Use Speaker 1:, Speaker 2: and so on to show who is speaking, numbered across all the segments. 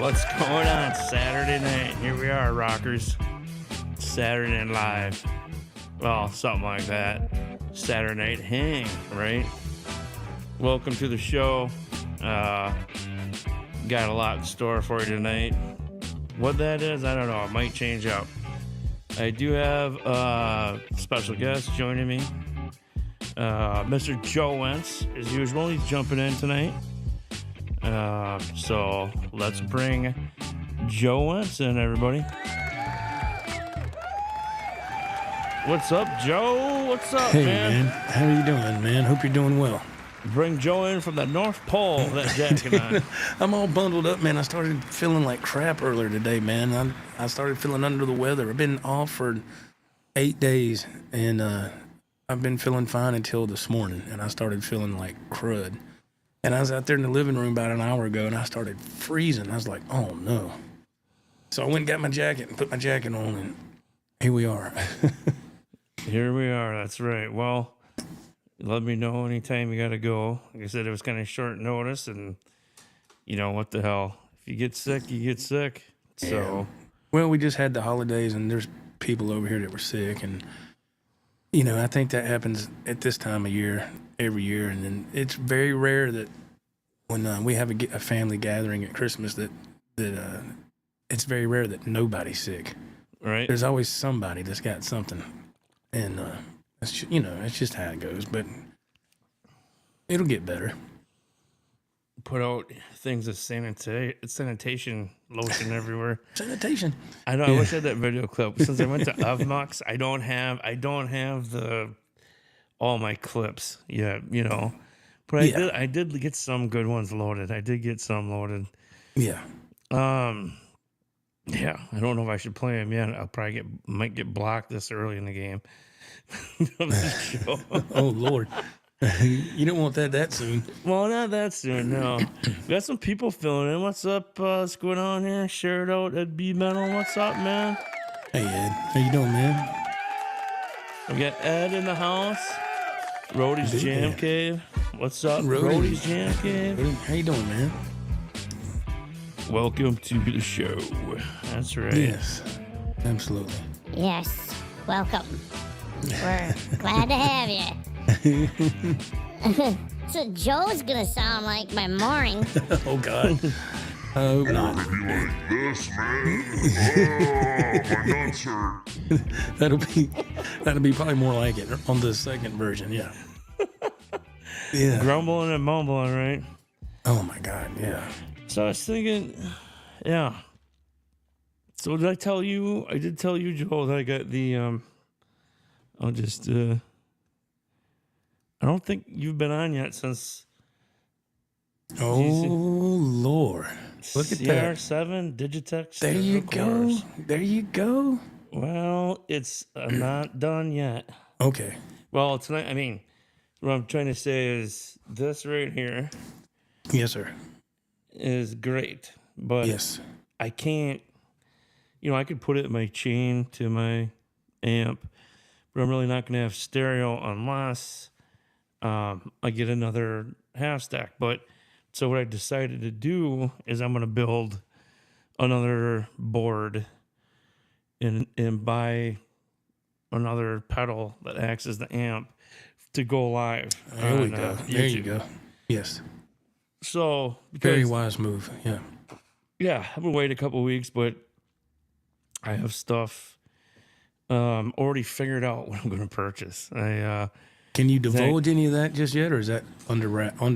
Speaker 1: What's going on? Saturday night. Here we are, rockers. Saturday Night Live. Well, something like that. Saturday Night Hang, right? Welcome to the show. Got a lot in store for you tonight. What that is, I don't know. It might change up. I do have a special guest joining me. Mr. Joe Wentz, as usual. He's jumping in tonight. So let's bring Joe Wentz in, everybody. What's up, Joe? What's up,
Speaker 2: hey,
Speaker 1: man?
Speaker 2: How are you doing, man? Hope you're doing well.
Speaker 1: Bring Joe in from the North Pole, that jacket on.
Speaker 2: I'm all bundled up, man. I started feeling like crap earlier today, man. I started feeling under the weather. I've been off for 8 days, and I've been feeling fine until this morning, and I started feeling like crud. And I was out there in the living room about an hour ago, and I started freezing. I was like, oh, no. So I went and got my jacket and put my jacket on, and here we are.
Speaker 1: Here we are. That's right. Well, let me know anytime you got to go. Like I said, it was kind of short notice, and you know what the hell. If you get sick, you get sick. So,
Speaker 2: yeah. Well, we just had the holidays, and there's people over here that were sick, and you know, I think that happens at this time of year every year, and then it's very rare that when we have a family gathering at Christmas that it's very rare that nobody's sick.
Speaker 1: right.
Speaker 2: There's always somebody that's got something, and it's just how it goes. But it'll get better.
Speaker 1: Put out things of sanitation lotion everywhere.
Speaker 2: Sanitation.
Speaker 1: I know. Yeah. I wish I had that video clip. Since I went to Avmux, I don't have all my clips yet. You know, but I did get some good ones loaded. I did get some loaded.
Speaker 2: Yeah.
Speaker 1: Yeah. I don't know if I should play them yet. I'll probably might get blocked this early in the game.
Speaker 2: Oh Lord. You don't want that soon.
Speaker 1: Well, not that soon, no. We got some people filling in. What's up? What's going on here? Share it out at B Metal. What's up, man?
Speaker 2: Hey, Ed. How you doing, man?
Speaker 1: We got Ed in the house. Rhodey's Jam Cave. What's up, Rhodey's Jam Cave?
Speaker 2: How you doing, man?
Speaker 1: Welcome to the show. That's right.
Speaker 2: Yes, absolutely.
Speaker 3: Yes, welcome. We're glad to have you. So Joe's gonna sound like my morning.
Speaker 2: Oh God. I hope not.
Speaker 4: Be like this, man. Oh, my nuts hurt.
Speaker 2: That'll be probably more like it on the second version. Yeah. Yeah.
Speaker 1: Grumbling and mumbling, right?
Speaker 2: Oh my God. Yeah.
Speaker 1: So I was thinking, yeah. So did I tell you? I did tell you, Joel, that I got the. I'll just. I don't think you've been on yet since.
Speaker 2: Oh Lord! Look at that.
Speaker 1: CR7 Digitex.
Speaker 2: There you go. There you go.
Speaker 1: Well, it's not done yet.
Speaker 2: Okay.
Speaker 1: Well, tonight. I mean, what I'm trying to say is this right here.
Speaker 2: Yes, sir.
Speaker 1: Is great, but
Speaker 2: yes,
Speaker 1: I can't. You know, I could put it in my chain to my amp, but I'm really not going to have stereo unless I get another half stack. But so what I decided to do is I'm going to build another board and buy another pedal that acts as the amp to go live.
Speaker 2: There we go. There you go. Yes.
Speaker 1: So
Speaker 2: very wise move. Yeah.
Speaker 1: Yeah, I'm gonna wait a couple of weeks, but I have stuff already figured out what I'm gonna purchase.
Speaker 2: Can you divulge any of that just yet, or is that under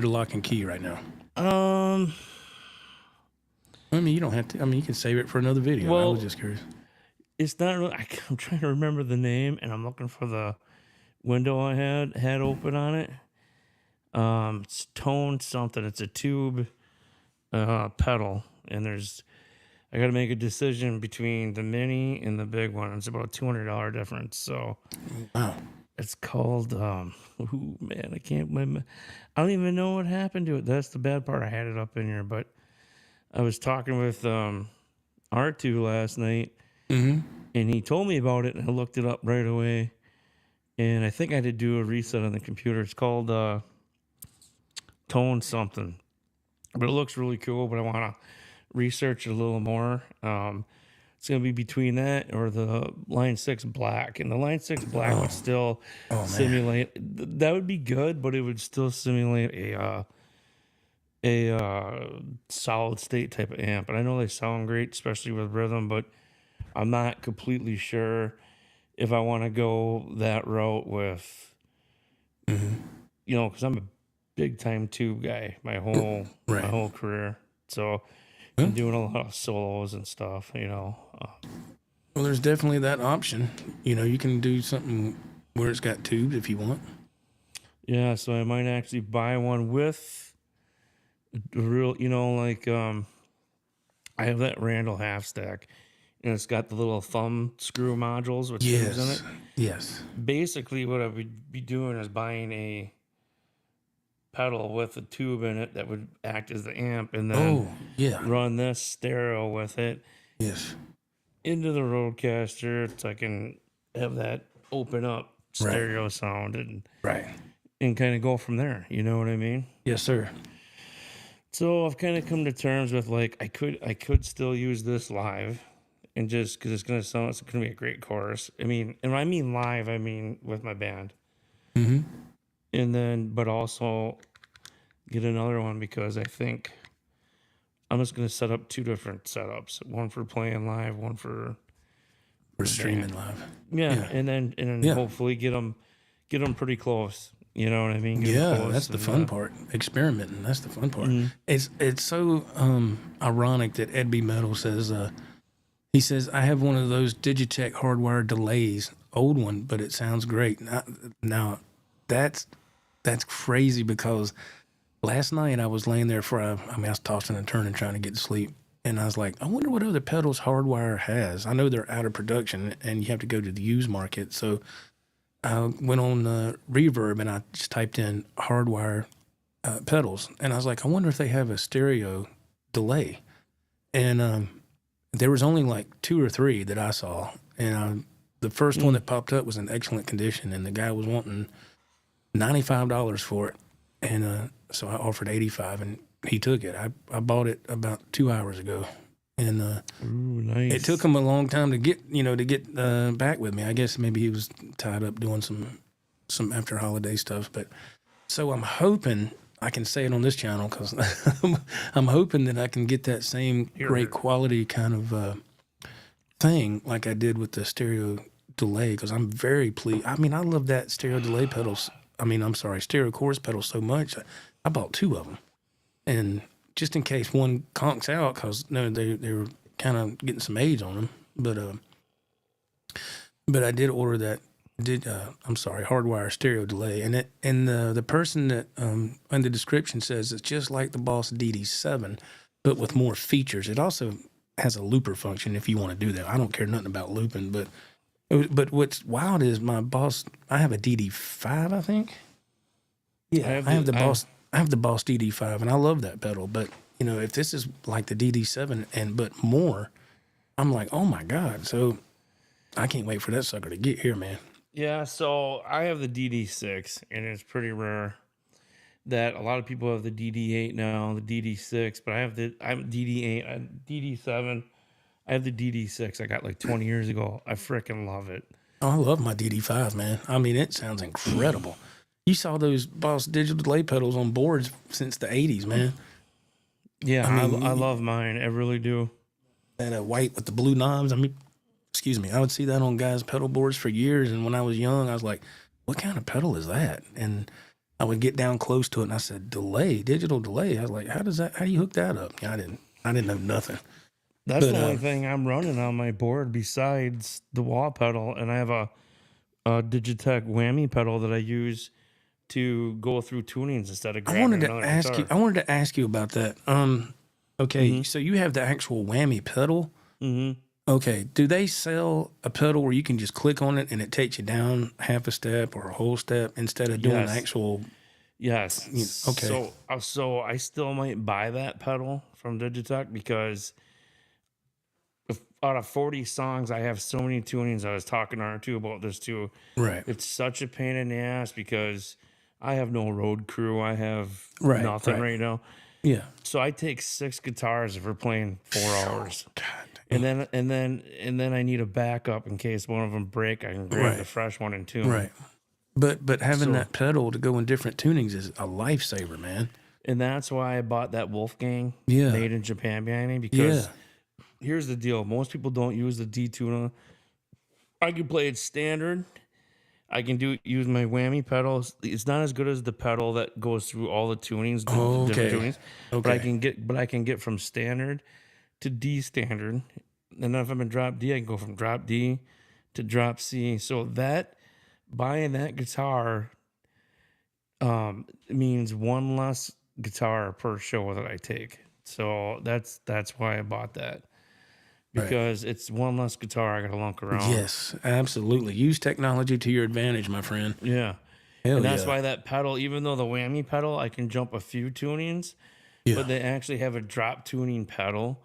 Speaker 2: lock and key right now? I mean, you don't have to. I mean, you can save it for another video.
Speaker 1: Well,
Speaker 2: I was just curious.
Speaker 1: It's not really. I'm trying to remember the name, and I'm looking for the window I had open on it. It's tone something. It's a tube pedal, and I got to make a decision between the mini and the big one. It's about a $200 difference. So,
Speaker 2: wow.
Speaker 1: It's called, man, I don't even know what happened to it. That's the bad part. I had it up in here, but I was talking with R2 last night, and he told me about it, and I looked it up right away, and I think I had to do a reset on the computer. It's called tone something, but it looks really cool, but I want to research it a little more. It's going to be between that or the Line 6 Black. And the Line 6 Black would still simulate. That would be good, but it would still simulate a solid state type of amp. And I know they sound great, especially with rhythm, but I'm not completely sure if I want to go that route with, because I'm a big time tube guy my whole career. So I'm doing a lot of solos and stuff,
Speaker 2: Well, there's definitely that option. You can do something where it's got tubes if you want.
Speaker 1: Yeah, so I might actually buy one with a real, I have that Randall half stack, and it's got the little thumb screw modules with tubes in it.
Speaker 2: Yes.
Speaker 1: Basically, what I would be doing is buying a pedal with a tube in it that would act as the amp, and then run this stereo with it.
Speaker 2: Yes.
Speaker 1: Into the Roadcaster, so I can have that open up stereo sound and kind of go from there. You know what I mean?
Speaker 2: Yes, sir.
Speaker 1: So I've kind of come to terms with I could still use this live, and just because it's gonna be a great chorus. I mean, and when I mean live, I mean with my band.
Speaker 2: Mm-hmm.
Speaker 1: And then, but also get another one because I think I'm just gonna set up 2 different setups: one for playing live, one for
Speaker 2: streaming live.
Speaker 1: Yeah, and then hopefully get them pretty close. You know what I mean?
Speaker 2: That's the fun part. Experimenting. That's the fun part. It's so ironic that Ed B. Metal says he says I have one of those Digitech hardwire delays, old one, but it sounds great. Now that's crazy because last night I was laying there I was tossing and turning trying to get to sleep. And I was like, I wonder what other pedals Hardwire has. I know they're out of production and you have to go to the used market. So I went on Reverb and I just typed in Hardwire pedals. And I was like, I wonder if they have a stereo delay. And there was only like 2 or 3 that I saw. And the first one that popped up was in excellent condition. And the guy was wanting $95 for it. And so I offered $85 and he took it. I bought it about 2 hours ago, and
Speaker 1: nice.
Speaker 2: It took him a long time to get back with me. I guess maybe he was tied up doing some after holiday stuff. But so I'm hoping I can say it on this channel because I'm hoping that I can get that same great quality kind of thing like I did with the stereo delay because I'm very pleased. I mean, I love that stereo delay pedals. Stereo chorus pedals so much. I bought 2 of them. And just in case one conks out, because they were kind of getting some age on them, but I did order that. Hardwire stereo delay, and the person that in the description says it's just like the Boss DD7, but with more features. It also has a looper function if you want to do that. I don't care nothing about looping, but what's wild is my Boss. I have a DD5, I think. Yeah, I have the Boss DD5, and I love that pedal. But if this is like the DD7 but more, I'm like, oh my god! So I can't wait for that sucker to get here, man.
Speaker 1: Yeah, so I have the DD6, and it's pretty rare that a lot of people have the DD8 now, the DD6, but I'm DD8, DD7. I have the DD6 I got like 20 years ago. I freaking love it.
Speaker 2: Oh, I love my DD5, man. I mean, it sounds incredible. You saw those Boss digital delay pedals on boards since the 80s, man.
Speaker 1: Yeah, I love mine. I really do.
Speaker 2: And white with the blue knobs. I mean, excuse me. I would see that on guys' pedal boards for years. And when I was young, I was like, what kind of pedal is that? And I would get down close to it and I said, digital delay. I was like, how do you hook that up? Yeah, I didn't know nothing.
Speaker 1: That's the only thing I'm running on my board besides the wah pedal. And I have a Digitech whammy pedal that I use to go through tunings instead of grabbing another guitar.
Speaker 2: I wanted to ask you about that. Okay, so you have the actual whammy pedal.
Speaker 1: Mm-hmm.
Speaker 2: Okay, do they sell a pedal where you can just click on it and it takes you down half a step or a whole step instead of doing the actual?
Speaker 1: Yes.
Speaker 2: Okay.
Speaker 1: So I still might buy that pedal from Digitech because out of 40 songs, I have so many tunings. I was talking to R2 about this too.
Speaker 2: Right.
Speaker 1: It's such a pain in the ass because I have no road crew. I have nothing right now.
Speaker 2: Yeah.
Speaker 1: So I take 6 guitars if we're playing 4 hours.
Speaker 2: God.
Speaker 1: And then I need a backup in case one of them break. I can grab the
Speaker 2: Right.
Speaker 1: fresh one and tune.
Speaker 2: Right. But having
Speaker 1: So-
Speaker 2: that pedal to go in different tunings is a lifesaver, man.
Speaker 1: And that's why I bought that Wolfgang
Speaker 2: Yeah.
Speaker 1: made in Japan behind me, because
Speaker 2: Yeah.
Speaker 1: here's the deal. Most people don't use the D-tuner. I can play it standard. I can use my whammy pedals. It's not as good as the pedal that goes through all the tunings, the different tunings. But I can get from standard to D standard. And then if I'm in drop D, I can go from drop D to drop C. So that buying that guitar means one less guitar per show that I take. So that's why I bought that. Because it's one less guitar I got to lunk around.
Speaker 2: Yes, absolutely. Use technology to your advantage, my friend.
Speaker 1: Yeah.
Speaker 2: Hell
Speaker 1: And that's
Speaker 2: yeah.
Speaker 1: why that pedal, even though the whammy pedal, I can jump a few tunings,
Speaker 2: Yeah.
Speaker 1: but they actually have a drop tuning pedal.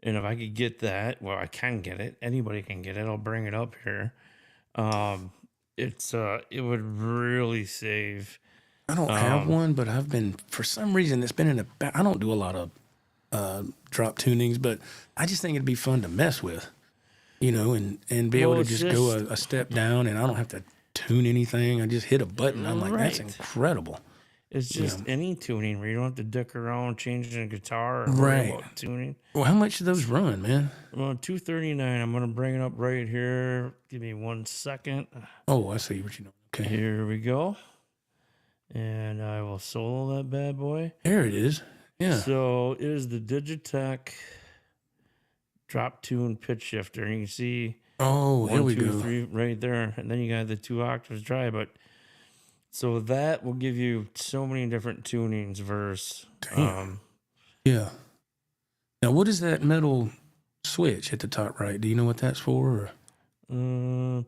Speaker 1: And if I could get that, well, I can get it. Anybody can get it. I'll bring it up here. It would really save.
Speaker 2: I don't have one, but I've been, for some reason, it's been in I don't do a lot of drop tunings, but I just think it'd be fun to mess with, and be able to just go a step down, and I don't have to tune anything. I just hit a button. I'm like, that's incredible.
Speaker 1: It's just any tuning where you don't have to dick around changing a guitar or
Speaker 2: Right.
Speaker 1: about tuning.
Speaker 2: Well, how much do those run, man?
Speaker 1: Well, $239. I'm gonna bring it up right here. Give me 1 second.
Speaker 2: Oh, I see what you know. Okay,
Speaker 1: Here we go. And I will solo that bad boy.
Speaker 2: there it is. Yeah.
Speaker 1: So it is the Digitech drop tune pitch shifter. And you can see
Speaker 2: Oh, here
Speaker 1: 1,
Speaker 2: we
Speaker 1: 2,
Speaker 2: go.
Speaker 1: 3 right there. And then you got the 2 octaves dry. But so that will give you so many different tunings versus
Speaker 2: Yeah. Now, what is that metal switch at the top right? Do you know what that's for? Or?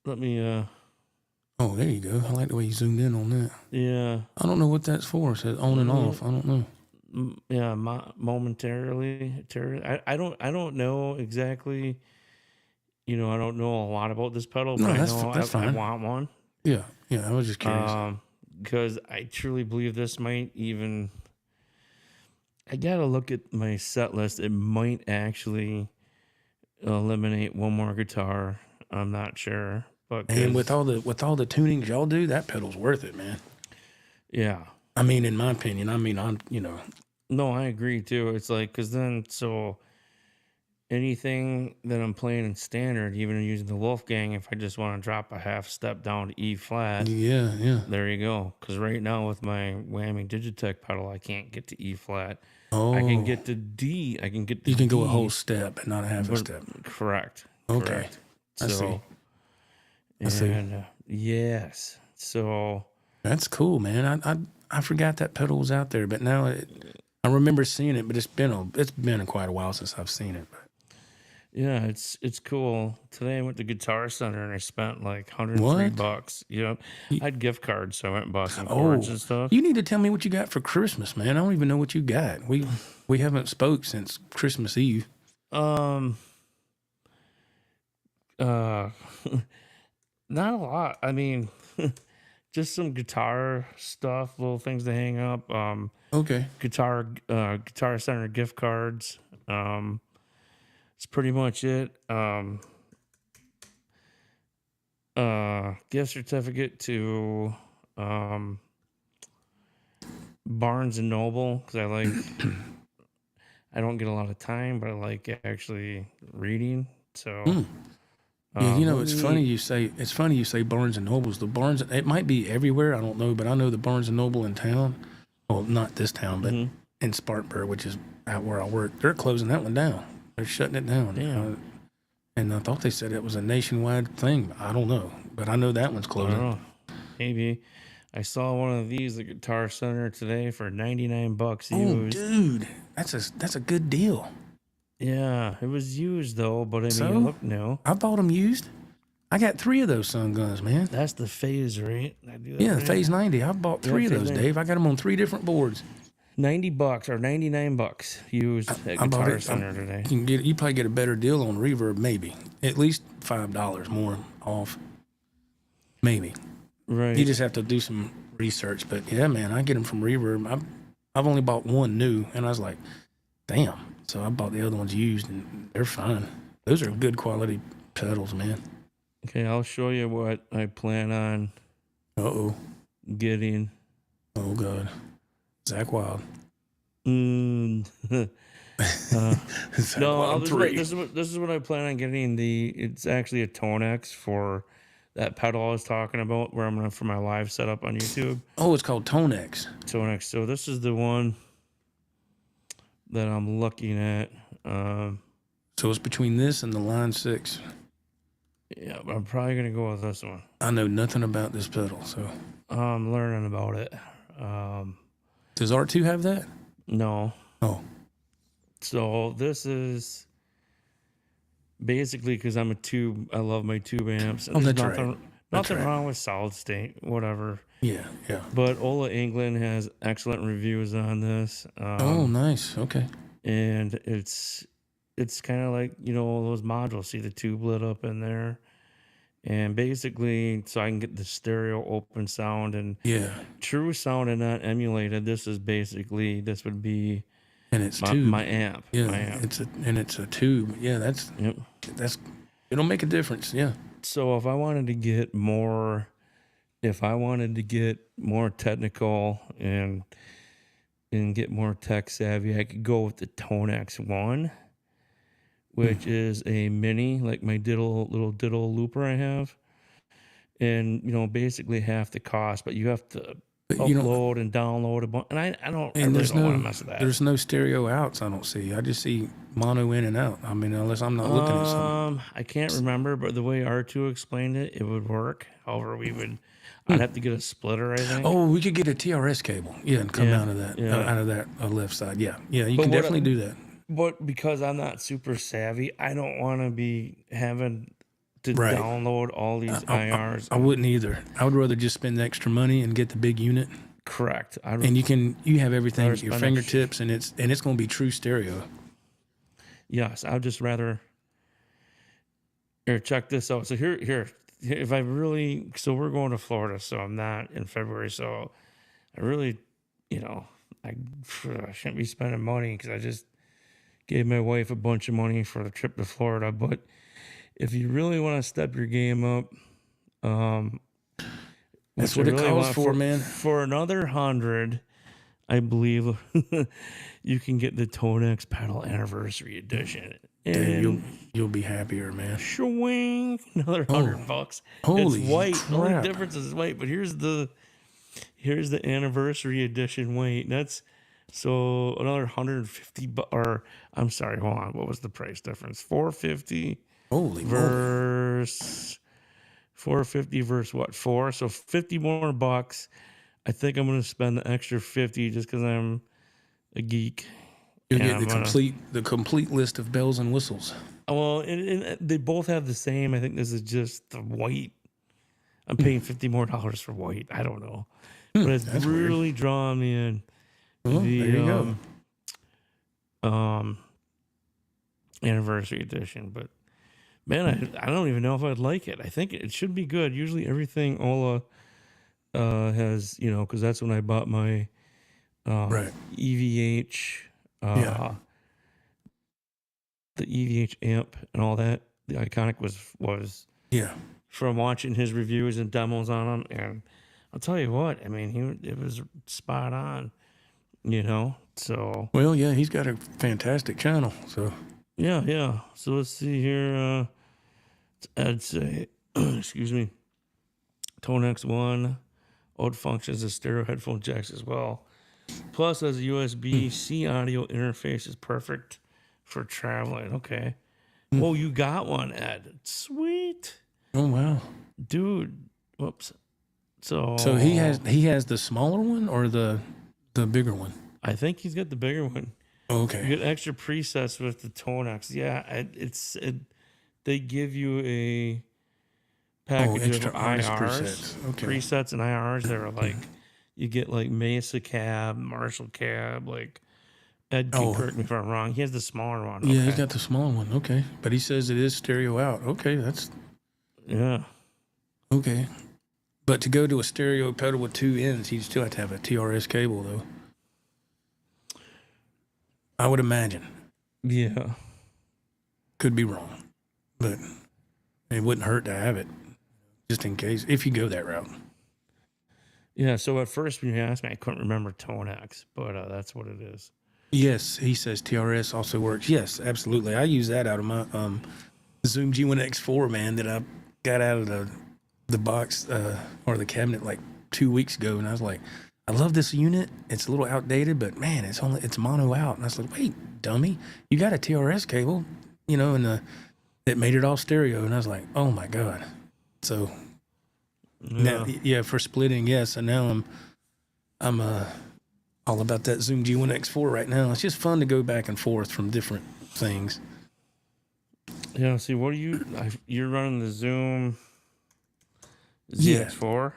Speaker 1: Let me
Speaker 2: Oh, there you go. I like the way you zoomed in on that.
Speaker 1: yeah.
Speaker 2: I don't know what that's for. It says on and off. I don't know.
Speaker 1: Yeah, momentarily. I don't know exactly. I don't know a lot about this pedal, but
Speaker 2: No,
Speaker 1: I
Speaker 2: that's
Speaker 1: know
Speaker 2: that's
Speaker 1: I
Speaker 2: fine.
Speaker 1: want one.
Speaker 2: Yeah. I was just curious.
Speaker 1: Because I truly believe this might even. I gotta look at my set list. It might actually eliminate one more guitar. I'm not sure, but
Speaker 2: And with all the tunings y'all do, that pedal's worth it, man.
Speaker 1: yeah.
Speaker 2: I mean, in my opinion. I mean,
Speaker 1: No, I agree too. It's like, because then, so anything that I'm playing in standard, even using the Wolfgang, if I just want to drop a half step down to E flat,
Speaker 2: yeah.
Speaker 1: there you go. Because right now with my whammy Digitech pedal, I can't get to E flat.
Speaker 2: Oh,
Speaker 1: I can get to D. I can get to
Speaker 2: you can go a
Speaker 1: D,
Speaker 2: whole step, but not a half a
Speaker 1: but-
Speaker 2: step.
Speaker 1: Correct.
Speaker 2: Okay.
Speaker 1: Correct.
Speaker 2: I see. I see.
Speaker 1: And yes. So
Speaker 2: That's cool, man. I forgot that pedal was out there, but now I remember seeing it, but it's been quite a while since I've seen it. But
Speaker 1: yeah, it's cool. Today I went to Guitar Center and I spent like $103. I had gift cards, so I went and bought some chords and stuff.
Speaker 2: You need to tell me what you got for Christmas, man. I don't even know what you got. We haven't spoke since Christmas Eve.
Speaker 1: Not a lot. I mean, just some guitar stuff, little things to hang up.
Speaker 2: Okay.
Speaker 1: Guitar Center gift cards. It's pretty much it. Gift certificate to Barnes and Noble, because I like. I don't get a lot of time, but I like actually reading. So.
Speaker 2: Yeah, it's funny you say Barnes and Nobles. The Barnes, it might be everywhere. I don't know, but I know the Barnes and Noble in town. Well, not this town, but in Spartanburg, which is out where I work. They're closing that one down. They're shutting it down.
Speaker 1: Damn.
Speaker 2: And I thought they said it was a nationwide thing. I don't know, but I know that one's
Speaker 1: I
Speaker 2: closing.
Speaker 1: don't know. Maybe. I saw one of these at Guitar Center today for $99
Speaker 2: Oh,
Speaker 1: used.
Speaker 2: dude, that's a good deal.
Speaker 1: Yeah, it was used though, but I mean,
Speaker 2: So?
Speaker 1: it looked new.
Speaker 2: I bought them used. I got 3 of those Sun Guns, man.
Speaker 1: That's the Phase, right? I do that
Speaker 2: Yeah,
Speaker 1: right?
Speaker 2: Phase 90. I bought 3 of
Speaker 1: Phase
Speaker 2: those,
Speaker 1: 90.
Speaker 2: Dave. I got them on 3 different boards.
Speaker 1: $90 or $99 used at
Speaker 2: I bought
Speaker 1: Guitar
Speaker 2: it.
Speaker 1: Center today.
Speaker 2: You probably get a better deal on Reverb, maybe. At least $5 more off. Maybe.
Speaker 1: Right.
Speaker 2: You just have to do some research. But yeah, man, I get them from Reverb. I've only bought one new, and I was like, damn. So I bought the other ones used, and they're fine. Those are good quality pedals, man.
Speaker 1: Okay, I'll show you what I plan on
Speaker 2: Uh-oh.
Speaker 1: getting.
Speaker 2: Oh, God. Zach Wild. Zach
Speaker 1: No,
Speaker 2: Wild 3.
Speaker 1: this is what I plan on getting. It's actually a Tonex for that pedal I was talking about, where I'm gonna for my live setup on YouTube.
Speaker 2: Oh, it's called Tonex.
Speaker 1: Tonex. So this is the one that I'm looking at.
Speaker 2: So it's between this and the Line 6.
Speaker 1: Yeah, but I'm probably gonna go with this one.
Speaker 2: I know nothing about this pedal, so.
Speaker 1: I'm learning about it.
Speaker 2: Does R2 have that?
Speaker 1: No.
Speaker 2: Oh.
Speaker 1: So this is basically because I'm a tube. I love my tube amps. And
Speaker 2: Oh,
Speaker 1: there's
Speaker 2: that's
Speaker 1: nothing,
Speaker 2: right. That's
Speaker 1: nothing
Speaker 2: right.
Speaker 1: wrong with solid state, whatever.
Speaker 2: Yeah.
Speaker 1: But Ola England has excellent reviews on this.
Speaker 2: Oh, nice. Okay.
Speaker 1: And it's kind of like, those modules. See the tube lit up in there. And basically, so I can get the stereo open sound and
Speaker 2: Yeah.
Speaker 1: true sound and not emulated. This would be
Speaker 2: And it's
Speaker 1: my,
Speaker 2: tube.
Speaker 1: my amp.
Speaker 2: Yeah.
Speaker 1: My amp.
Speaker 2: It's a tube. Yeah,
Speaker 1: Yep.
Speaker 2: it'll make a difference. Yeah.
Speaker 1: So if I wanted to get more technical and get more tech savvy, I could go with the Tonex 1, which is a mini, like my little diddle looper I have. And, basically half the cost, but you have to upload and download a bunch. And I really don't want to mess with that.
Speaker 2: There's no stereo outs, I don't see. I just see mono in and out. I mean, unless I'm not looking at something.
Speaker 1: I can't remember, but the way R2 explained it, it would work. However, I'd have to get a splitter, I think.
Speaker 2: Oh, we could get a TRS cable. Yeah, and come out of that left side. Yeah. Yeah, you can definitely do that.
Speaker 1: But because I'm not super savvy, I don't want to be having to download all these IRs.
Speaker 2: I wouldn't either. I would rather just spend the extra money and get the big unit.
Speaker 1: Correct.
Speaker 2: And you have everything at your fingertips, and it's going to be true stereo.
Speaker 1: Yes, I'd just rather. Here, check this out. So here, if I really, so we're going to Florida, so I'm not in February. So I really, I shouldn't be spending money because I just gave my wife a bunch of money for the trip to Florida. But if you really want to step your game up,
Speaker 2: that's what it calls for, man.
Speaker 1: For another 100, I believe you can get the Tonex Pedal Anniversary Edition. And
Speaker 2: you'll be happier, man.
Speaker 1: Swing, another $100.
Speaker 2: Holy
Speaker 1: it's white.
Speaker 2: crap.
Speaker 1: The only difference is white. But here's the Anniversary Edition white. That's so another $150. Or I'm sorry, hold on. What was the price difference? $450.
Speaker 2: Holy
Speaker 1: verse 450 versus what? 4. So 50 more bucks. I think I'm gonna spend the extra 50 just because I'm a geek.
Speaker 2: You'll get the complete list of bells and whistles.
Speaker 1: Well, and they both have the same. I think this is just the white. I'm paying $50 more for white. I don't know, but it's really drawing me in.
Speaker 2: Well, there you
Speaker 1: go. Anniversary edition, but man, I don't even know if I'd like it. I think it should be good. Usually everything Ola has, because that's when I bought my EVH. The EVH amp and all that. The Iconic was from watching his reviews and demos on them, and I'll tell you what, I mean, it was spot on, So
Speaker 2: he's got a fantastic channel. So
Speaker 1: yeah. So let's see here. I'd say, excuse me, Tonex 1, old functions as stereo headphone jacks as well. Plus, as a USB-C audio interface is perfect for traveling. Okay. Oh, you got one, Ed. Sweet.
Speaker 2: Oh, wow.
Speaker 1: Dude. Whoops. So
Speaker 2: he has the smaller one or the bigger one?
Speaker 1: I think he's got the bigger one.
Speaker 2: Oh, okay.
Speaker 1: You get extra presets with the Tonex. Yeah, they give you a package of IRs, presets and IRs that are like, you get like Mesa cab, Marshall cab, like Ed can correct me if I'm wrong. He has the smaller one.
Speaker 2: Yeah, he's got the smaller one. Okay. But he says it is stereo out. Okay,
Speaker 1: yeah.
Speaker 2: Okay. But to go to a stereo pedal with 2 ends, he'd still have to have a TRS cable, though. I would imagine.
Speaker 1: Yeah.
Speaker 2: Could be wrong, but it wouldn't hurt to have it just in case if you go that route.
Speaker 1: Yeah, so at first when you asked me, I couldn't remember Tone X, but that's what it is.
Speaker 2: Yes, he says TRS also works. Yes, absolutely. I use that out of my Zoom G1X4, man, that I got out of the box or the cabinet like 2 weeks ago, and I was like, I love this unit. It's a little outdated, but man, it's mono out. And I was like, wait, dummy, you got a TRS cable, and it made it all stereo, and I was like, oh my god. So now, for splitting, yes, and now I'm all about that Zoom G1X4 right now. It's just fun to go back and forth from different things.
Speaker 1: Yeah, see, what are you're running the Zoom ZX4?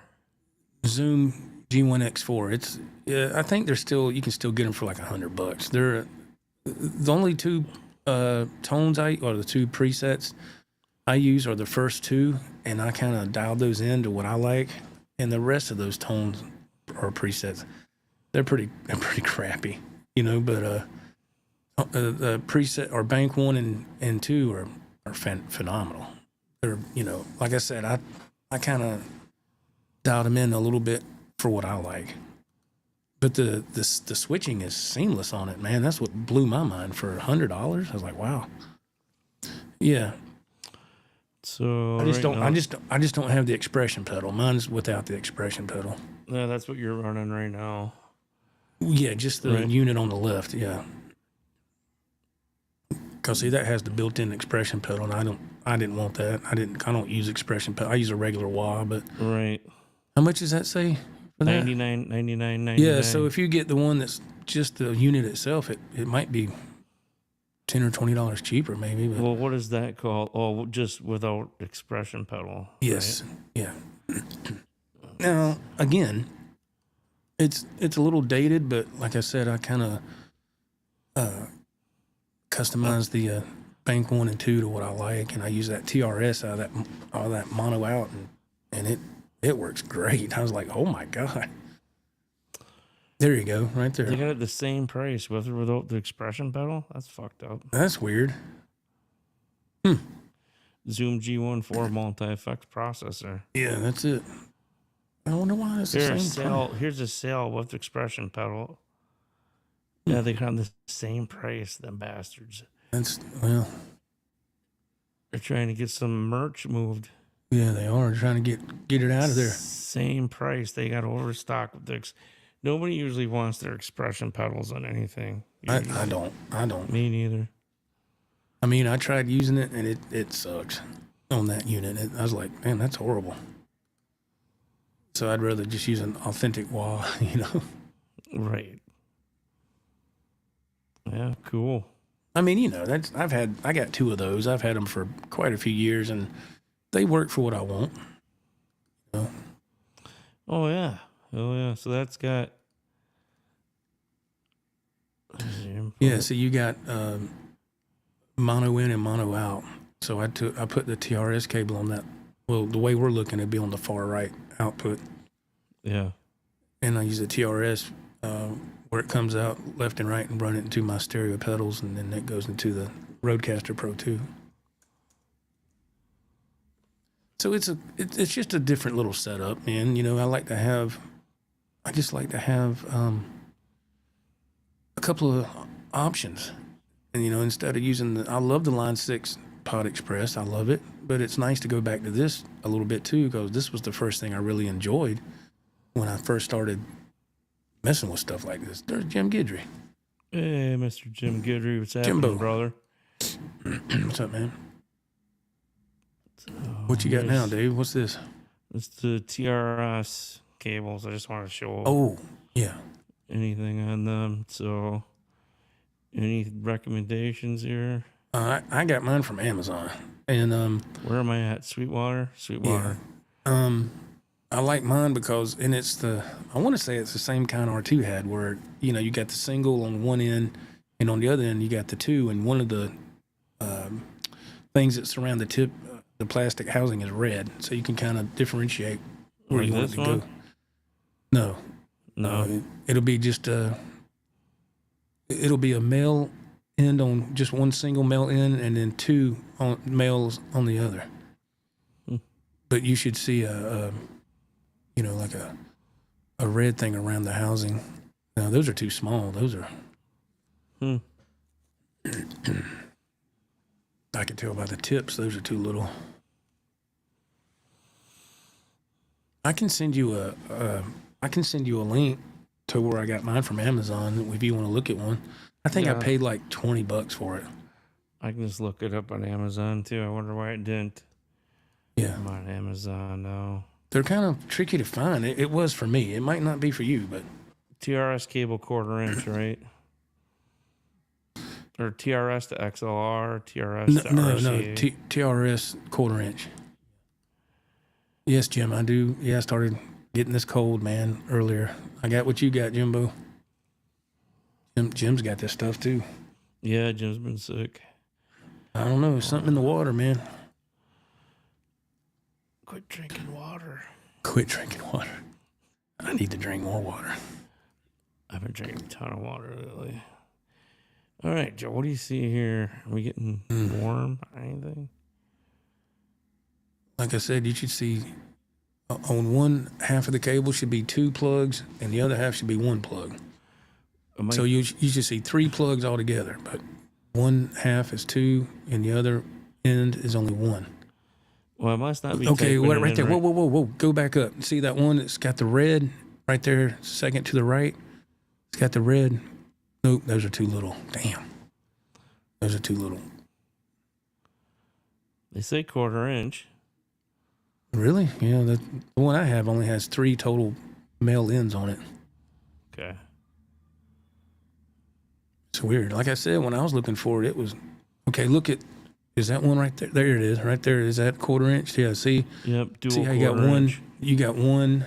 Speaker 2: Zoom G1X4. I think you can still get them for like $100. They're the only two tones or the two presets I use are the first two, and I kind of dialed those into what I like, and the rest of those tones or presets, they're pretty crappy, but the preset or bank 1 and 2 are phenomenal. They're, like I said, I kind of dialed them in a little bit for what I like. But the switching is seamless on it, man. That's what blew my mind. For $100, I was like, wow. Yeah.
Speaker 1: So
Speaker 2: I just don't have the expression pedal. Mine's without the expression pedal.
Speaker 1: Yeah, that's what you're running right now.
Speaker 2: Yeah, just the unit on the left. Yeah. Cause see, that has the built-in expression pedal, and I didn't want that. I don't use expression pedal. I use a regular wah, but
Speaker 1: right.
Speaker 2: How much does that say? For that?
Speaker 1: $99.99.
Speaker 2: Yeah, so if you get the one that's just the unit itself, it might be $10 or $20 cheaper, maybe. But
Speaker 1: well, what is that called? Oh, just without expression pedal.
Speaker 2: yes,
Speaker 1: right?
Speaker 2: Yeah. Now again, it's a little dated, but like I said, I kind of customize the bank 1 and 2 to what I like, and I use that TRS out of that mono out, and it works great. I was like, oh my god. There you go, right there.
Speaker 1: They got it the same price with or without the expression pedal? That's fucked up.
Speaker 2: That's weird.
Speaker 1: Zoom G1 multi-effect processor.
Speaker 2: Yeah, that's it. I wonder why it's the same price.
Speaker 1: Here's a sale with expression pedal. Yeah, they got the same price, them bastards.
Speaker 2: Well.
Speaker 1: They're trying to get some merch moved.
Speaker 2: Yeah, they are trying to get it out of there.
Speaker 1: Same price. They got overstock with the. Nobody usually wants their expression pedals on anything.
Speaker 2: I don't.
Speaker 1: Me neither.
Speaker 2: I mean, I tried using it, and it sucks on that unit. I was like, man, that's horrible. So I'd rather just use an authentic wah,
Speaker 1: Right. Yeah, cool.
Speaker 2: I mean, I got 2 of those. I've had them for quite a few years, and they work for what I want.
Speaker 1: Oh yeah. So that's got.
Speaker 2: Yeah. So you got mono in and mono out. So I put the TRS cable on that. Well, the way we're looking, it'd be on the far right output.
Speaker 1: Yeah.
Speaker 2: And I use the TRS where it comes out left and right and run it into my stereo pedals, and then that goes into the Rodecaster Pro 2. So it's just a different little setup, man. I just like to have a couple of options, and instead of using I love the Line 6 Pod Express, I love it, but it's nice to go back to this a little bit too, because this was the first thing I really enjoyed when I first started messing with stuff like this. There's Jim Guidry.
Speaker 1: Hey, Mr. Jim Guidry, what's happening,
Speaker 2: Jimbo.
Speaker 1: brother?
Speaker 2: What's up, man? What you got now, Dave? What's this?
Speaker 1: It's the TRS cables. I just want to show
Speaker 2: Oh, yeah.
Speaker 1: anything on them. So, any recommendations here?
Speaker 2: I got mine from Amazon, and
Speaker 1: Where am I at? Sweetwater.
Speaker 2: yeah. I like mine because, and I want to say it's the same kind R2 had, where you got the single on one end, and on the other end you got the 2, and one of the things that surround the tip, the plastic housing, is red, so you can kind of differentiate where
Speaker 1: Like
Speaker 2: you want it
Speaker 1: this
Speaker 2: to
Speaker 1: one?
Speaker 2: go. No,
Speaker 1: No.
Speaker 2: it'll be just it'll be a male end on just one single male end, and then two males on the other. But you should see like a red thing around the housing. Now those are too small. Those are. I can tell by the tips. Those are too little. I can send you a link to where I got mine from Amazon if you want to look at one. I think I paid like $20 for it.
Speaker 1: I can just look it up on Amazon too. I wonder why it didn't.
Speaker 2: Yeah.
Speaker 1: I'm on Amazon now.
Speaker 2: They're kind of tricky to find. It was for me. It might not be for you, but
Speaker 1: TRS cable 1/4 inch, right? Or TRS to XLR, TRS to RCA.
Speaker 2: TRS 1/4 inch. Yes, Jim, I do. Yeah, I started getting this cold, man, earlier. I got what you got, Jimbo. Jim's got this stuff too.
Speaker 1: Yeah, Jim's been sick.
Speaker 2: I don't know. Something in the water, man.
Speaker 1: Quit drinking water.
Speaker 2: Quit drinking water. I need to drink more water.
Speaker 1: I've been drinking a ton of water lately. All right, Joe, what do you see here? Are we getting warm? Anything?
Speaker 2: Like I said, you should see on one half of the cable should be 2 plugs, and the other half should be 1 plug. So you should see 3 plugs altogether, but one half is 2, and the other end is only 1.
Speaker 1: Well, it must not be.
Speaker 2: Okay, right there. Whoa. Go back up. See that one that's got the red right there, second to the right? It's got the red. Nope, those are too little. Damn. Those are too little.
Speaker 1: They say 1/4 inch.
Speaker 2: Really? Yeah, the one I have only has 3 total male ends on it.
Speaker 1: Okay.
Speaker 2: It's weird. Like I said, when I was looking for it, it was... Okay, look at... Is that one right there? There it is. Right there. Is that 1/4 inch? Yeah, see?
Speaker 1: Yep, dual
Speaker 2: see how you got
Speaker 1: 1/4
Speaker 2: one?
Speaker 1: inch.
Speaker 2: You got one,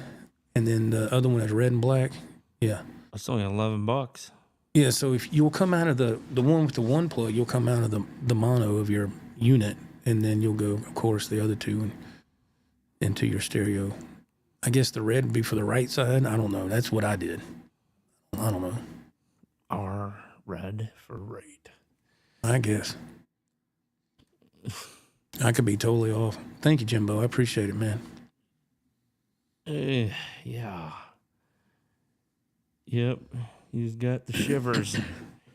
Speaker 2: and then the other one is red and black. Yeah.
Speaker 1: That's only $11.
Speaker 2: Yeah, so if you'll come out of the one with the 1 plug, you'll come out of the mono of your unit, and then you'll go, of course, the other 2 and into your stereo. I guess the red would be for the right side. I don't know. That's what I did. I don't know.
Speaker 1: R red for right.
Speaker 2: I guess. I could be totally off. Thank you, Jimbo. I appreciate it, man.
Speaker 1: Yeah. Yep. He's got the shivers.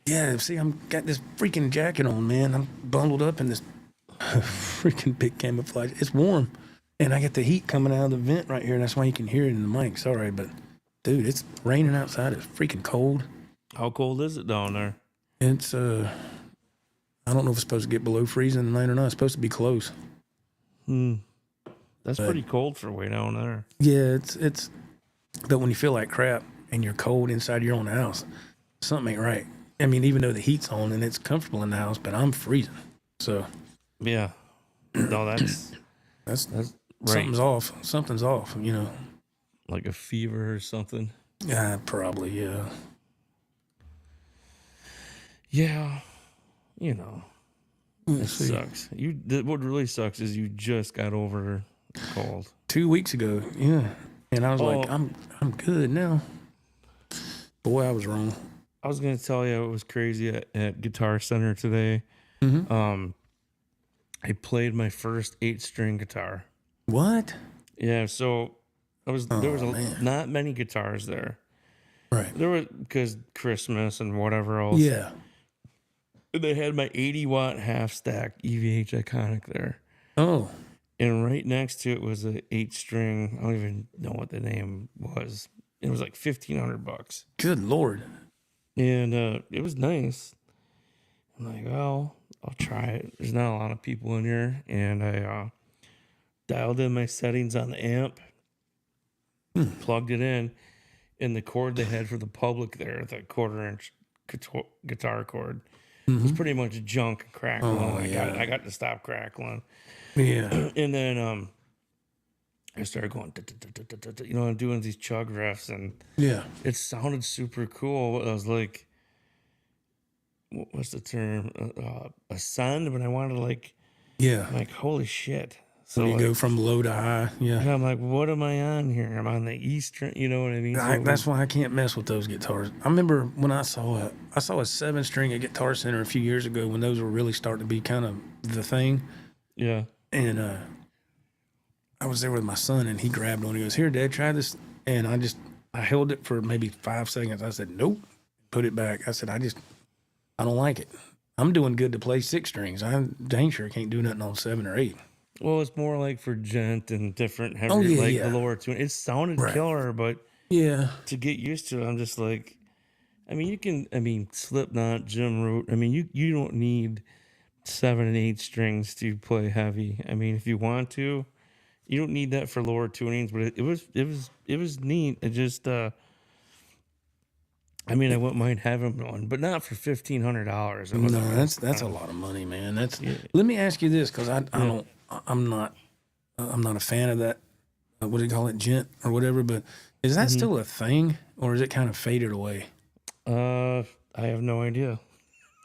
Speaker 2: Yeah, see, I'm got this freaking jacket on, man. I'm bundled up in this freaking big camouflage. It's warm, and I get the heat coming out of the vent right here. That's why you can hear it in the mic. Sorry, but dude, it's raining outside. It's freaking cold.
Speaker 1: How cold is it down there?
Speaker 2: It's I don't know if it's supposed to get below freezing tonight or not. It's supposed to be close.
Speaker 1: That's pretty cold for way down there.
Speaker 2: Yeah, it's. But when you feel like crap and you're cold inside your own house, something ain't right. I mean, even though the heat's on and it's comfortable in the house, but I'm freezing. So,
Speaker 1: yeah, no, that's right.
Speaker 2: Something's off. Something's off. You know,
Speaker 1: like a fever or something.
Speaker 2: Yeah, probably. Yeah.
Speaker 1: Yeah, you know, it sucks. What really sucks is you just got over the cold
Speaker 2: 2 weeks ago. Yeah, and I was like, I'm good now. Boy, I was wrong.
Speaker 1: I was gonna tell you it was crazy at Guitar Center today.
Speaker 2: Mm-hmm.
Speaker 1: I played my first 8-string guitar.
Speaker 2: What?
Speaker 1: Yeah, so there was not many guitars there.
Speaker 2: Right.
Speaker 1: There was because Christmas and whatever else.
Speaker 2: Yeah.
Speaker 1: They had my 80-watt half-stack EVH Iconic there.
Speaker 2: Oh.
Speaker 1: And right next to it was an 8-string. I don't even know what the name was. It was like $1,500.
Speaker 2: Good Lord.
Speaker 1: And it was nice. I'm like, well, I'll try it. There's not a lot of people in here. And I dialed in my settings on the amp, plugged it in, and the cord they had for the public there, the 1/4 inch guitar cord, was pretty much junk and crackling. I got to stop crackling.
Speaker 2: Yeah.
Speaker 1: And then I started going, doing these chug riffs, and
Speaker 2: yeah,
Speaker 1: it sounded super cool. I was like, what's the term? Ascend, but I wanted to like, holy shit, So
Speaker 2: When you
Speaker 1: like,
Speaker 2: go from low to high, yeah.
Speaker 1: and I'm like, what am I on here? I'm on the E string. You know what I mean? So
Speaker 2: That's why I can't mess with those guitars. I remember when I saw a 7-string at Guitar Center a few years ago when those were really starting to be kind of the thing.
Speaker 1: yeah.
Speaker 2: And I was there with my son, and he grabbed one. He goes, "Here, Dad, try this." And I held it for maybe 5 seconds. I said, "Nope," put it back. I said, I don't like it. I'm doing good to play 6 strings. I dang sure can't do nothing on 7 or 8.
Speaker 1: Well, it's more like for gent and different heavy,
Speaker 2: yeah.
Speaker 1: the lower tune. It sounded
Speaker 2: Right.
Speaker 1: killer, but
Speaker 2: Yeah.
Speaker 1: to get used to it, I'm just like, Slipknot, Jim Root. You don't need 7 and 8 strings to play heavy. If you want to, you don't need that for lower tunings. But it was neat. It just, I wouldn't mind having one, but not for $1,500.
Speaker 2: No, that's a lot of money, man. Let me ask you this, because I'm not a fan of that. What do you call it, gent or whatever? But is that still a thing, or is it kind of faded away?
Speaker 1: I have no idea.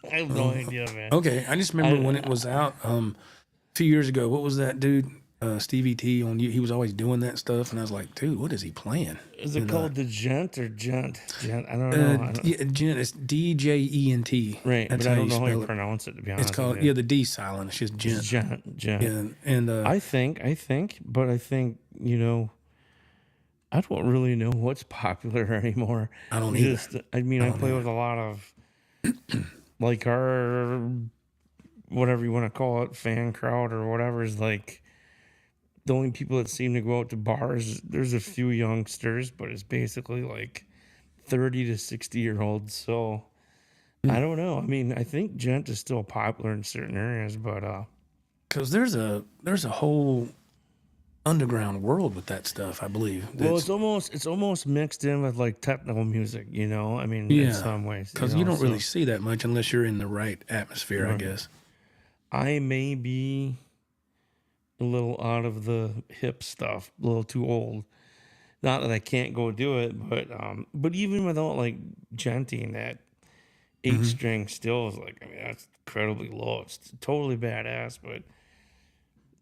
Speaker 1: I have no idea, man.
Speaker 2: Okay, I just remember when it was out a few years ago. What was that dude? Stevie T on you. He was always doing that stuff, and I was like, dude, what is he playing?
Speaker 1: Is it called the gent or gent? Gent? I don't know.
Speaker 2: Yeah, gent. It's DJENT.
Speaker 1: Right,
Speaker 2: That's
Speaker 1: but I don't know how
Speaker 2: spell
Speaker 1: you
Speaker 2: it.
Speaker 1: pronounce it, to be honest.
Speaker 2: It's called
Speaker 1: with you.
Speaker 2: the D silent. It's just gent.
Speaker 1: Gent.
Speaker 2: Yeah, and
Speaker 1: I think, but I think, I don't really know what's popular anymore.
Speaker 2: I don't either.
Speaker 1: I play with a lot of, like, our, whatever you want to call it, fan crowd or whatever, is like, the only people that seem to go out to bars, there's a few youngsters, but it's basically like 30 to 60-year-olds. So I don't know. I think gent is still popular in certain areas, but
Speaker 2: because there's a whole underground world with that stuff, I believe.
Speaker 1: well, it's almost mixed in with like techno music, in some ways.
Speaker 2: Because you don't really see that much unless you're in the right atmosphere, I guess.
Speaker 1: I may be a little out of the hip stuff, a little too old. Not that I can't go do it, but even without like genting, that 8-string still is like, that's incredibly low. It's totally badass, but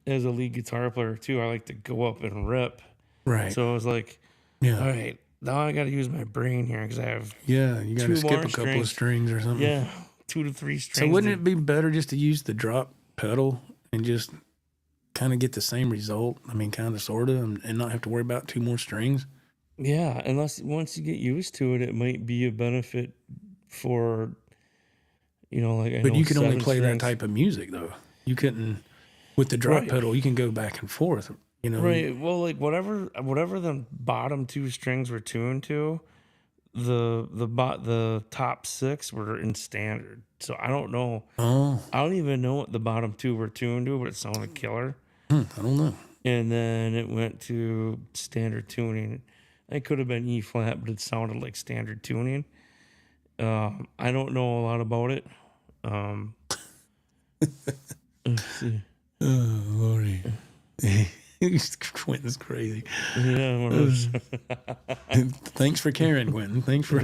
Speaker 1: as a lead guitar player too, I like to go up and rip.
Speaker 2: Right.
Speaker 1: So I was like, all right, now I got to use my brain here because I have
Speaker 2: you got to skip a couple of strings or something.
Speaker 1: Yeah, 2 to 3 strings.
Speaker 2: So wouldn't it be better just to use the drop pedal and just kind of get the same result? Kind of, sort of, and not have to worry about 2 more strings.
Speaker 1: Yeah, unless once you get used to it, it might be a benefit for,
Speaker 2: But you can only play that type of music, though. You couldn't, with the drop pedal, you can go back and forth,
Speaker 1: Right. Well, like whatever the bottom 2 strings were tuned to, the top 6 were in standard. So I don't know.
Speaker 2: Oh.
Speaker 1: I don't even know what the bottom 2 were tuned to, but it sounded killer.
Speaker 2: I don't know.
Speaker 1: And then it went to standard tuning. It could have been E flat, but it sounded like standard tuning. I don't know a lot about it. Let's see.
Speaker 2: Oh, Lordy. Quentin's crazy.
Speaker 1: Yeah.
Speaker 2: Thanks for caring, Quentin. Thanks for.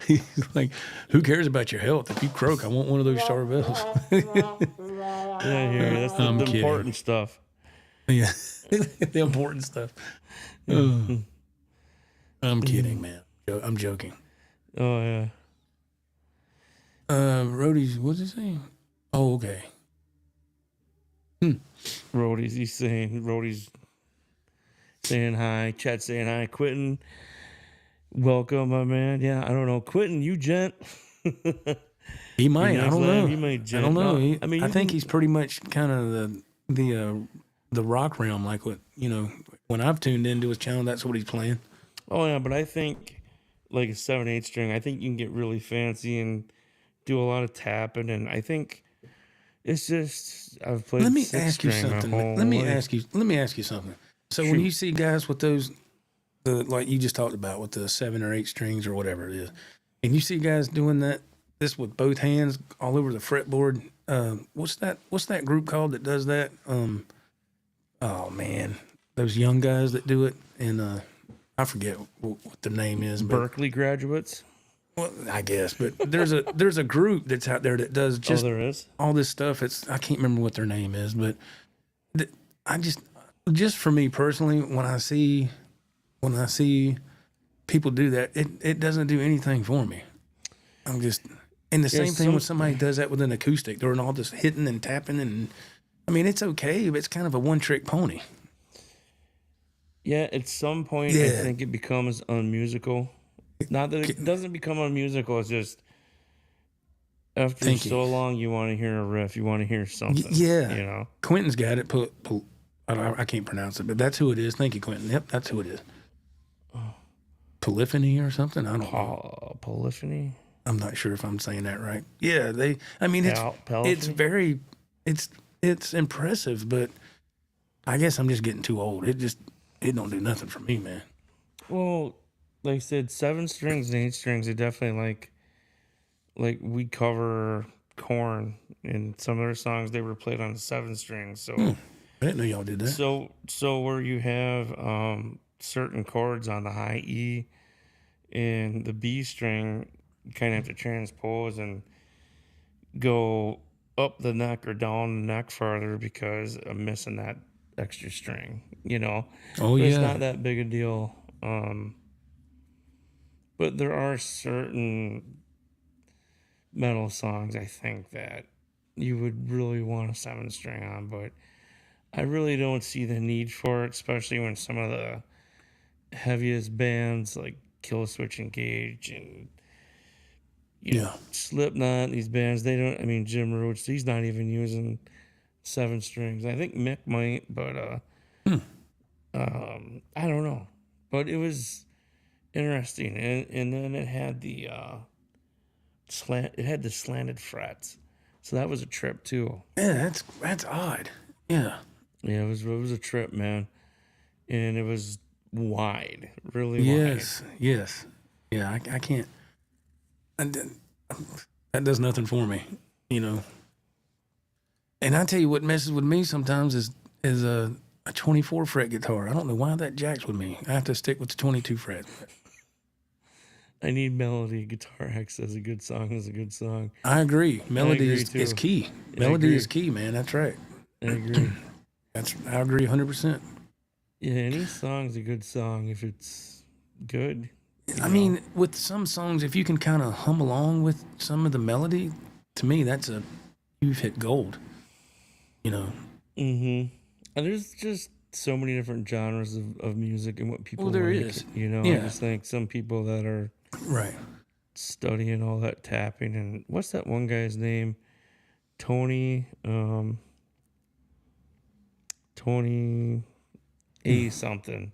Speaker 2: He's like, who cares about your health? If you croak, I want one of those Star Bells.
Speaker 1: Yeah, here. That's the important stuff.
Speaker 2: Yeah, the important stuff. Oh. I'm kidding, man. I'm joking.
Speaker 1: Oh yeah.
Speaker 2: Roadies, what's he saying? Oh, okay.
Speaker 1: Roadies saying hi. Chat saying hi. Quentin, welcome, my man. Yeah, I don't know. Quentin, you gent.
Speaker 2: He might. I don't know.
Speaker 1: He might gent.
Speaker 2: I don't know.
Speaker 1: No,
Speaker 2: I think he's pretty much kind of the rock realm, like what when I've tuned into his channel, that's what he's playing.
Speaker 1: Oh yeah, but I think like a 7/8 string, I think you can get really fancy and do a lot of tapping, and I think it's just I've played.
Speaker 2: Let me
Speaker 1: 6
Speaker 2: ask you
Speaker 1: string my
Speaker 2: something.
Speaker 1: whole
Speaker 2: Let me
Speaker 1: life.
Speaker 2: ask you something. So when you see guys with those, like you just talked about with the 7 or 8 strings or whatever it is, and you see guys doing this with both hands all over the fretboard, what's that group called that does that? Oh man, those young guys that do it, and I forget what the name is. But,
Speaker 1: Berkeley graduates.
Speaker 2: well, I guess, but there's a group that's out there that does just
Speaker 1: there is
Speaker 2: all this stuff. I can't remember what their name is, but just for me personally, when I see people do that, it doesn't do anything for me. I'm just, and the same thing when somebody does that with an acoustic, they're all just hitting and tapping, and I mean it's okay, but it's kind of a one-trick pony.
Speaker 1: Yeah, at some point I think it becomes unmusical. Not that it doesn't become unmusical, it's just after so long you want to hear a riff, you want to hear something.
Speaker 2: Yeah,
Speaker 1: you know.
Speaker 2: Quentin's got it. I can't pronounce it, but that's who it is. Thank you, Quentin. Yep, that's who it is. Polyphony or something. I don't know.
Speaker 1: Polyphony.
Speaker 2: I'm not sure if I'm saying that right. Yeah, it's very, it's impressive, but I guess I'm just getting too old. It don't do nothing for me, man.
Speaker 1: Well, like I said, 7 strings and 8 strings, they definitely like we cover Korn and some of their songs they were played on the 7 strings. So
Speaker 2: I didn't know y'all did that.
Speaker 1: So where you have certain chords on the high E and the B string, you kind of have to transpose and go up the neck or down the neck farther because I'm missing that extra string, you know.
Speaker 2: Oh,
Speaker 1: but
Speaker 2: yeah.
Speaker 1: It's not that big a deal. But there are certain metal songs, I think, that you would really want a 7 string on, but I really don't see the need for it, especially when some of the heaviest bands like Killswitch Engage and Slipknot, these bands, they don't, I mean, Jim Roach, he's not even using 7 strings. I think Mick might, but I don't know. But it was interesting, and then it had the slanted frets, so that was a trip too.
Speaker 2: Yeah, that's odd. Yeah.
Speaker 1: Yeah, it was a trip, man, and it was wide, really wide.
Speaker 2: Yes. Yeah, I can't. That does nothing for me, you know. And I tell you what messes with me sometimes is a 24 fret guitar. I don't know why that jacks with me. I have to stick with the 22 fret.
Speaker 1: I need melody. Guitar X is a good song. Is a good song.
Speaker 2: I agree. Melody is key. Melody is key, man. That's right.
Speaker 1: I agree.
Speaker 2: I agree 100%.
Speaker 1: Yeah, any song's a good song if it's good.
Speaker 2: I mean, with some songs, if you can kind of hum along with some of the melody, to me, you've hit gold. You know.
Speaker 1: Mm-hmm. And there's just so many different genres of music and what people
Speaker 2: there
Speaker 1: like,
Speaker 2: is.
Speaker 1: You know,
Speaker 2: Yeah.
Speaker 1: I just think some people that are studying all that tapping and what's that one guy's name? Tony A something.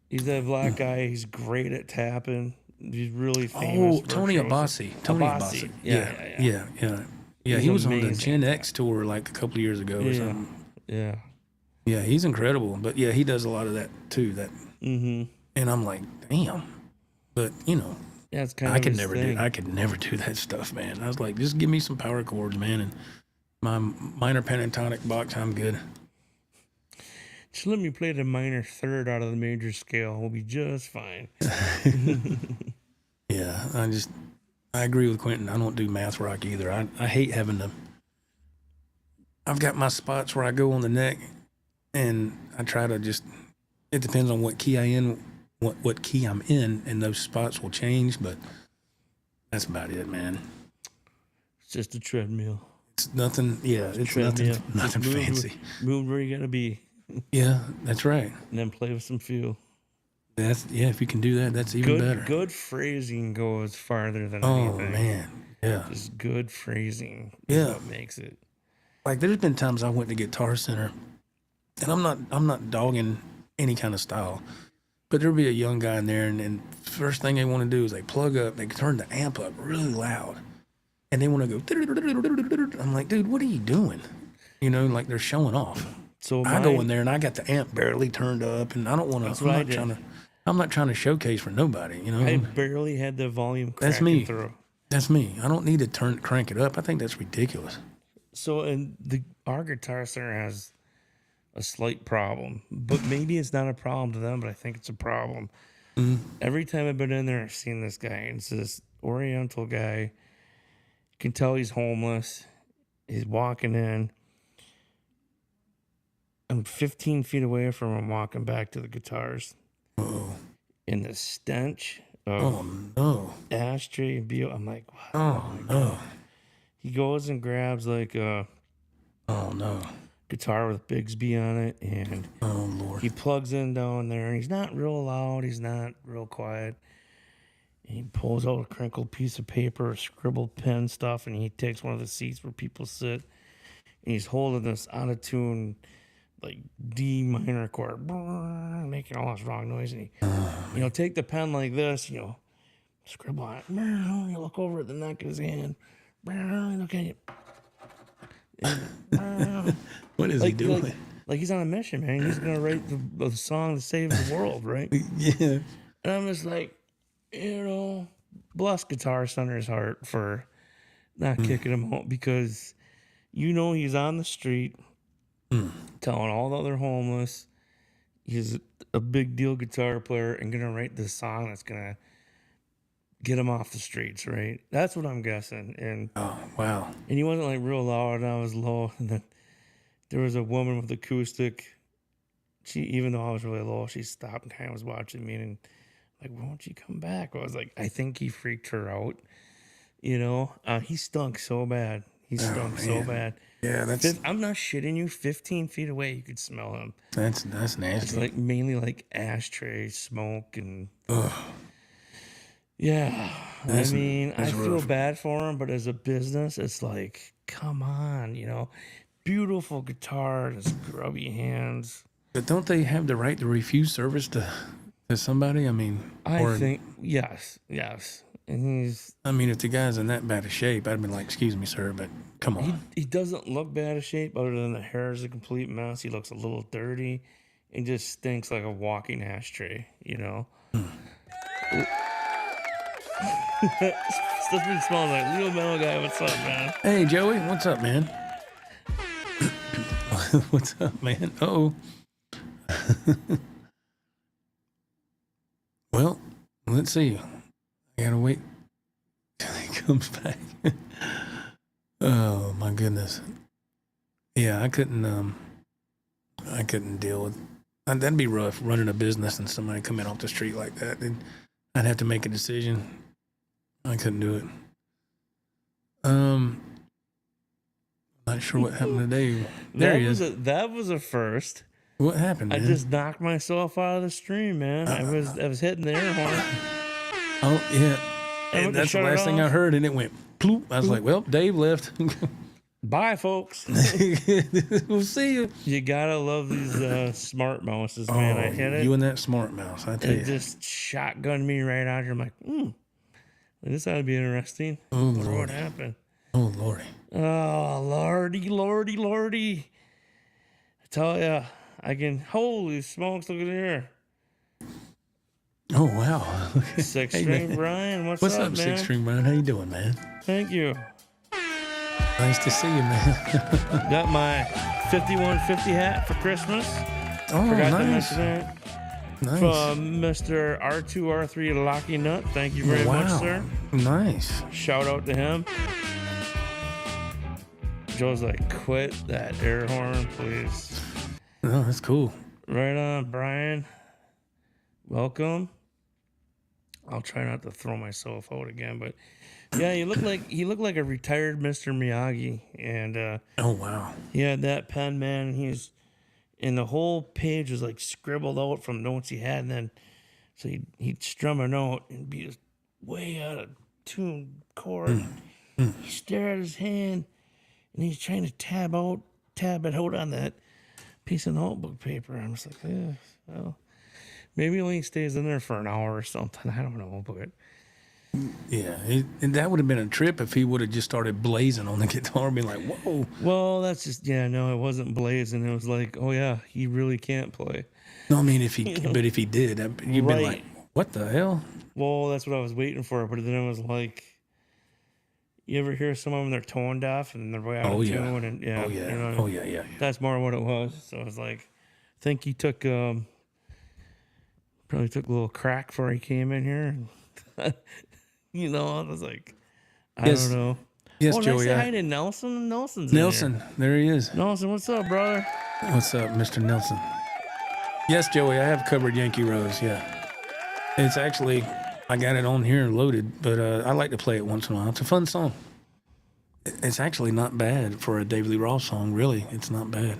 Speaker 1: He's that black guy. He's great at tapping. He's really famous.
Speaker 2: Oh, Tony Abbasi. Yeah, he was on the Gen X tour like a couple of years ago or something.
Speaker 1: Yeah.
Speaker 2: Yeah, he's incredible. But yeah, he does a lot of that too. And I'm like, damn. But you know,
Speaker 1: yeah, it's kind
Speaker 2: I
Speaker 1: of
Speaker 2: could never do that stuff, man. I was like, just give me some power chords, man, and my minor pentatonic box, I'm good.
Speaker 1: Just let me play the minor third out of the major scale. We'll be just fine.
Speaker 2: Yeah, I agree with Quentin. I don't do math rock either. I hate having to. I've got my spots where I go on the neck, and I try to just. It depends on what key what key I'm in, and those spots will change. But that's about it, man.
Speaker 1: It's just a treadmill.
Speaker 2: It's nothing. Yeah, it's nothing fancy.
Speaker 1: Move where you gotta be.
Speaker 2: Yeah, that's right.
Speaker 1: And then play with some feel.
Speaker 2: If you can do that, that's even better.
Speaker 1: Good phrasing goes farther than anything.
Speaker 2: Oh man, yeah.
Speaker 1: Just good phrasing is what makes it.
Speaker 2: Like there's been times I went to Guitar Center, and I'm not dogging any kind of style, but there'll be a young guy in there, and first thing they want to do is they plug up, they turn the amp up really loud, and they want to go. I'm like, dude, what are you doing? You know, like they're showing off. So I go in there and I got the amp barely turned up, and I don't want to. I'm not trying to showcase for nobody. You know,
Speaker 1: I barely had the volume.
Speaker 2: That's me.
Speaker 1: Through.
Speaker 2: That's me. I don't need to crank it up. I think that's ridiculous.
Speaker 1: So, our Guitar Center has a slight problem, but maybe it's not a problem to them, but I think it's a problem. Mm-hmm. Every time I've been in there, I've seen this guy. And it's this Oriental guy. You can tell he's homeless. He's walking in. I'm 15 feet away from him walking back to the guitars.
Speaker 2: Oh.
Speaker 1: And the stench
Speaker 2: Oh
Speaker 1: of
Speaker 2: no.
Speaker 1: ashtray and BO. I'm like, what?
Speaker 2: Oh no.
Speaker 1: He goes and grabs like a
Speaker 2: Oh no.
Speaker 1: guitar with Bigsby on it, and
Speaker 2: Oh Lord.
Speaker 1: he plugs in down there, and he's not real loud, he's not real quiet. And he pulls out a crinkled piece of paper, scribbled pen stuff, and he takes one of the seats where people sit, and he's holding this out of tune, like D minor chord, making all this wrong noise. And he, take the pen like this, scribble on it. You look over at the neck of his hand. Look at it.
Speaker 2: What is he doing?
Speaker 1: Like he's on a mission, man. He's gonna write the song to save the world, right?
Speaker 2: Yeah.
Speaker 1: And I'm just like, bless Guitar Center's heart for not kicking him out, because he's on the street telling all the other homeless he's a big deal guitar player and gonna write this song that's gonna get him off the streets, right? That's what I'm guessing. And
Speaker 2: Oh wow.
Speaker 1: and he wasn't like real loud, and I was low, and then there was a woman with acoustic. She, even though I was really low, she stopped and kind of was watching me, and like, won't you come back? I was like, I think he freaked her out. He stunk so bad. He stunk so bad.
Speaker 2: Yeah,
Speaker 1: I'm not shitting you. 15 feet away, you could smell him.
Speaker 2: that's nasty.
Speaker 1: It's like mainly like ashtray smoke and.
Speaker 2: Ugh.
Speaker 1: Yeah, I feel
Speaker 2: rough.
Speaker 1: bad for him, but as a business, it's like, come on, beautiful guitar and scrubby hands.
Speaker 2: But don't they have the right to refuse service to somebody? I mean,
Speaker 1: I think yes, and
Speaker 2: if the guy's in that bad of shape, I'd be like, "Excuse me, sir, but come on."
Speaker 1: he doesn't look bad of shape, other than the hair is a complete mess. He looks a little dirty, and just stinks like a walking ashtray. Stuff smells like Leo Metal Guy. What's up, man?
Speaker 2: Hey, Joey, what's up, man? What's up, man? Oh. Well, let's see. I gotta wait till he comes back. Oh my goodness. Yeah, I couldn't deal with. That'd be rough, running a business and somebody come in off the street like that. I'd have to make a decision. I couldn't do it. Not sure what happened today. There he is.
Speaker 1: That was a first.
Speaker 2: What happened, man?
Speaker 1: I just knocked myself out of the stream, man. I was hitting the air horn.
Speaker 2: Oh yeah,
Speaker 1: I went
Speaker 2: and
Speaker 1: to
Speaker 2: that's the
Speaker 1: shut it
Speaker 2: last thing I
Speaker 1: off.
Speaker 2: heard, and it went ploop. I was like, "Well, Dave left.
Speaker 1: Bye, folks.
Speaker 2: We'll see you."
Speaker 1: You gotta love these smart mouses, man. I hit it.
Speaker 2: You and that smart mouse, I tell
Speaker 1: It
Speaker 2: you.
Speaker 1: just shotgunned me right out here. I'm like, this ought to be interesting.
Speaker 2: Oh,
Speaker 1: Wonder what
Speaker 2: Lordy.
Speaker 1: happened.
Speaker 2: Oh lordy.
Speaker 1: Oh, lordy. I tell ya, holy smokes, look at here.
Speaker 2: Oh wow.
Speaker 1: Six
Speaker 2: Hey,
Speaker 1: string
Speaker 2: man.
Speaker 1: Brian, what's
Speaker 2: What's
Speaker 1: up,
Speaker 2: up,
Speaker 1: man?
Speaker 2: Six String Brian? How you doing, man?
Speaker 1: Thank you.
Speaker 2: Nice to see you, man.
Speaker 1: Got my 5150 hat for Christmas.
Speaker 2: Oh,
Speaker 1: Forgot to
Speaker 2: nice.
Speaker 1: mention that.
Speaker 2: Nice.
Speaker 1: From Mr. R2R3 Locky Nut. Thank you very much, sir.
Speaker 2: Nice.
Speaker 1: Shout out to him. Joe's like, quit that air horn, please.
Speaker 2: Oh, that's cool.
Speaker 1: Right on, Brian. Welcome. I'll try not to throw myself out again, but yeah, he looked like a retired Mr. Miyagi, and
Speaker 2: Oh wow.
Speaker 1: he had that pen, man. And the whole page was like scribbled out from notes he had, and then so he'd strum a note and be just way out of tune chord. He stared at his hand, and he's trying to tab it out on that piece of notebook paper. I'm just like, well, maybe he only stays in there for an hour or something. I don't know, but
Speaker 2: Yeah, and that would have been a trip if he would have just started blazing on the guitar and be like, "Whoa!"
Speaker 1: well, that's just no, it wasn't blazing. It was like, oh yeah, he really can't play.
Speaker 2: No, I mean if he did, you'd
Speaker 1: Right.
Speaker 2: be like, "What the hell?"
Speaker 1: Well, that's what I was waiting for, but then it was like, you ever hear someone when they're tone deaf and they're way out
Speaker 2: Oh
Speaker 1: of
Speaker 2: yeah.
Speaker 1: tune? And yeah,
Speaker 2: Oh yeah. Oh yeah.
Speaker 1: That's more what it was. So it was like, I think he took probably took a little crack before he came in here. I was like, I
Speaker 2: Yes.
Speaker 1: don't know.
Speaker 2: Yes,
Speaker 1: Oh, did I
Speaker 2: Joey.
Speaker 1: say hi to Nelson? Nelson's in
Speaker 2: Nelson, there he is.
Speaker 1: here. Nelson, what's up, brother?
Speaker 2: What's up, Mr. Nelson? Yes, Joey, I have covered Yankee Rose, yeah. It's actually, I got it on here loaded, but I like to play it once in a while. It's a fun song. It's actually not bad for a David Lee Roth song, really. It's not bad.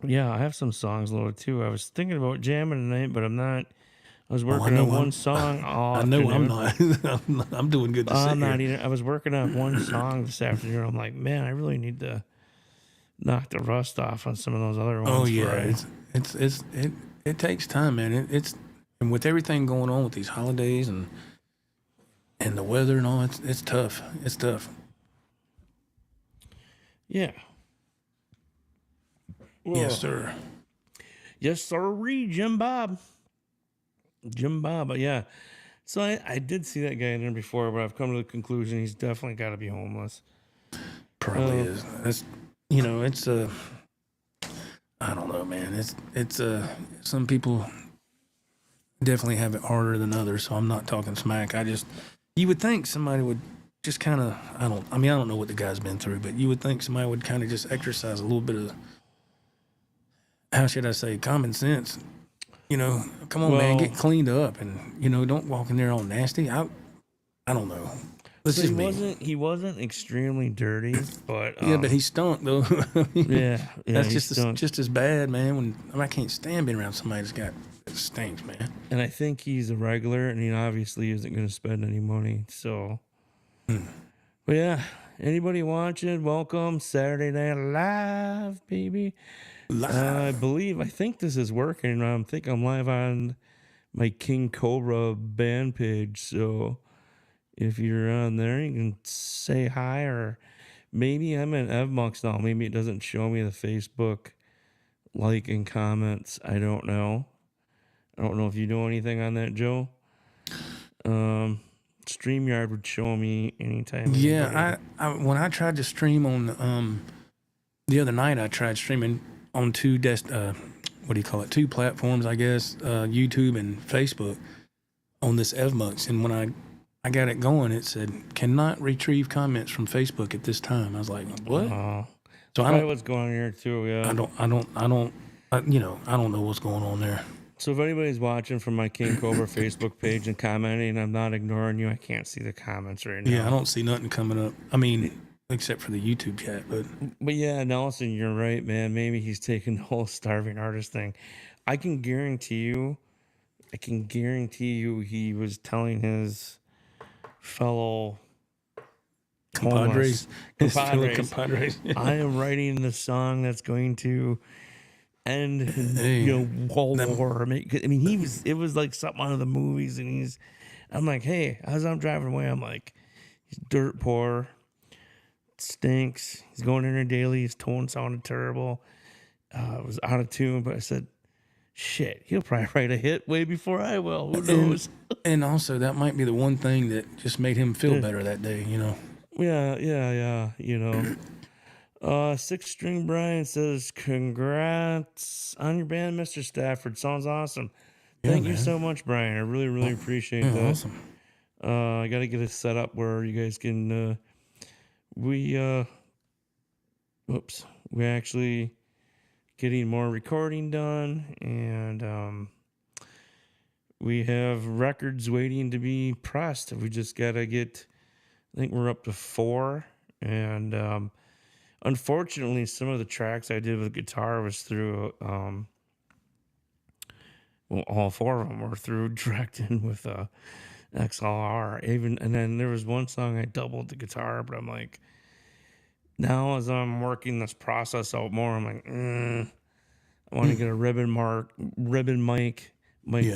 Speaker 1: Yeah, I have some songs loaded too. I was thinking about jamming tonight, but I'm not. I was working
Speaker 2: know
Speaker 1: on one
Speaker 2: I'm-
Speaker 1: song all
Speaker 2: I know I'm
Speaker 1: afternoon.
Speaker 2: not. I'm doing good to sit
Speaker 1: I'm not
Speaker 2: here.
Speaker 1: either. I was working on one song this afternoon. I'm like, man, I really need to knock the rust off on some of those other ones.
Speaker 2: Oh yeah,
Speaker 1: where
Speaker 2: it takes time, man. And with everything going on with these holidays and the weather and all, it's tough. It's tough.
Speaker 1: yeah.
Speaker 2: Yes, sir.
Speaker 1: Yes, sir. Jim Bob. Jim Bob, yeah. So I did see that guy in there before, but I've come to the conclusion he's definitely got to be homeless.
Speaker 2: Probably is. That's it's I don't know, man. It's some people definitely have it harder than others. So I'm not talking smack. You would think somebody would just kind of I don't know what the guy's been through, but you would think somebody would kind of just exercise a little bit of, how should I say, common sense. Come on, man, get cleaned up, and don't walk in there all nasty. I don't know. This is me.
Speaker 1: He wasn't extremely dirty, but
Speaker 2: Yeah, but he stunk though.
Speaker 1: yeah,
Speaker 2: That's
Speaker 1: he
Speaker 2: just
Speaker 1: stunk.
Speaker 2: just as bad, man. I can't stand being around somebody that stinks, man.
Speaker 1: And I think he's a regular, and he obviously isn't going to spend any money. So, but yeah, anybody watching, welcome. Saturday Night Live, baby. I think this is working. I think I'm live on my King Cobra band page. So if you're on there, you can say hi, or maybe I'm in Evmux now. Maybe it doesn't show me the Facebook like and comments. I don't know. I don't know if you do anything on that, Joe. StreamYard would show me anytime.
Speaker 2: Yeah, I when I tried to stream on the other night, I tried streaming on two platforms, I guess, YouTube and Facebook on this Evmux, and when I got it going, it said cannot retrieve comments from Facebook at this time. I was like, what?
Speaker 1: So I don't know what's going on here too. Yeah,
Speaker 2: I don't know what's going on there.
Speaker 1: So if anybody's watching from my King Cobra Facebook page and commenting, I'm not ignoring you. I can't see the comments right now.
Speaker 2: Yeah, I don't see nothing coming up. I mean, except for the YouTube chat,
Speaker 1: But yeah, Nelson, you're right, man. Maybe he's taking the whole starving artist thing. I can guarantee you he was telling his fellow
Speaker 2: compadres.
Speaker 1: compadres. I am writing the song that's going to end war. It was like something out of the movies, and I'm like, hey, as I'm driving away, I'm like, he's dirt poor, stinks. He's going in there daily. His tone sounded terrible. It was out of tune, but I said, shit, he'll probably write a hit way before I will. Who knows?
Speaker 2: And also, that might be the one thing that just made him feel better that day,
Speaker 1: Yeah. Six String Brian says, congrats on your band, Mr. Stafford. Sounds awesome. Thank you so much, Brian. I really, really appreciate that.
Speaker 2: Awesome.
Speaker 1: I got to get it set up where you guys can, we're actually getting more recording done, and we have records waiting to be pressed. We just got to get, I think we're up to 4, and unfortunately, some of the tracks I did with guitar was through, all 4 of them were through direct in with XLR. And then there was one song I doubled the guitar, but I'm like, now as I'm working this process out more, I'm like, I want to get a ribbon mic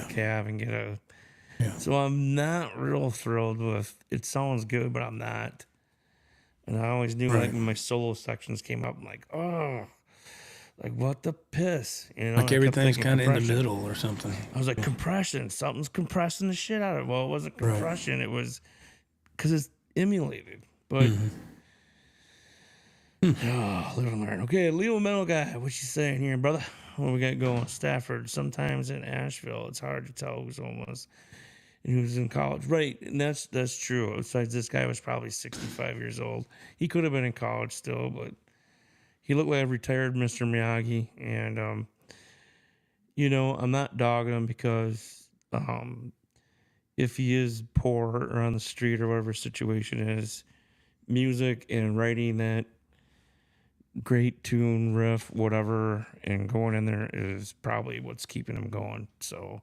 Speaker 1: cab, and get a. Yeah. So I'm not real thrilled with it. Sounds good, but I'm not. And I always knew, like, when my solo sections came up, I'm like, oh, like, what the piss?
Speaker 2: Like everything's kind of in the middle or something.
Speaker 1: I was like, compression. Something's compressing the shit out of it. Well, it wasn't compression. Right. It was because it's emulated. But, live and learn. Okay, Leo Metal Guy, what you saying here, brother? What we got going? Stafford. Sometimes in Asheville, it's hard to tell who's homeless. and he was in college, right? And that's true. Besides, this guy was probably 65 years old. He could have been in college still, but he looked like a retired Mr. Miyagi. And I'm not dogging him because if he is poor or on the street or whatever situation is, music and writing that great tune, riff, whatever, and going in there is probably what's keeping him going. So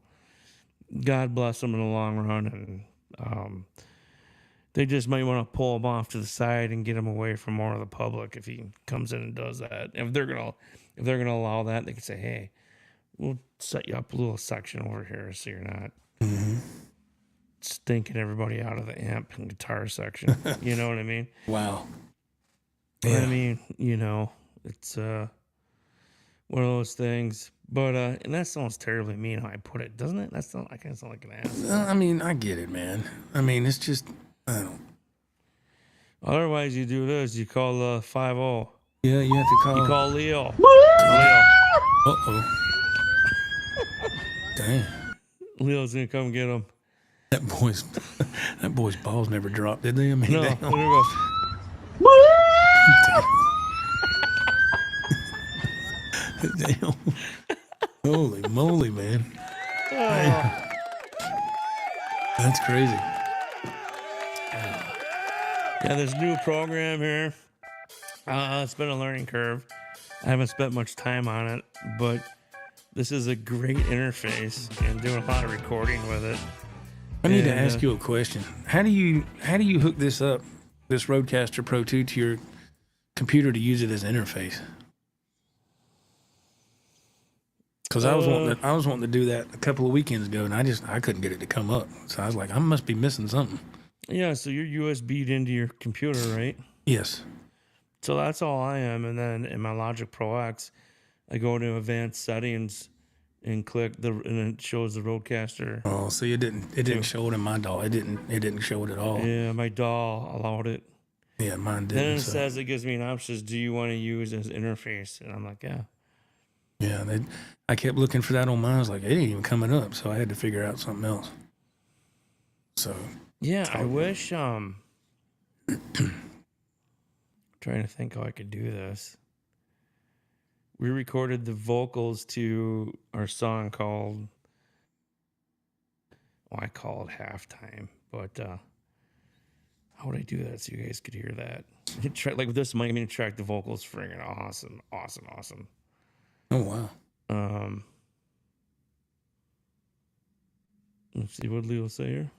Speaker 1: God bless him in the long run, and they just might want to pull him off to the side and get him away from more of the public if he comes in and does that. If they're gonna allow that, they can say, "Hey, we'll set you up a little section over here so you're not stinking everybody out of the amp and guitar section." You know what I mean?
Speaker 2: Wow.
Speaker 1: Yeah. I mean, it's one of those things. But and that sounds terribly mean how I put it, doesn't it? I kind of sound like an ass.
Speaker 2: I mean, I get it, man. I mean, it's just I don't.
Speaker 1: Otherwise, you do this. You call 5-0.
Speaker 2: Yeah, you have to call.
Speaker 1: You call Leo. Leo.
Speaker 2: Uh-oh. Dang.
Speaker 1: Leo's gonna come get him.
Speaker 2: That boy's balls never dropped, did they? I mean,
Speaker 1: No,
Speaker 2: damn.
Speaker 1: there we go.
Speaker 2: Damn. Holy moly, man. That's crazy.
Speaker 1: Yeah, this new program here, it's been a learning curve. I haven't spent much time on it, but this is a great interface and doing a lot of recording with it.
Speaker 2: I need to ask you a question. How do you hook this up, this Rodecaster Pro 2, to your computer to use it as an interface? Because I was wanting to do that a couple of weekends ago, and I couldn't get it to come up. So I was like, I must be missing something.
Speaker 1: Yeah, so you're USB'd into your computer, right?
Speaker 2: Yes.
Speaker 1: So that's all I am, and then in my Logic Pro X, I go to Advanced Settings and click and it shows the Rodecaster.
Speaker 2: Oh, so it didn't show it in my DAW. It didn't show it at all.
Speaker 1: Yeah, my DAW allowed it.
Speaker 2: Yeah, mine didn't.
Speaker 1: Then it gives me an option: do you want to use as interface? And I'm like, yeah.
Speaker 2: Yeah, I kept looking for that on mine. I was like, it ain't even coming up, so I had to figure out something else. So
Speaker 1: yeah, I wish. Trying to think how I could do this. We recorded the vocals to our song called. Well, I call it Halftime, but how would I do that so you guys could hear that? Like with this mic, I'm gonna track the vocals friggin' awesome.
Speaker 2: oh wow.
Speaker 1: Let's see what Leo say here.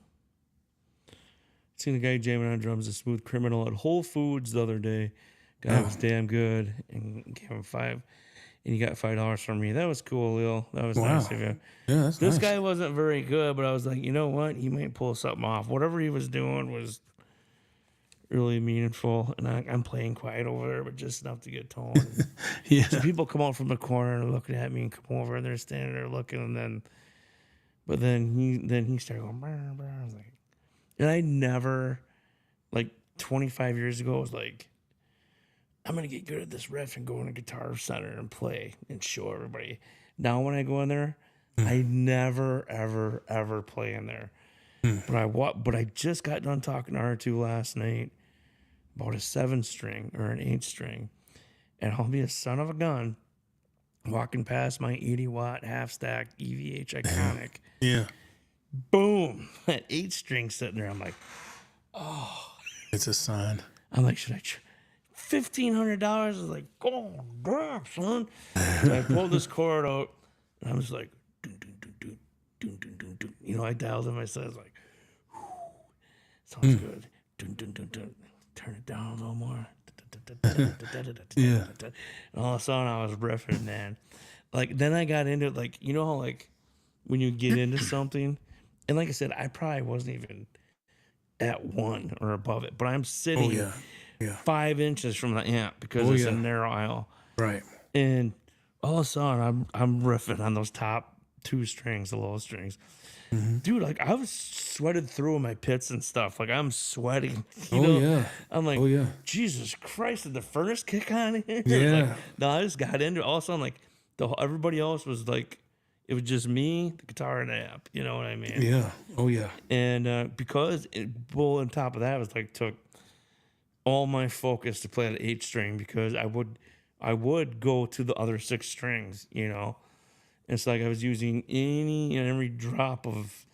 Speaker 1: Seen a guy jamming on drums, a smooth criminal at Whole Foods the other day. Guy was damn good and gave him $5, and he got $5 from me. That was cool, Leo. That was nice of you.
Speaker 2: Yeah, that's
Speaker 1: This
Speaker 2: nice.
Speaker 1: guy wasn't very good, but I was like, you know what? He might pull something off. Whatever he was doing was really meaningful, and I'm playing quiet over there, but just enough to get tone.
Speaker 2: Yeah.
Speaker 1: So people come out from the corner and looking at me and come over, and they're standing there looking, and then he started going, brr, brr. I was like, and I never, like 25 years ago, was like, I'm gonna get good at this riff and go in a guitar center and play and show everybody. Now when I go in there, I never ever play in there. But I just got done talking to R2 last night about a 7-string or an 8-string, and I'll be a son of a gun walking past my 80-watt half-stack EVH Iconic.
Speaker 2: Yeah.
Speaker 1: Boom! That 8-string sitting there. I'm like, oh.
Speaker 2: It's a sign.
Speaker 1: I'm like, should I? $1,500. I was like, oh damn, son. So I pulled this chord out, and I was like, dun, dun, dun, dun, dun, dun, dun, dun. You know, I dialed in myself. I was like, sounds good. Dun, dun, dun, dun. Turn it down a little more.
Speaker 2: Yeah.
Speaker 1: And all of a sudden, I was riffing, man. Like, then I got into it, like, you know how, like, when you get into something, and like I said, I probably wasn't even at 1 or above it, but I'm sitting 5 inches from the amp because it's a narrow aisle.
Speaker 2: Right.
Speaker 1: And all of a sudden, I'm riffing on those top 2 strings, the low strings. Dude, like, I was sweated through my pits and stuff. Like, I'm sweating. You know? I'm like, Jesus Christ, did the furnace kick on here?
Speaker 2: Yeah.
Speaker 1: Like, no, I just got into it. All of a sudden, like, everybody else was, like, It was just me, the guitar, and the amp. You know what I mean?
Speaker 2: Yeah. Oh yeah.
Speaker 1: And because on top of that, it was like took all my focus to play the 8 string because I would go to the other 6 strings. You know, it's like I was using any and every drop of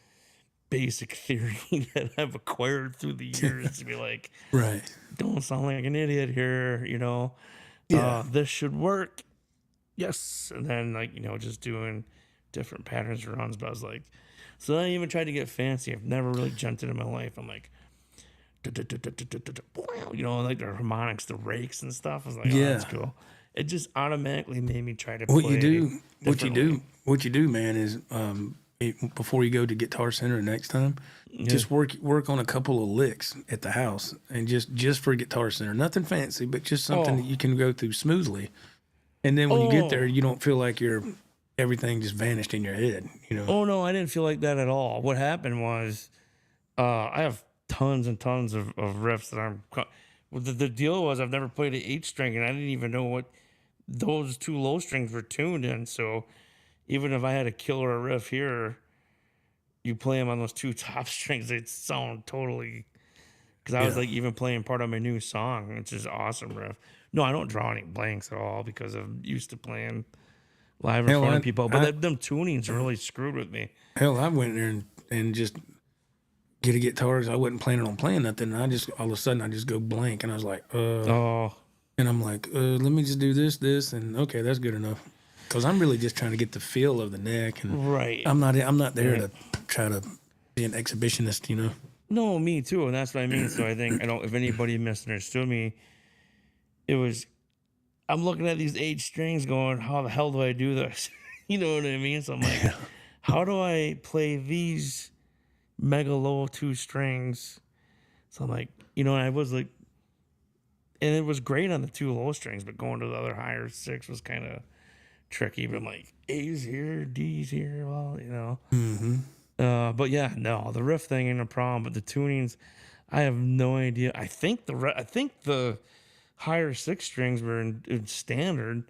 Speaker 1: basic theory that I've acquired through the years to be like,
Speaker 2: Right.
Speaker 1: don't sound like an idiot here. You know,
Speaker 2: Yeah.
Speaker 1: this should work. Yes, and then like just doing different patterns and runs. But I was like, so then I even tried to get fancy. I've never really jumped in my life. I'm like, like the harmonics, the rakes and stuff. I was like, oh, that's cool. It just automatically made me try to play.
Speaker 2: What you do, man, is before you go to Guitar Center next time, just work on a couple of licks at the house, and just for Guitar Center, nothing fancy, but just something that you can go through smoothly. And then when you get there, you don't feel like everything just vanished in your head.
Speaker 1: Oh no, I didn't feel like that at all. What happened was, I have tons and tons of riffs that I'm. Well, the deal was I've never played an 8 string, and I didn't even know what those 2 low strings were tuned in. So even if I had a killer riff here, you play them on those 2 top strings, they'd sound totally. Because I was like even playing part of my new song, which is awesome riff. No, I don't draw any blanks at all because I'm used to playing live in front of people. But them tunings really screwed with me.
Speaker 2: Hell, I went there and just get a guitar. I wasn't planning on playing nothing. And I just all of a sudden I just go blank, and I was like, and I'm like, let me just do this, and okay, that's good enough. Because I'm really just trying to get the feel of the neck, and I'm not there to try to be an exhibitionist,
Speaker 1: No, me too, and that's what I mean. So I think if anybody misunderstood me, it was I'm looking at these 8 strings, going, how the hell do I do this? You know what I mean? So I'm like, how do I play these mega low 2 strings? So I'm like, I was like, and it was great on the 2 low strings, but going to the other higher 6 was kind of tricky. But I'm like, A's here, D's here, well, but yeah, no, the riff thing ain't a problem. But the tunings, I have no idea. I think the higher 6 strings were in standard.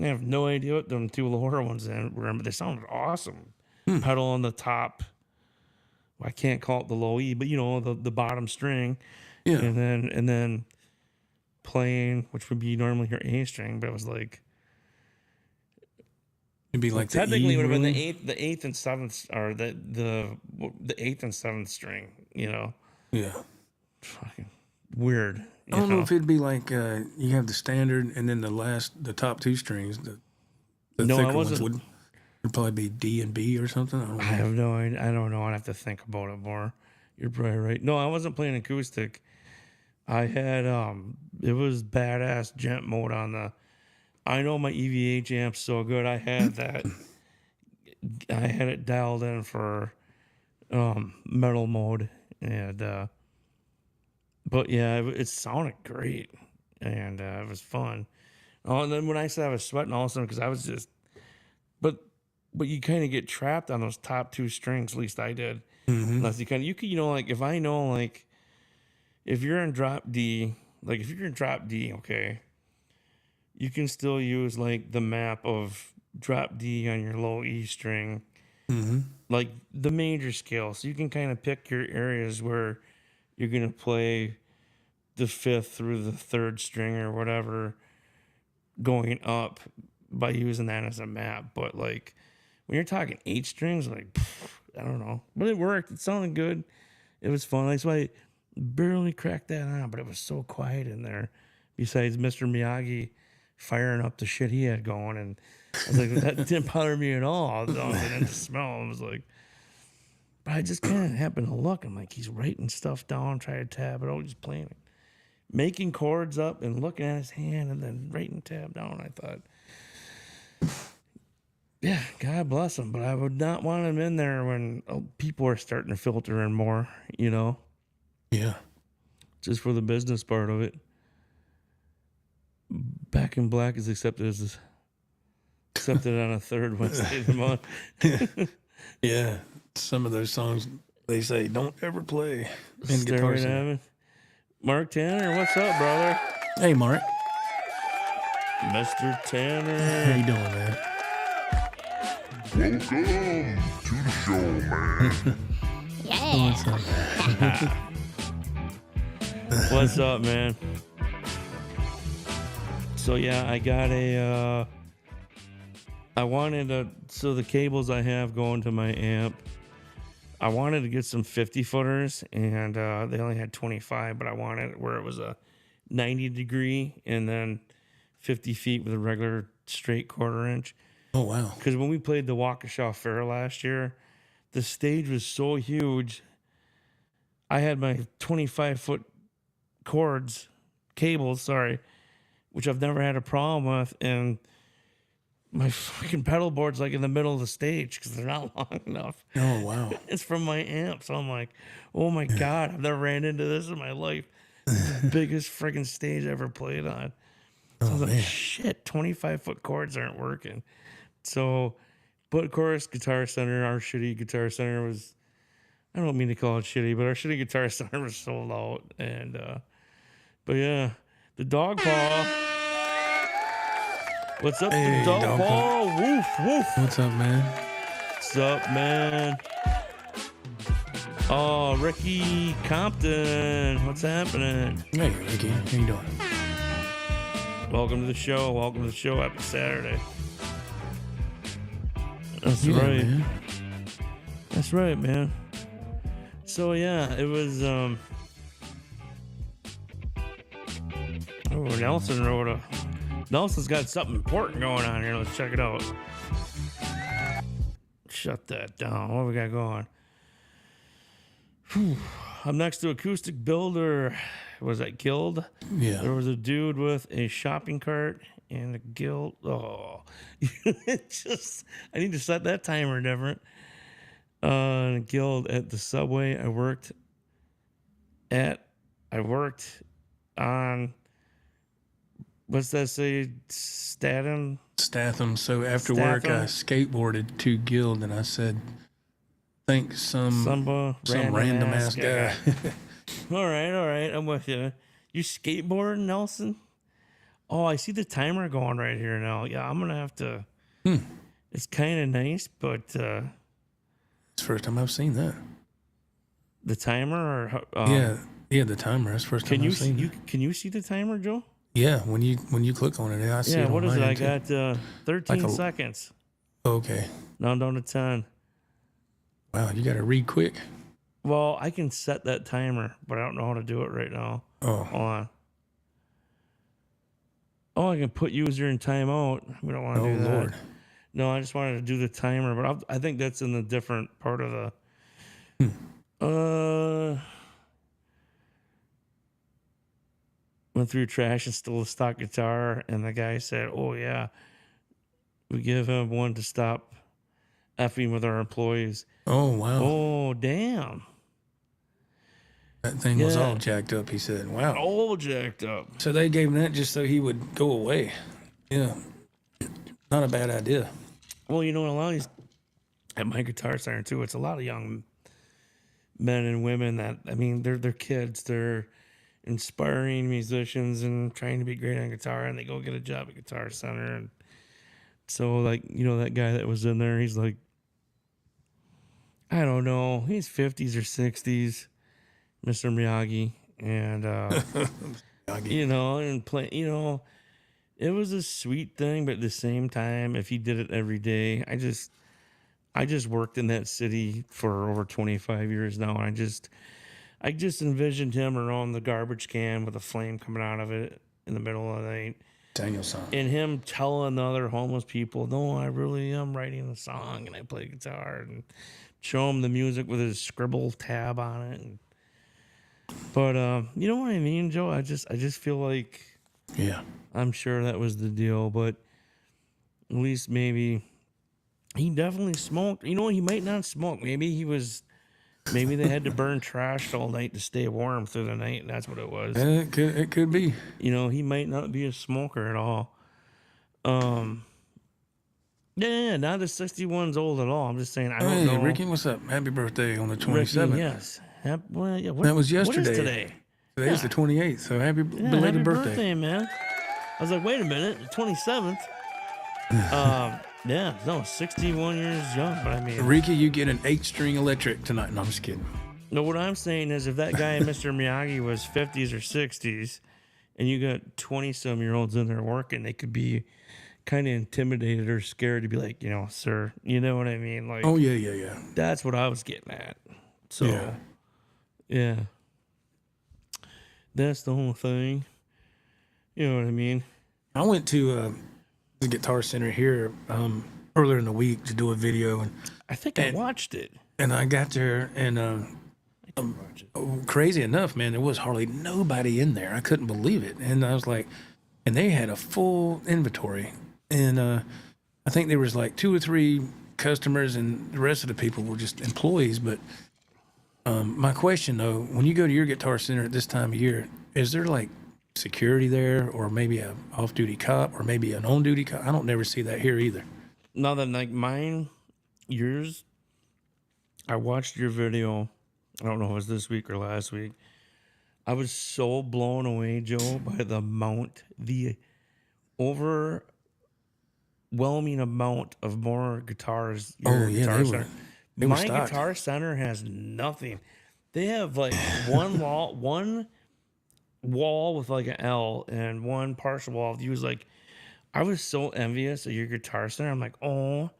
Speaker 1: I have no idea what them 2 lower ones were, but they sounded awesome. Pedal on the top. Well, I can't call it the low E, but the bottom string. Yeah. And then playing, which would be normally your A string, but it was like
Speaker 2: it'd be like
Speaker 1: technically it would have been the eighth and 7th, or the 8th and 7th string. Yeah. Fucking weird.
Speaker 2: I don't know if it'd be like you have the standard and then the top 2 strings. The thicker ones would probably be D and B or something.
Speaker 1: I have no idea. I don't know. I'd have to think about it more. You're probably right. No, I wasn't playing acoustic. I had it was badass gent mode on the. I know my EVH amp's so good. I had that. I had it dialed in for metal mode, and but yeah, it sounded great, and it was fun. Oh, and then when I said I was sweating all of a sudden, because I was just, but you kind of get trapped on those top 2 strings. At least I did. Unless you could, like if I know, like if you're in drop D, okay, you can still use like the map of drop D on your low E string, like the major scale. So you can kind of pick your areas where you're going to play the 5th through the 3rd string or whatever going up by using that as a map. But like when you're talking 8 strings, like, I don't know. But it worked. It sounded good. It was fun. That's why I barely cracked that on, but it was so quiet in there. Besides Mr. Miyagi firing up the shit he had going. And I was like, that didn't bother me at all. And then the smell, I was like, but I just kind of happened to look. I'm like, he's writing stuff down, trying to tab it out, just playing it. Making chords up and looking at his hand and then writing tab down. I thought, yeah, God bless him. But I would not want him in there when people are starting to filter in more,
Speaker 2: Yeah.
Speaker 1: Just for the business part of it. Back in Black is accepted on a 3rd Wednesday of the month.
Speaker 2: Yeah. Some of those songs, they say, don't ever play in Guitar Center.
Speaker 1: Mark Tanner, what's up, brother?
Speaker 2: Hey, Mark.
Speaker 1: Mr. Tanner.
Speaker 2: How you doing, man?
Speaker 4: Welcome to the show, man.
Speaker 3: Yeah.
Speaker 1: What's up, man? So yeah, I got so the cables I have going to my amp, I wanted to get some 50 footers, and they only had 25, but I wanted it where it was a 90 degree and then 50 feet with a regular straight 1/4 inch.
Speaker 2: Oh, wow.
Speaker 1: Because when we played the Waukesha Fair last year, the stage was so huge. I had my 25-foot cables, which I've never had a problem with, and my fucking pedal board's like in the middle of the stage because they're not long enough.
Speaker 2: Oh, wow.
Speaker 1: It's from my amp, so I'm like, oh my God, I've never ran into this in my life. It's the biggest friggin' stage I ever played on. So I was like, shit, 25-foot cords aren't working. So, but of course, Guitar Center, our shitty Guitar Center was, I don't mean to call it shitty, but our shitty Guitar Center was sold out. And, but yeah, the dog paw. What's up,
Speaker 2: Hey,
Speaker 1: the dog
Speaker 2: dog
Speaker 1: paw? Woof, woof.
Speaker 2: What's up, man?
Speaker 1: What's up, man? Oh, Ricky Compton. What's happening?
Speaker 2: Hey, Ricky. How you doing?
Speaker 1: Welcome to the show. Welcome to the show. Happy Saturday. That's
Speaker 2: Yeah,
Speaker 1: right.
Speaker 2: man.
Speaker 1: That's right, man. So yeah, it was Nelson's got something important going on here. Let's check it out. Shut that down. What we got going? Whew. I'm next to Acoustic Builder. Was that Guild?
Speaker 2: Yeah.
Speaker 1: There was a dude with a shopping cart and a Guild. Oh, it just, I need to set that timer different. Guild at the Subway. I worked on, what's that say? Statham. So after work, I skateboarded to Guild, and I said, thanks some random ass guy. All right. I'm with you. You skateboard, Nelson? Oh, I see the timer going right here now. Yeah, I'm gonna have to. It's kind of nice, but
Speaker 2: It's the first time I've seen that.
Speaker 1: the timer, or
Speaker 2: Yeah, the timer. That's the first time I've seen it.
Speaker 1: Can you see the timer, Joe?
Speaker 2: Yeah, when you click on it, I see it.
Speaker 1: Yeah, what is it?
Speaker 2: on
Speaker 1: I
Speaker 2: mine, too.
Speaker 1: got 13
Speaker 2: Like
Speaker 1: seconds.
Speaker 2: Okay.
Speaker 1: Now I'm down to 10.
Speaker 2: Wow, you got to read quick.
Speaker 1: Well, I can set that timer, but I don't know how to do it right now.
Speaker 2: Oh.
Speaker 1: Hold on. Oh, I can put user in timeout. We don't want to
Speaker 2: Oh,
Speaker 1: do that.
Speaker 2: Lord.
Speaker 1: No, I just wanted to do the timer, but I think that's in a different part of the. Went through trash and stole a stock guitar, and the guy said, "Oh yeah, we give him one to stop effing with our employees."
Speaker 2: Oh, wow.
Speaker 1: Oh damn!
Speaker 2: That thing was
Speaker 1: Yeah.
Speaker 2: all jacked up, he said. Wow.
Speaker 1: All jacked up.
Speaker 2: So they gave him that just so he would go away. Yeah. Not a bad idea.
Speaker 1: Well, you know, a lot of these at my Guitar Center too, it's a lot of young men and women that, I mean, they're kids, they're inspiring musicians and trying to be great on guitar, and they go get a job at Guitar Center. And so, like, you know, that guy that was in there, he's like, I don't know, he's 50s or 60s, Mr. Miyagi, and you know, and play, you know, it was a sweet thing, but at the same time, if he did it every day, I just worked in that city for over 25 years now, and I just envisioned him around the garbage can with a flame coming out of it in the middle of the night.
Speaker 2: Daniel song.
Speaker 1: And him telling the other homeless people, no, I really am writing a song and I play guitar, and show him the music with his scribble tab on it. But you know what I mean, Joe? I just feel like,
Speaker 2: Yeah.
Speaker 1: I'm sure that was the deal, but at least maybe he definitely smoked. You know, he might not smoke. Maybe they had to burn trash all night to stay warm through the night, and that's what it was.
Speaker 2: It could be.
Speaker 1: You know, he might not be a smoker at all. Yeah, not that 61's old at all. I'm just saying, I don't know.
Speaker 2: Ricky, what's up? Happy birthday on the
Speaker 1: Ricky,
Speaker 2: 27th.
Speaker 1: yes. Well, yeah,
Speaker 2: That was yesterday.
Speaker 1: What is today?
Speaker 2: Today's the 28th, so happy
Speaker 1: Yeah,
Speaker 2: belated
Speaker 1: happy
Speaker 2: birthday.
Speaker 1: man. I was like, wait a minute, the 27th. Yeah, no, 61 years young, but I mean,
Speaker 2: Ricky, you get an 8-string electric tonight. No, I'm just kidding.
Speaker 1: no, what I'm saying is if that guy, Mr. Miyagi, was 50s or 60s, and you got 20-some-year-olds in there working, they could be kind of intimidated or scared to be like, sir, you know what I mean? Like,
Speaker 2: Oh, yeah.
Speaker 1: that's what I was getting at. So,
Speaker 2: Yeah.
Speaker 1: yeah. That's the whole thing. You know what I mean?
Speaker 2: I went to the Guitar Center here earlier in the week to do a video,
Speaker 1: I think I watched it.
Speaker 2: and I got there, and crazy enough, man, there was hardly nobody in there. I couldn't believe it, and I was like, and they had a full inventory, and I think there was like 2 or 3 customers, and the rest of the people were just employees. But my question though, when you go to your Guitar Center at this time of year, is there like security there, or maybe a off-duty cop, or maybe an on-duty cop? I don't never see that here either.
Speaker 1: Now that like yours, I watched your video. I don't know if it was this week or last week. I was so blown away, Joe, by the overwhelming amount of more guitars.
Speaker 2: Oh yeah,
Speaker 1: Guitar
Speaker 2: they
Speaker 1: Center.
Speaker 2: were
Speaker 1: My
Speaker 2: stocked.
Speaker 1: Guitar Center has nothing. They have like one wall with like an L and one partial wall with U's. Like, I was so envious of your Guitar Center. I'm like, oh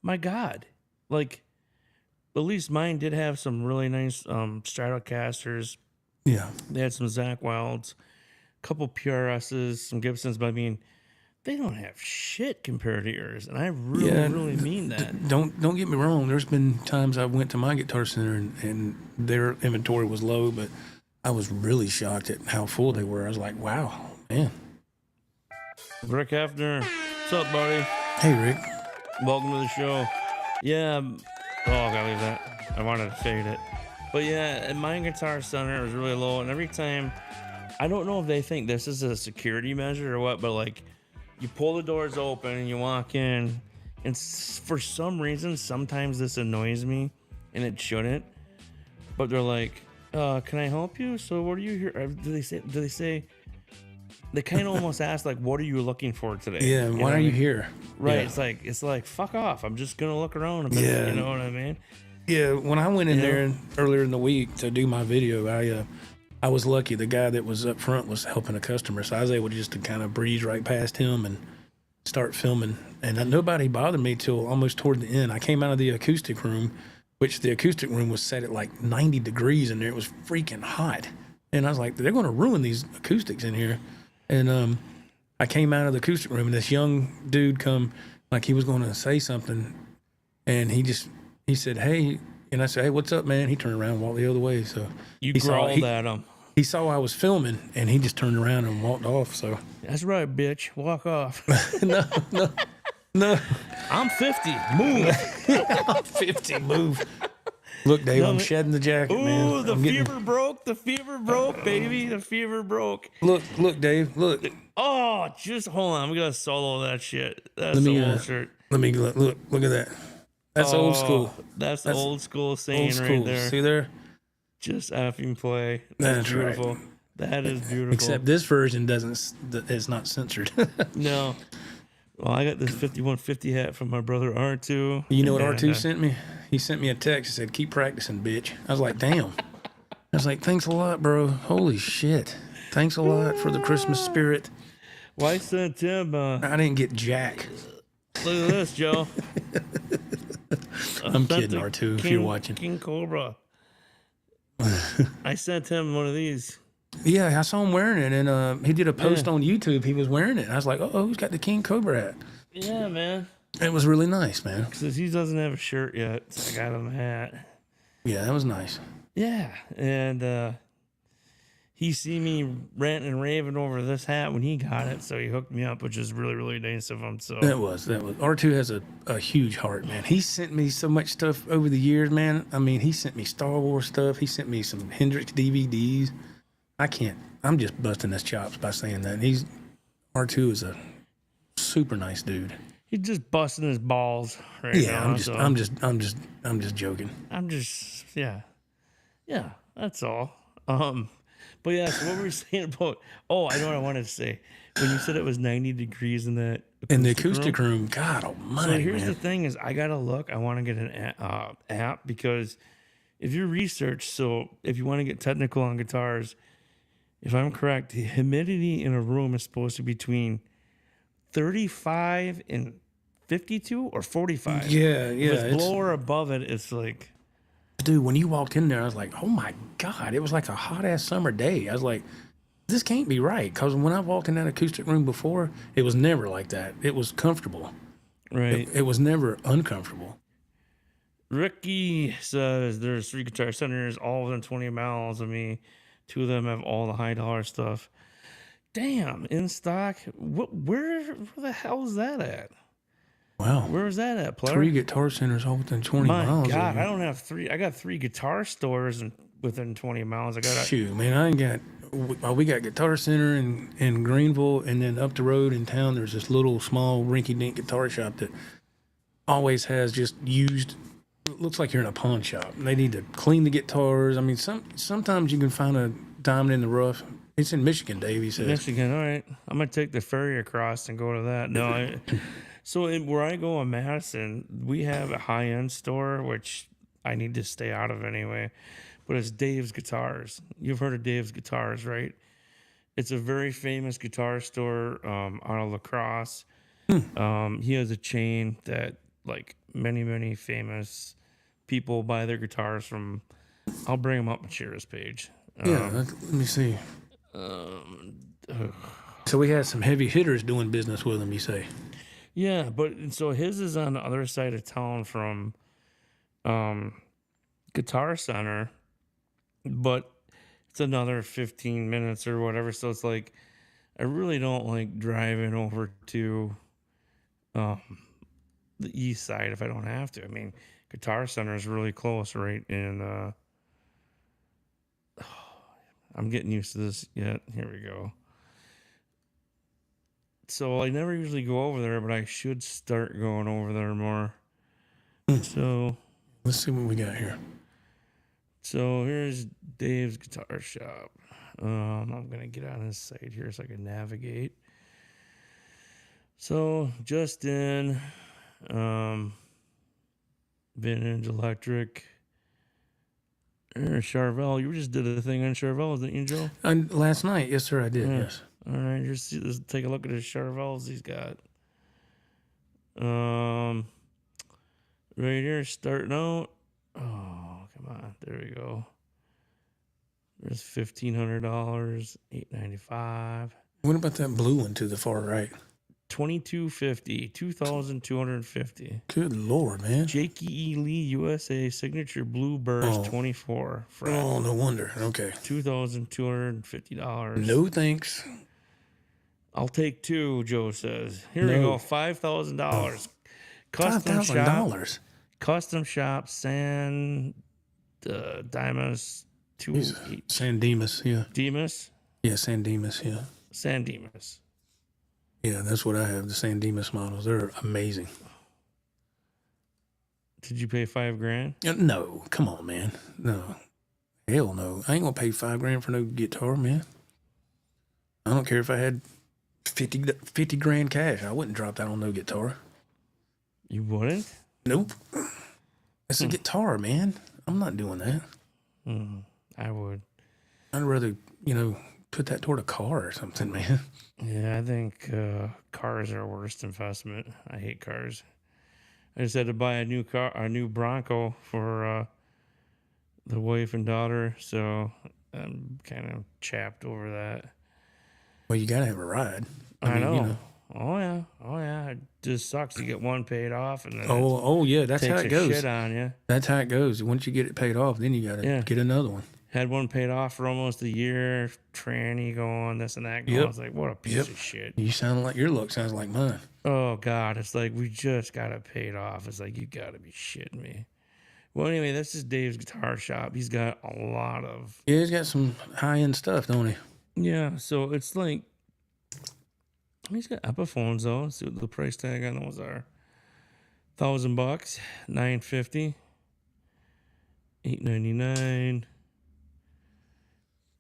Speaker 1: my God. Like, at least mine did have some really nice Stratocasters.
Speaker 2: Yeah.
Speaker 1: They had some Zach Wilds, a couple PRSs, some Gibsons, but I mean, they don't have shit compared to yours. And I really mean that.
Speaker 2: Don't get me wrong. There's been times I went to my Guitar Center and their inventory was low, but I was really shocked at how full they were. I was like, wow, man.
Speaker 1: Rick Hefner, what's up, buddy?
Speaker 2: Hey, Rick.
Speaker 1: Welcome to the show. Yeah, I gotta leave that. I wanted to fade it. But yeah, at my Guitar Center, it was really low. And every time, I don't know if they think this is a security measure or what, but like, you pull the doors open and you walk in, and for some reason, sometimes this annoys me, and it shouldn't. But they're like, can I help you? So what are you here? Do they say, they kind of almost ask like, what are you looking for today?
Speaker 2: Yeah, why are you here?
Speaker 1: Right.
Speaker 2: Yeah.
Speaker 1: It's like, fuck off. I'm just going to look around a bit.
Speaker 2: Yeah.
Speaker 1: You know what I mean?
Speaker 2: Yeah, when I went in there earlier in the week to do my video, I was lucky. The guy that was up front was helping a customer, so I was able to kind of breeze right past him and start filming. And nobody bothered me till almost toward the end. I came out of the acoustic room, which the acoustic room was set at like 90 degrees in there. It was freaking hot. And I was like, they're going to ruin these acoustics in here. And I came out of the acoustic room, and this young dude come, like he was going to say something, and he said, hey, and I said, hey, what's up, man? He turned around and walked the other way. So
Speaker 1: You
Speaker 2: he
Speaker 1: growled at him.
Speaker 2: He saw I was filming, and he just turned around and walked off. So
Speaker 1: That's right, bitch. Walk off.
Speaker 2: no,
Speaker 1: I'm 50. Move.
Speaker 2: I'm 50. Move. Look, Dave, I'm shedding the jacket, man.
Speaker 1: Ooh, the fever broke. The fever broke, baby. The fever broke.
Speaker 2: Look, Dave, look.
Speaker 1: Oh, just hold on. I'm going to solo that shit. That's the old shirt.
Speaker 2: Let me look at that. That's old school.
Speaker 1: That's old school saying
Speaker 2: Old school.
Speaker 1: right there.
Speaker 2: See there?
Speaker 1: Just effing play.
Speaker 2: That's
Speaker 1: beautiful.
Speaker 2: right.
Speaker 1: That is beautiful.
Speaker 2: Except this version it's not censored.
Speaker 1: No. Well, I got this 5150 hat from my brother R2.
Speaker 2: You know what R2 sent me? He sent me a text. He said, keep practicing, bitch. I was like, damn. I was like, thanks a lot, bro. Holy shit. Thanks a lot for the Christmas spirit.
Speaker 1: Well, I sent him.
Speaker 2: I didn't get jack.
Speaker 1: Look at this, Joe.
Speaker 2: I'm kidding, R2, if you're watching.
Speaker 1: King Cobra. I sent him one of these.
Speaker 2: Yeah, I saw him wearing it, and he did a post on YouTube. He was wearing it. And I was like, oh, who's got the King Cobra hat?
Speaker 1: Yeah, man.
Speaker 2: It was really nice, man.
Speaker 1: Because he doesn't have a shirt yet, so I got him a hat.
Speaker 2: Yeah, that was nice.
Speaker 1: Yeah, and he see me ranting and raving over this hat when he got it, so he hooked me up, which is really, really nice of him. So
Speaker 2: That was. R2 has a huge heart, man. He sent me so much stuff over the years, man. I mean, he sent me Star Wars stuff. He sent me some Hendrix DVDs. I'm just busting his chops by saying that. R2 is a super nice dude.
Speaker 1: he's just busting his balls right now.
Speaker 2: Yeah, I'm just joking.
Speaker 1: Yeah, that's all. But yeah, so what were we saying about? Oh, I know what I wanted to say. When you said it was 90 degrees in that
Speaker 2: In the acoustic room, God
Speaker 1: So
Speaker 2: almighty,
Speaker 1: here's
Speaker 2: man.
Speaker 1: the thing: is I gotta look. I want to get an app because if you research, so if you want to get technical on guitars, if I'm correct, the humidity in a room is supposed to be between 35 and 52 or 45.
Speaker 2: Yeah,
Speaker 1: If
Speaker 2: yeah.
Speaker 1: it's below or above it, it's like
Speaker 2: Dude, when you walked in there, I was like, oh my God, it was like a hot ass summer day. I was like, this can't be right. Because when I walked in that acoustic room before, it was never like that. It was comfortable.
Speaker 1: right.
Speaker 2: It was never uncomfortable.
Speaker 1: Ricky says there's 3 guitar centers, all within 20 miles of me. 2 of them have all the high dollar stuff. Damn, in stock. Where the hell is that at?
Speaker 2: Wow.
Speaker 1: Where is that at, player?
Speaker 2: 3 guitar centers all within 20
Speaker 1: My
Speaker 2: miles.
Speaker 1: God,
Speaker 2: of you.
Speaker 1: I don't have 3. I got 3 guitar stores within 20 miles. I got
Speaker 2: Shoot, man, I ain't got. We got Guitar Center in Greenville, and then up the road in town, there's this little small rinky-dink guitar shop that always has just used. It looks like you're in a pawn shop. They need to clean the guitars. I mean, sometimes you can find a diamond in the rough. It's in Michigan, Dave. He says.
Speaker 1: Michigan. All right, I'm gonna take the ferry across and go to that. No, where I go in Madison, we have a high-end store which I need to stay out of anyway. But it's Dave's Guitars. You've heard of Dave's Guitars, right? It's a very famous guitar store out of La Crosse. He has a chain that like many famous people buy their guitars from. I'll bring them up and share his page.
Speaker 2: Yeah, let me see. So we had some heavy hitters doing business with him, you say?
Speaker 1: Yeah, but so his is on the other side of town from Guitar Center, but it's another 15 minutes or whatever. So it's like, I really don't like driving over to the east side if I don't have to. I mean, Guitar Center is really close, right? And I'm getting used to this yet. Here we go. So I never usually go over there, but I should start going over there more. So
Speaker 2: Let's see what we got here.
Speaker 1: So here's Dave's Guitar Shop. I'm going to get on his site here so I can navigate. So Justin, Vintage Electric, Charvel. You just did a thing on Charvel, didn't you, Joe?
Speaker 2: Last night, yes, sir, I did.
Speaker 1: Yeah.
Speaker 2: Yes.
Speaker 1: All right, let's take a look at his Charvels he's got. Right here, starting out. Oh, come on. There we go. There's $1,500, $895.
Speaker 2: What about that blue one to the far right?
Speaker 1: $2,250, $2,250.
Speaker 2: Good Lord, man.
Speaker 1: Jakey E. Lee USA Signature Blue Burst 24. Fret.
Speaker 2: Oh, no wonder. Okay.
Speaker 1: $2,250.
Speaker 2: No thanks.
Speaker 1: I'll take 2, Joe says. Here we go. $5,000. Custom shop.
Speaker 2: $5,000.
Speaker 1: Custom shop. San Dimas.
Speaker 2: San Dimas, yeah.
Speaker 1: Dimas?
Speaker 2: Yeah, San Dimas, yeah.
Speaker 1: San Dimas.
Speaker 2: Yeah, that's what I have, the San Dimas models. They're amazing.
Speaker 1: Did you pay $5,000?
Speaker 2: No, come on, man. No. Hell no. I ain't gonna pay $5,000 for no guitar, man. I don't care if I had 50 grand cash. I wouldn't drop that on no guitar.
Speaker 1: You wouldn't?
Speaker 2: Nope. It's a guitar, man. I'm not doing that.
Speaker 1: I would.
Speaker 2: I'd rather, put that toward a car or something, man.
Speaker 1: Yeah, I think cars are worst investment. I hate cars. I just had to buy a new Bronco for the wife and daughter, so I'm kind of chapped over that.
Speaker 2: Well, you gotta have a ride.
Speaker 1: I know. Oh yeah. It just sucks to get one paid off and then
Speaker 2: Oh yeah, that's how
Speaker 1: takes
Speaker 2: it
Speaker 1: a
Speaker 2: goes.
Speaker 1: shit on you.
Speaker 2: That's how it goes. Once you get it paid off, then you gotta get another one.
Speaker 1: Had one paid off for almost a year. Tranny going, this and that going.
Speaker 2: Yep.
Speaker 1: I was like, what a piece of shit.
Speaker 2: You sound like your look sounds like mine.
Speaker 1: Oh God, it's like we just got it paid off. It's like you got to be shitting me. Well, anyway, that's just Dave's Guitar Shop. He's got a lot of
Speaker 2: Yeah, he's got some high end stuff, don't he?
Speaker 1: Yeah, so it's like he's got Epiphones though. Let's see what the price tag on those are. $1,000, $950, $899.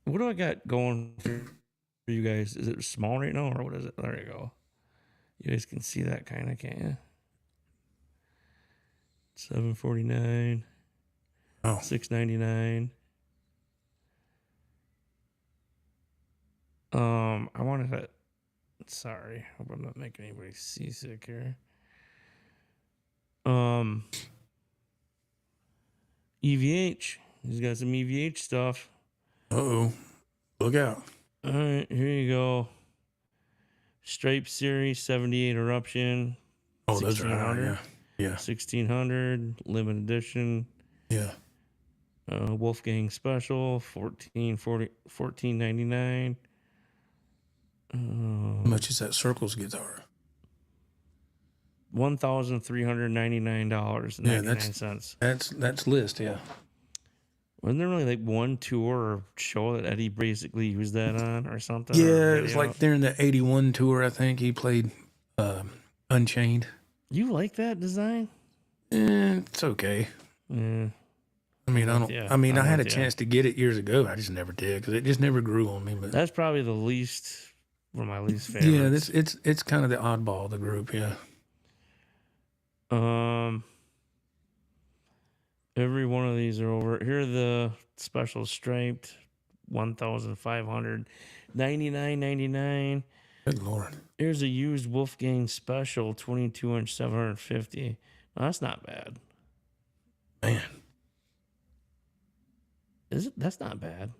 Speaker 1: What do I got going for you guys? Is it small right now, or what is it? There you go. You guys can see that kind of, can't you? 749.
Speaker 2: Oh,
Speaker 1: 699. I wanted to. Sorry, hope I'm not making anybody seasick here. EVH. He's got some EVH stuff.
Speaker 2: uh-oh. Look out.
Speaker 1: All right, here you go. Stripe Series 78 Eruption.
Speaker 2: Oh, those are high, yeah. Yeah.
Speaker 1: 1600 limited edition.
Speaker 2: Yeah.
Speaker 1: Wolfgang Special 14.99.
Speaker 2: How much is that Circles guitar?
Speaker 1: $1,399.99.
Speaker 2: That's list, yeah.
Speaker 1: Wasn't there really like one tour or show that Eddie basically used that on or something?
Speaker 2: Yeah, it was like during the 81 tour, I think he played Unchained.
Speaker 1: You like that design?
Speaker 2: It's okay.
Speaker 1: Yeah.
Speaker 2: I mean, I had a chance to get it years ago. I just never did because it just never grew on me. But
Speaker 1: that's probably one of my least favorites.
Speaker 2: Yeah, it's kind of the oddball of the group. Yeah.
Speaker 1: Every one of these are over. Here are the special striped, $1,599.99.
Speaker 2: Good Lord.
Speaker 1: Here's a used Wolfgang Special 22-inch 750. Well, that's not bad.
Speaker 2: Man.
Speaker 1: Is it? That's not bad.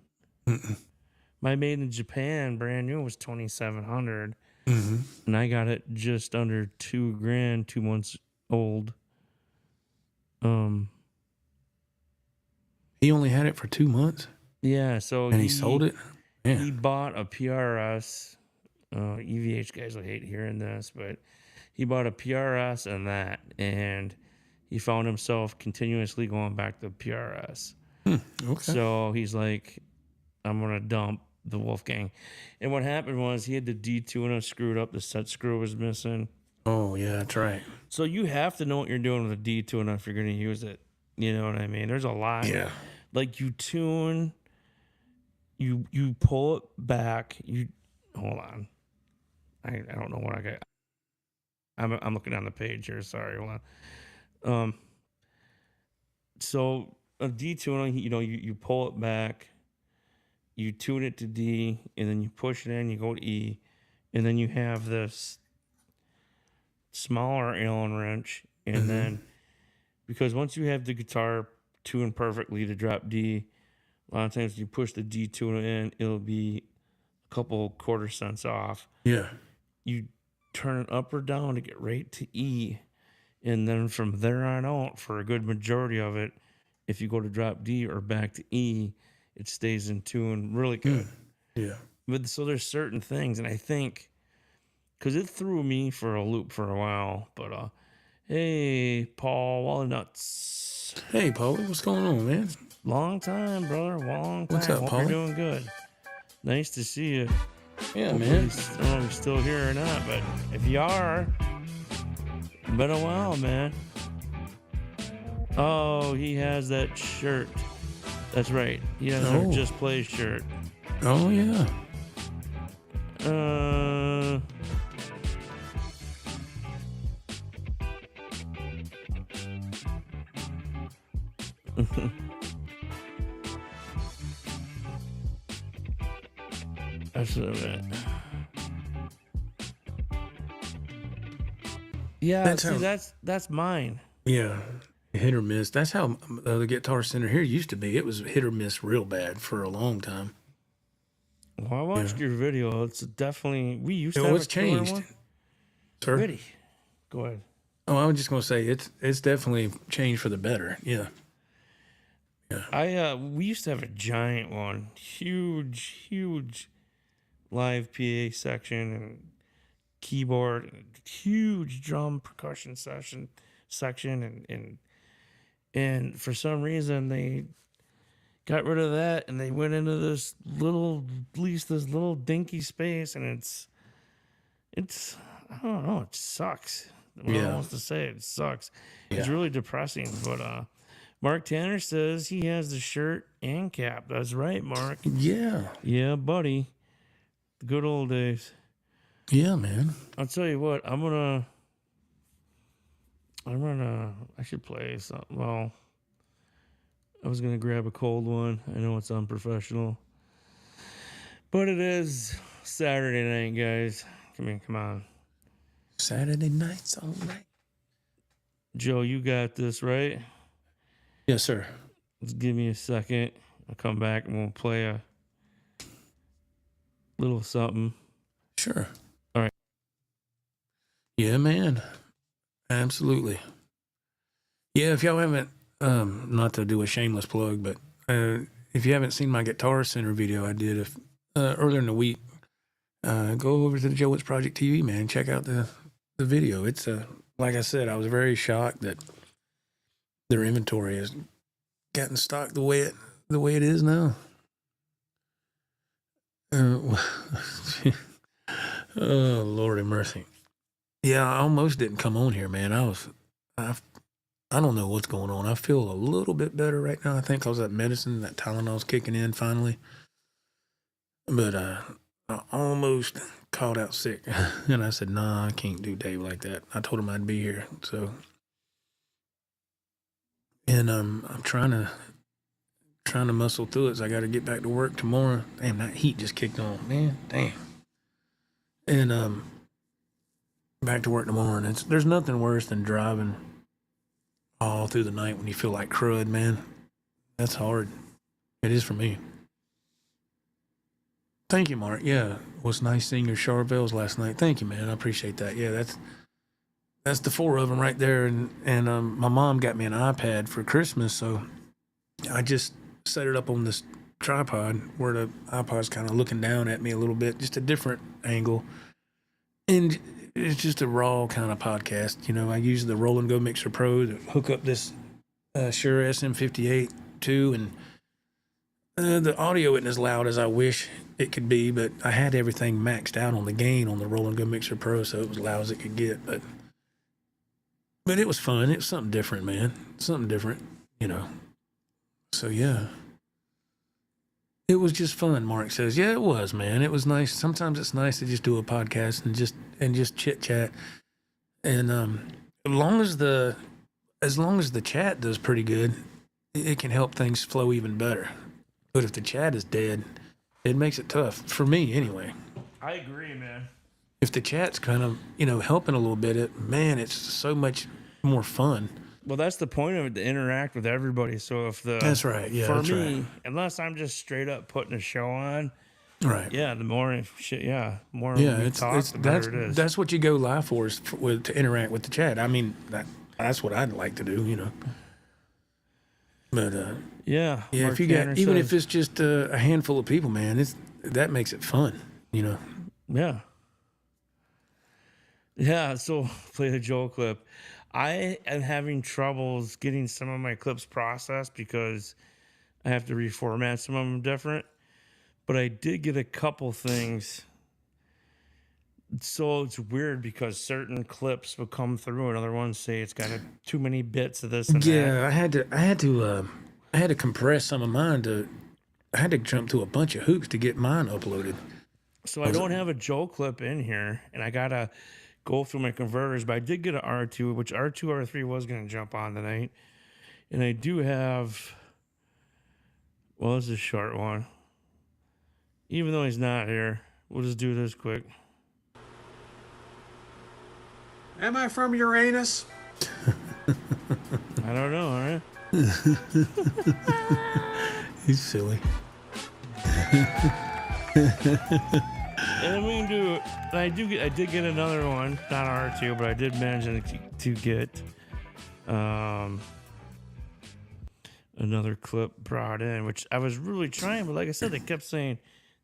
Speaker 2: Mm-mm.
Speaker 1: My made in Japan brand new was $2,700,
Speaker 2: Mm-hmm.
Speaker 1: and I got it just under $2,000, 2 months old.
Speaker 2: He only had it for 2 months.
Speaker 1: Yeah, so
Speaker 2: he sold it. Yeah.
Speaker 1: He bought a PRS. EVH guys will hate hearing this, but he bought a PRS and he found himself continuously going back to PRS.
Speaker 2: Okay.
Speaker 1: So he's like, I'm gonna dump the Wolfgang. And what happened was he had the D2 screwed up. The set screw was missing.
Speaker 2: Oh yeah, that's right.
Speaker 1: So you have to know what you're doing with a D2 if you're gonna use it. You know what I mean? There's a lot.
Speaker 2: Yeah.
Speaker 1: Like you tune, you pull it back. Hold on. I don't know what I got. I'm looking on the page here. Sorry, hold on. So a D tuning, you pull it back, you tune it to D, and then you push it in, you go to E, and then you have this smaller Allen wrench, and then because once you have the guitar tuned perfectly to drop D, a lot of times you push the D tuner in, it'll be a couple quarter cents off.
Speaker 2: Yeah.
Speaker 1: You turn it up or down to get right to E, and then from there on out, for a good majority of it, if you go to drop D or back to E, it stays in tune really good.
Speaker 2: Yeah.
Speaker 1: But so there's certain things, and I think because it threw me for a loop for a while. But hey, Paul Walnuts.
Speaker 2: Hey, Paul, what's going on, man?
Speaker 1: Long time, brother. Long time.
Speaker 2: What's up,
Speaker 1: Hope
Speaker 2: Paulie?
Speaker 1: you're doing good. Nice to see you.
Speaker 2: Yeah,
Speaker 1: Hopefully
Speaker 2: man.
Speaker 1: I don't know if you're still here or not, but if you are, been a while, man. Oh, he has that shirt. That's right. He has our Just Play shirt.
Speaker 2: Oh yeah.
Speaker 1: That's it. Yeah, that's mine.
Speaker 2: Yeah. Hit or miss. That's how the Guitar Center here used to be. It was hit or miss real bad for a long time.
Speaker 1: Well, I watched your video. It's definitely we used to have
Speaker 2: What's
Speaker 1: a killer
Speaker 2: changed,
Speaker 1: one.
Speaker 2: sir?
Speaker 1: Ready? Go ahead.
Speaker 2: Oh, I was just gonna say it's definitely changed for the better. Yeah.
Speaker 1: We used to have a giant one, huge live PA section and keyboard, and huge drum percussion section, and for some reason they got rid of that and they went into this little dinky space, and it's I don't know, it sucks. What I wants to say, it sucks. It's really depressing, but Mark Tanner says he has the shirt and cap. That's right, Mark.
Speaker 2: Yeah.
Speaker 1: Yeah, buddy. The good old days.
Speaker 2: Yeah, man.
Speaker 1: I'll tell you what, I should play something. Well, I was going to grab a cold one. I know it's unprofessional. But it is Saturday night, guys. Come on.
Speaker 2: Saturday nights, all right.
Speaker 1: Joe, you got this, right?
Speaker 2: Yes, sir.
Speaker 1: Just give me a second. I'll come back and we'll play a little something.
Speaker 2: Sure.
Speaker 1: All right.
Speaker 2: Yeah, man. Absolutely. Yeah, if y'all haven't, not to do a shameless plug, but if you haven't seen my Guitar Center video I did earlier in the week, go over to the Joe Woods Project TV, man. Check out the video. It's like I said, I was very shocked that their inventory has gotten stocked the way it is now. Oh, Lord have mercy. Yeah, I almost didn't come on here, man. I don't know what's going on. I feel a little bit better right now. I think because that medicine, that Tylenol's kicking in finally. But I almost called out sick, and I said, "Nah, I can't do Dave like that." I told him I'd be here, so. And I'm trying to muscle through it. So I got to get back to work tomorrow. Damn, that heat just kicked on, man. Damn. And back to work tomorrow, and there's nothing worse than driving all through the night when you feel like crud, man. That's hard. It is for me. Thank you, Mark. Yeah, it was nice seeing your Charvels last night. Thank you, man. I appreciate that. Yeah, that's the 4 of them right there. And my mom got me an iPad for Christmas, so I just set it up on this tripod where the iPod's kind of looking down at me a little bit, just a different angle. And it's just a raw kind of podcast. You know, I use the Roll and Go Mixer Pro to hook up this Shure SM58 too, and the audio isn't as loud as I wish it could be, but I had everything maxed out on the gain on the Roll and Go Mixer Pro, so it was loud as it could get. But it was fun. It was something different, man. Something different, you know. So yeah. It was just fun, Mark says. Yeah, it was, man. It was nice. Sometimes it's nice to just do a podcast and just chit chat. And as long as the chat does pretty good, it can help things flow even better. But if the chat is dead, it makes it tough for me anyway.
Speaker 1: I agree, man.
Speaker 2: If the chat's kind of, helping a little bit, it's so much more fun.
Speaker 1: Well, that's the point of it, to interact with everybody. So
Speaker 2: that's right. Yeah,
Speaker 1: for me, unless I'm just straight up putting a show on,
Speaker 2: right?
Speaker 1: Yeah, the more shit, more
Speaker 2: we
Speaker 1: talk, the better it is.
Speaker 2: That's what you go live for, is to interact with the chat. I mean, that's what I'd like to do, But
Speaker 1: yeah.
Speaker 2: If you got, even if it's just a handful of people, man, that makes it fun,
Speaker 1: Yeah. Yeah. So play the Joel clip. I am having troubles getting some of my clips processed because I have to reformat some of them different. But I did get a couple things. So it's weird because certain clips will come through and other ones say it's got too many bits of this and that.
Speaker 2: Yeah, I had to compress some of mine I had to jump through a bunch of hoops to get mine uploaded.
Speaker 1: So I don't have a Joel clip in here, and I gotta go through my converters, but I did get an R2, which R2, R3 was going to jump on tonight. And I do have, well, this is a short one. Even though he's not here, we'll just do this quick.
Speaker 5: Am I from Uranus?
Speaker 1: I don't know, all right?
Speaker 2: He's silly.
Speaker 1: And we can do it. I did get another one, not R2, but I did manage to get another clip brought in, which I was really trying, but like I said, they kept saying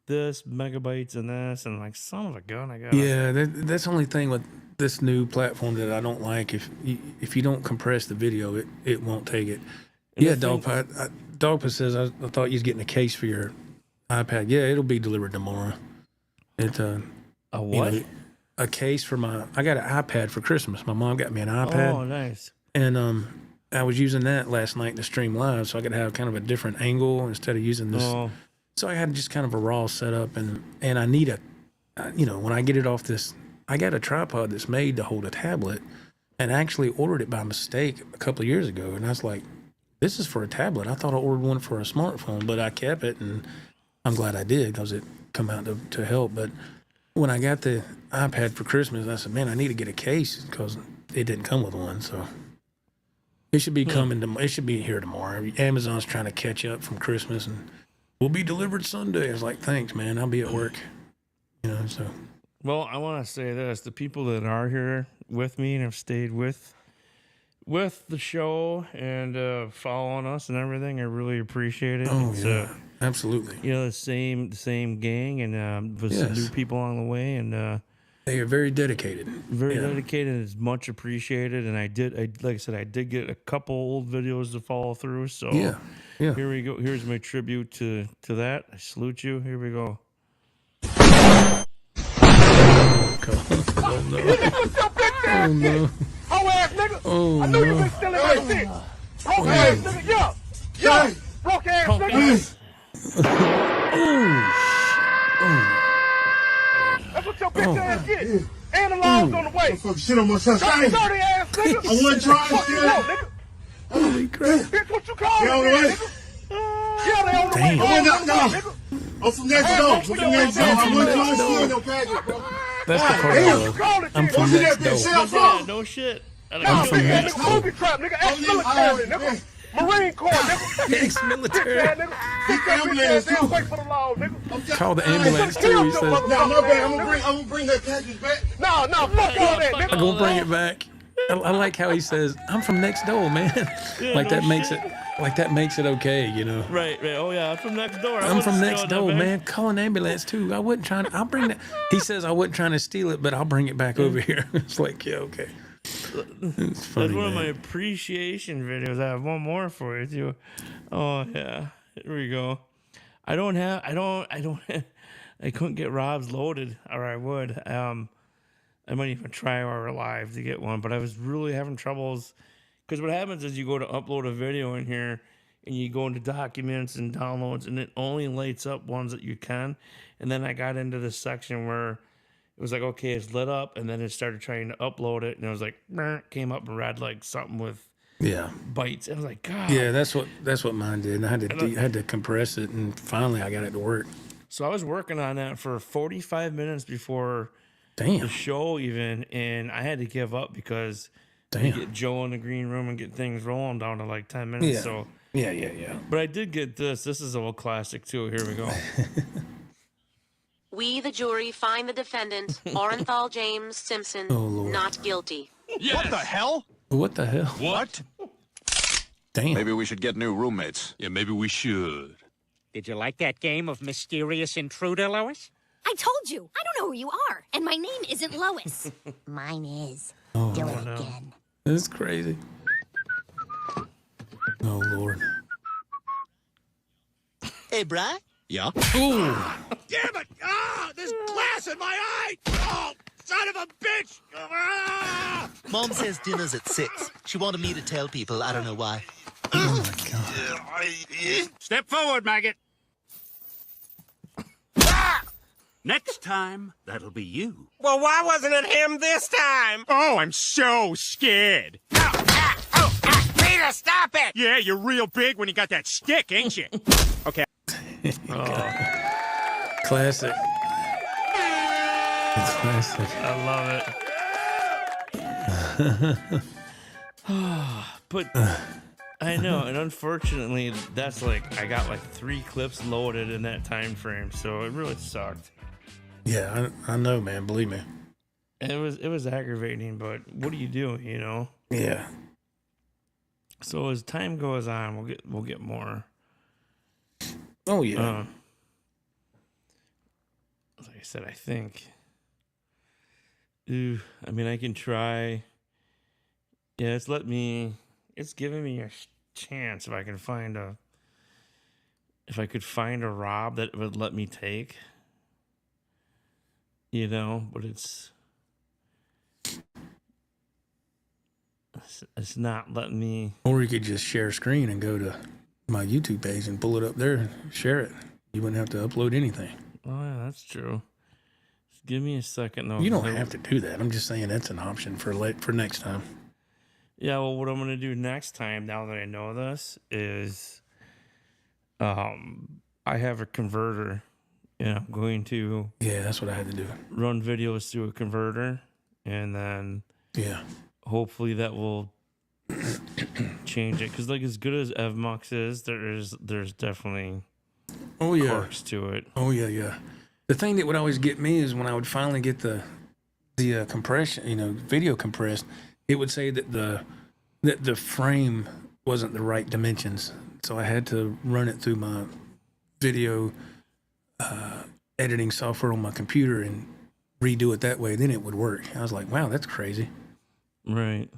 Speaker 1: this megabytes and this, and like, son of a gun, I got.
Speaker 2: Yeah, that's the only thing with this new platform that I don't like. If you don't compress the video, it won't take it. And yeah, Dogpot says I thought you was getting a case for your iPad. Yeah, it'll be delivered tomorrow. A what? A case for I got an iPad for Christmas. My mom got me an iPad.
Speaker 1: Oh, nice.
Speaker 2: And I was using that last night to stream live, so I could have kind of a different angle instead of using this.
Speaker 1: Oh,
Speaker 2: So I had just kind of a raw setup, and I need when I get it off this, I got a tripod that's made to hold a tablet, and I actually ordered it by mistake a couple of years ago, and I was like, this is for a tablet. I thought I ordered one for a smartphone, but I kept it, and I'm glad I did because it come out to help. But when I got the iPad for Christmas, I said, man, I need to get a case because it didn't come with one, so. It should be coming it should be here tomorrow. Amazon's trying to catch up from Christmas, and will be delivered Sunday. I was like, thanks, man. I'll be at work. So.
Speaker 1: well, I want to say this: the people that are here with me and have stayed with the show and following us and everything, I really appreciate it.
Speaker 2: Oh,
Speaker 1: It's,
Speaker 2: yeah. Absolutely.
Speaker 1: the same gang, and with some new people along the way, and
Speaker 2: They are very dedicated.
Speaker 1: very dedicated. It's much appreciated. And like I said, I did get a couple old videos to follow through. So
Speaker 2: Yeah.
Speaker 1: here we go. Here's my tribute to that. I salute you. Here we go.
Speaker 2: Oh, no. Oh, no.
Speaker 6: Hoe ass nigga.
Speaker 2: Oh,
Speaker 6: I knew you
Speaker 2: no.
Speaker 6: been stealing my shit. Broke ass nigga. Yo. Broke ass
Speaker 1: Punk
Speaker 6: nigga.
Speaker 1: ass.
Speaker 6: That's what your bitch ass get. And the law's on the way.
Speaker 4: Fuck shit on my son.
Speaker 6: Dirty ass nigga.
Speaker 4: I wasn't trying
Speaker 6: What you
Speaker 4: to
Speaker 6: want, nigga?
Speaker 2: Holy crap.
Speaker 6: Bitch, what you call
Speaker 4: Get on the
Speaker 6: it,
Speaker 4: way.
Speaker 6: nigga? Yeah, they on the way.
Speaker 2: Damn.
Speaker 6: All on the
Speaker 4: No.
Speaker 6: way, nigga.
Speaker 4: I'm from next door. I'm from next door. I wasn't trying to steal no package, bro.
Speaker 2: That's the part
Speaker 6: Damn,
Speaker 2: I
Speaker 6: you
Speaker 2: love.
Speaker 6: called it,
Speaker 2: I'm
Speaker 6: nigga.
Speaker 2: from
Speaker 4: What's in
Speaker 2: next
Speaker 4: that bitch?
Speaker 2: door.
Speaker 4: Cell
Speaker 1: Yeah,
Speaker 4: phone.
Speaker 1: no shit.
Speaker 6: Nah,
Speaker 2: from
Speaker 6: bitch, that
Speaker 2: next
Speaker 6: nigga
Speaker 2: door.
Speaker 6: booby trap, nigga. Ex-military, nigga. Marine Corps, nigga. Bitch
Speaker 2: Ex-military.
Speaker 6: ass nigga. Keep that bitch ass down. Wait for the law, nigga.
Speaker 2: Call the ambulance, too. He says,
Speaker 4: No, my bad. I'm gonna bring that package back.
Speaker 6: No, fuck all that,
Speaker 1: fuck
Speaker 6: nigga.
Speaker 2: I'm going to bring it back. I like how he says, I'm from next door, man. Like
Speaker 1: no
Speaker 2: that makes
Speaker 1: shit.
Speaker 2: it okay,
Speaker 1: Right. Oh yeah, I'm from next door. I
Speaker 2: I'm
Speaker 1: wouldn't
Speaker 2: from
Speaker 1: steal
Speaker 2: next
Speaker 1: that
Speaker 2: door,
Speaker 1: back.
Speaker 2: man. Call an ambulance too. I wasn't trying to. I'll bring that. He says I wasn't trying to steal it, but I'll bring it back over here. It's like, yeah, okay. It's funny,
Speaker 1: That's one of my
Speaker 2: man.
Speaker 1: appreciation videos. I have one more for you too. Oh yeah, here we go. I couldn't get Rob's loaded, or I would. I might even try while we're live to get one, but I was really having troubles because what happens is you go to upload a video in here and you go into documents and downloads and it only lights up ones that you can. And then I got into this section where it was like, okay, it's lit up, and then it started trying to upload it, and it was like, came up and read like something with
Speaker 2: Yeah,
Speaker 1: bytes. I was like, God.
Speaker 2: yeah. That's what mine did. And I had to compress it, and finally I got it to work.
Speaker 1: So I was working on that for 45 minutes before the
Speaker 2: Damn,
Speaker 1: show even, and I had to give up because I
Speaker 2: damn.
Speaker 1: get Joe in the green room and get things rolling down to like 10 minutes.
Speaker 2: Yeah,
Speaker 1: So,
Speaker 2: yeah.
Speaker 1: but I did get this. This is a old classic too. Here we go.
Speaker 7: We, the jury, find the defendant, Orenthal James Simpson,
Speaker 2: Oh, Lord.
Speaker 7: not guilty.
Speaker 8: What the hell?
Speaker 2: What the hell?
Speaker 8: What?
Speaker 2: Damn.
Speaker 9: Maybe we should get new roommates.
Speaker 8: Yeah, maybe we should.
Speaker 10: Did you like that game of Mysterious Intruder, Lois?
Speaker 11: I told you, I don't know who you are, and my name isn't Lois.
Speaker 3: Mine is.
Speaker 2: Oh,
Speaker 3: Do it
Speaker 2: Lord.
Speaker 3: again.
Speaker 2: This is crazy. Oh Lord.
Speaker 10: Hey, Bri.
Speaker 9: Yeah?
Speaker 2: Ooh.
Speaker 8: Damn it! Ah, there's glass in my eye! Oh, son of a bitch! Ah!
Speaker 10: Mom says dinner's at 6. She wanted me to tell people. I don't know why.
Speaker 2: Oh my God.
Speaker 8: Step forward, maggot. Next time, that'll be you.
Speaker 6: Well, why wasn't it him this time?
Speaker 8: Oh, I'm so scared.
Speaker 6: Peter, stop it!
Speaker 8: Yeah, you're real big when you got that stick, ain't you? Okay.
Speaker 2: Classic. It's classic.
Speaker 1: I love it. But I know, and unfortunately, that's like I got like 3 clips loaded in that time frame, so it really sucked.
Speaker 2: Yeah, I know, man. Believe me.
Speaker 1: And it was aggravating, but what do you do, you know?
Speaker 2: Yeah.
Speaker 1: So as time goes on, we'll get more.
Speaker 2: Oh yeah.
Speaker 1: Like I said, I think. Ooh, I mean, I can try. Yeah, it's giving me a chance if I could find a Rob that would let me take. You know, but it's. it's not letting me.
Speaker 2: Or you could just share screen and go to my YouTube page and pull it up there and share it. You wouldn't have to upload anything.
Speaker 1: Oh yeah, that's true. Just give me a second though.
Speaker 2: You don't have to do that. I'm just saying that's an option for next time.
Speaker 1: Yeah, well, what I'm gonna do next time, now that I know this, is, I have a converter. Yeah, I'm going to.
Speaker 2: Yeah, that's what I had to do.
Speaker 1: Run videos through a converter, and then.
Speaker 2: Yeah.
Speaker 1: Hopefully that will change it, because like as good as Evmux is, there's definitely quirks to it.
Speaker 2: Oh yeah. The thing that would always get me is when I would finally get the compression, video compressed, it would say that the frame wasn't the right dimensions, so I had to run it through my video editing software on my computer and redo it that way. Then it would work. I was like, wow, that's crazy.
Speaker 1: Right.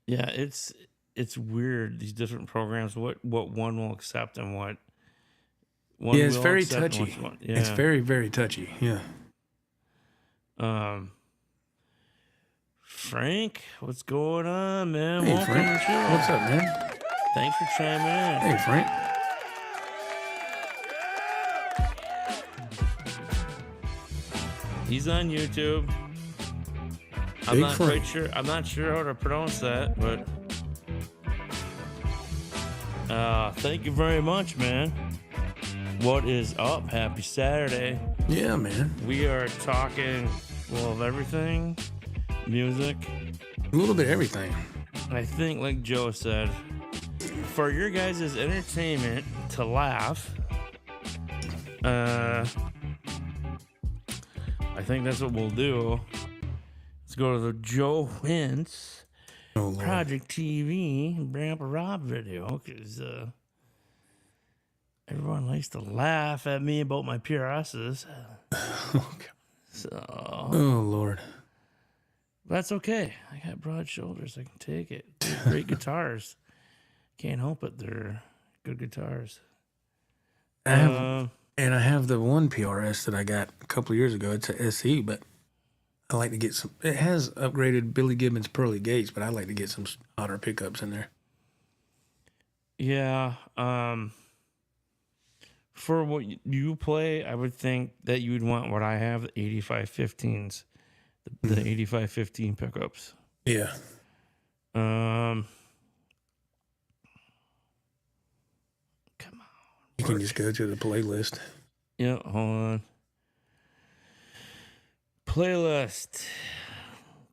Speaker 1: Yeah, it's weird, these different programs, what one will accept and what one
Speaker 2: it's
Speaker 1: will
Speaker 2: very
Speaker 1: accept.
Speaker 2: touchy.
Speaker 1: Yeah.
Speaker 2: It's very, very touchy. Yeah.
Speaker 1: Frank, what's going on, man?
Speaker 2: Hey,
Speaker 1: Welcome
Speaker 2: Frank.
Speaker 1: to the show.
Speaker 2: What's up, man?
Speaker 1: Thanks for chiming in.
Speaker 2: Hey, Frank.
Speaker 1: He's on YouTube. I'm not sure how to pronounce that, but thank you very much, man. What is up? Happy Saturday.
Speaker 2: Yeah, man.
Speaker 1: We are talking, of everything. Music.
Speaker 2: A little bit of everything.
Speaker 1: I think, like Joe said, for your guys' entertainment to laugh, I think that's what we'll do. Let's go to the Joe Wentz Project TV and bring up a Rob video, because everyone likes to laugh at me about my PRSs. So,
Speaker 2: Lord.
Speaker 1: That's okay. I got broad shoulders. I can take it. They're great guitars. Can't help it. They're good guitars.
Speaker 2: I have the one PRS that I got a couple of years ago. It's a SE, but I like to get some. It has upgraded Billy Gibbons pearly gates, but I like to get some hotter pickups in there.
Speaker 1: Yeah. For what you play, I would think that you would want what I have, the 8515s, the 8515 pickups.
Speaker 2: Yeah.
Speaker 1: Come on.
Speaker 2: You can just go to the playlist.
Speaker 1: Yeah, hold on. Playlist.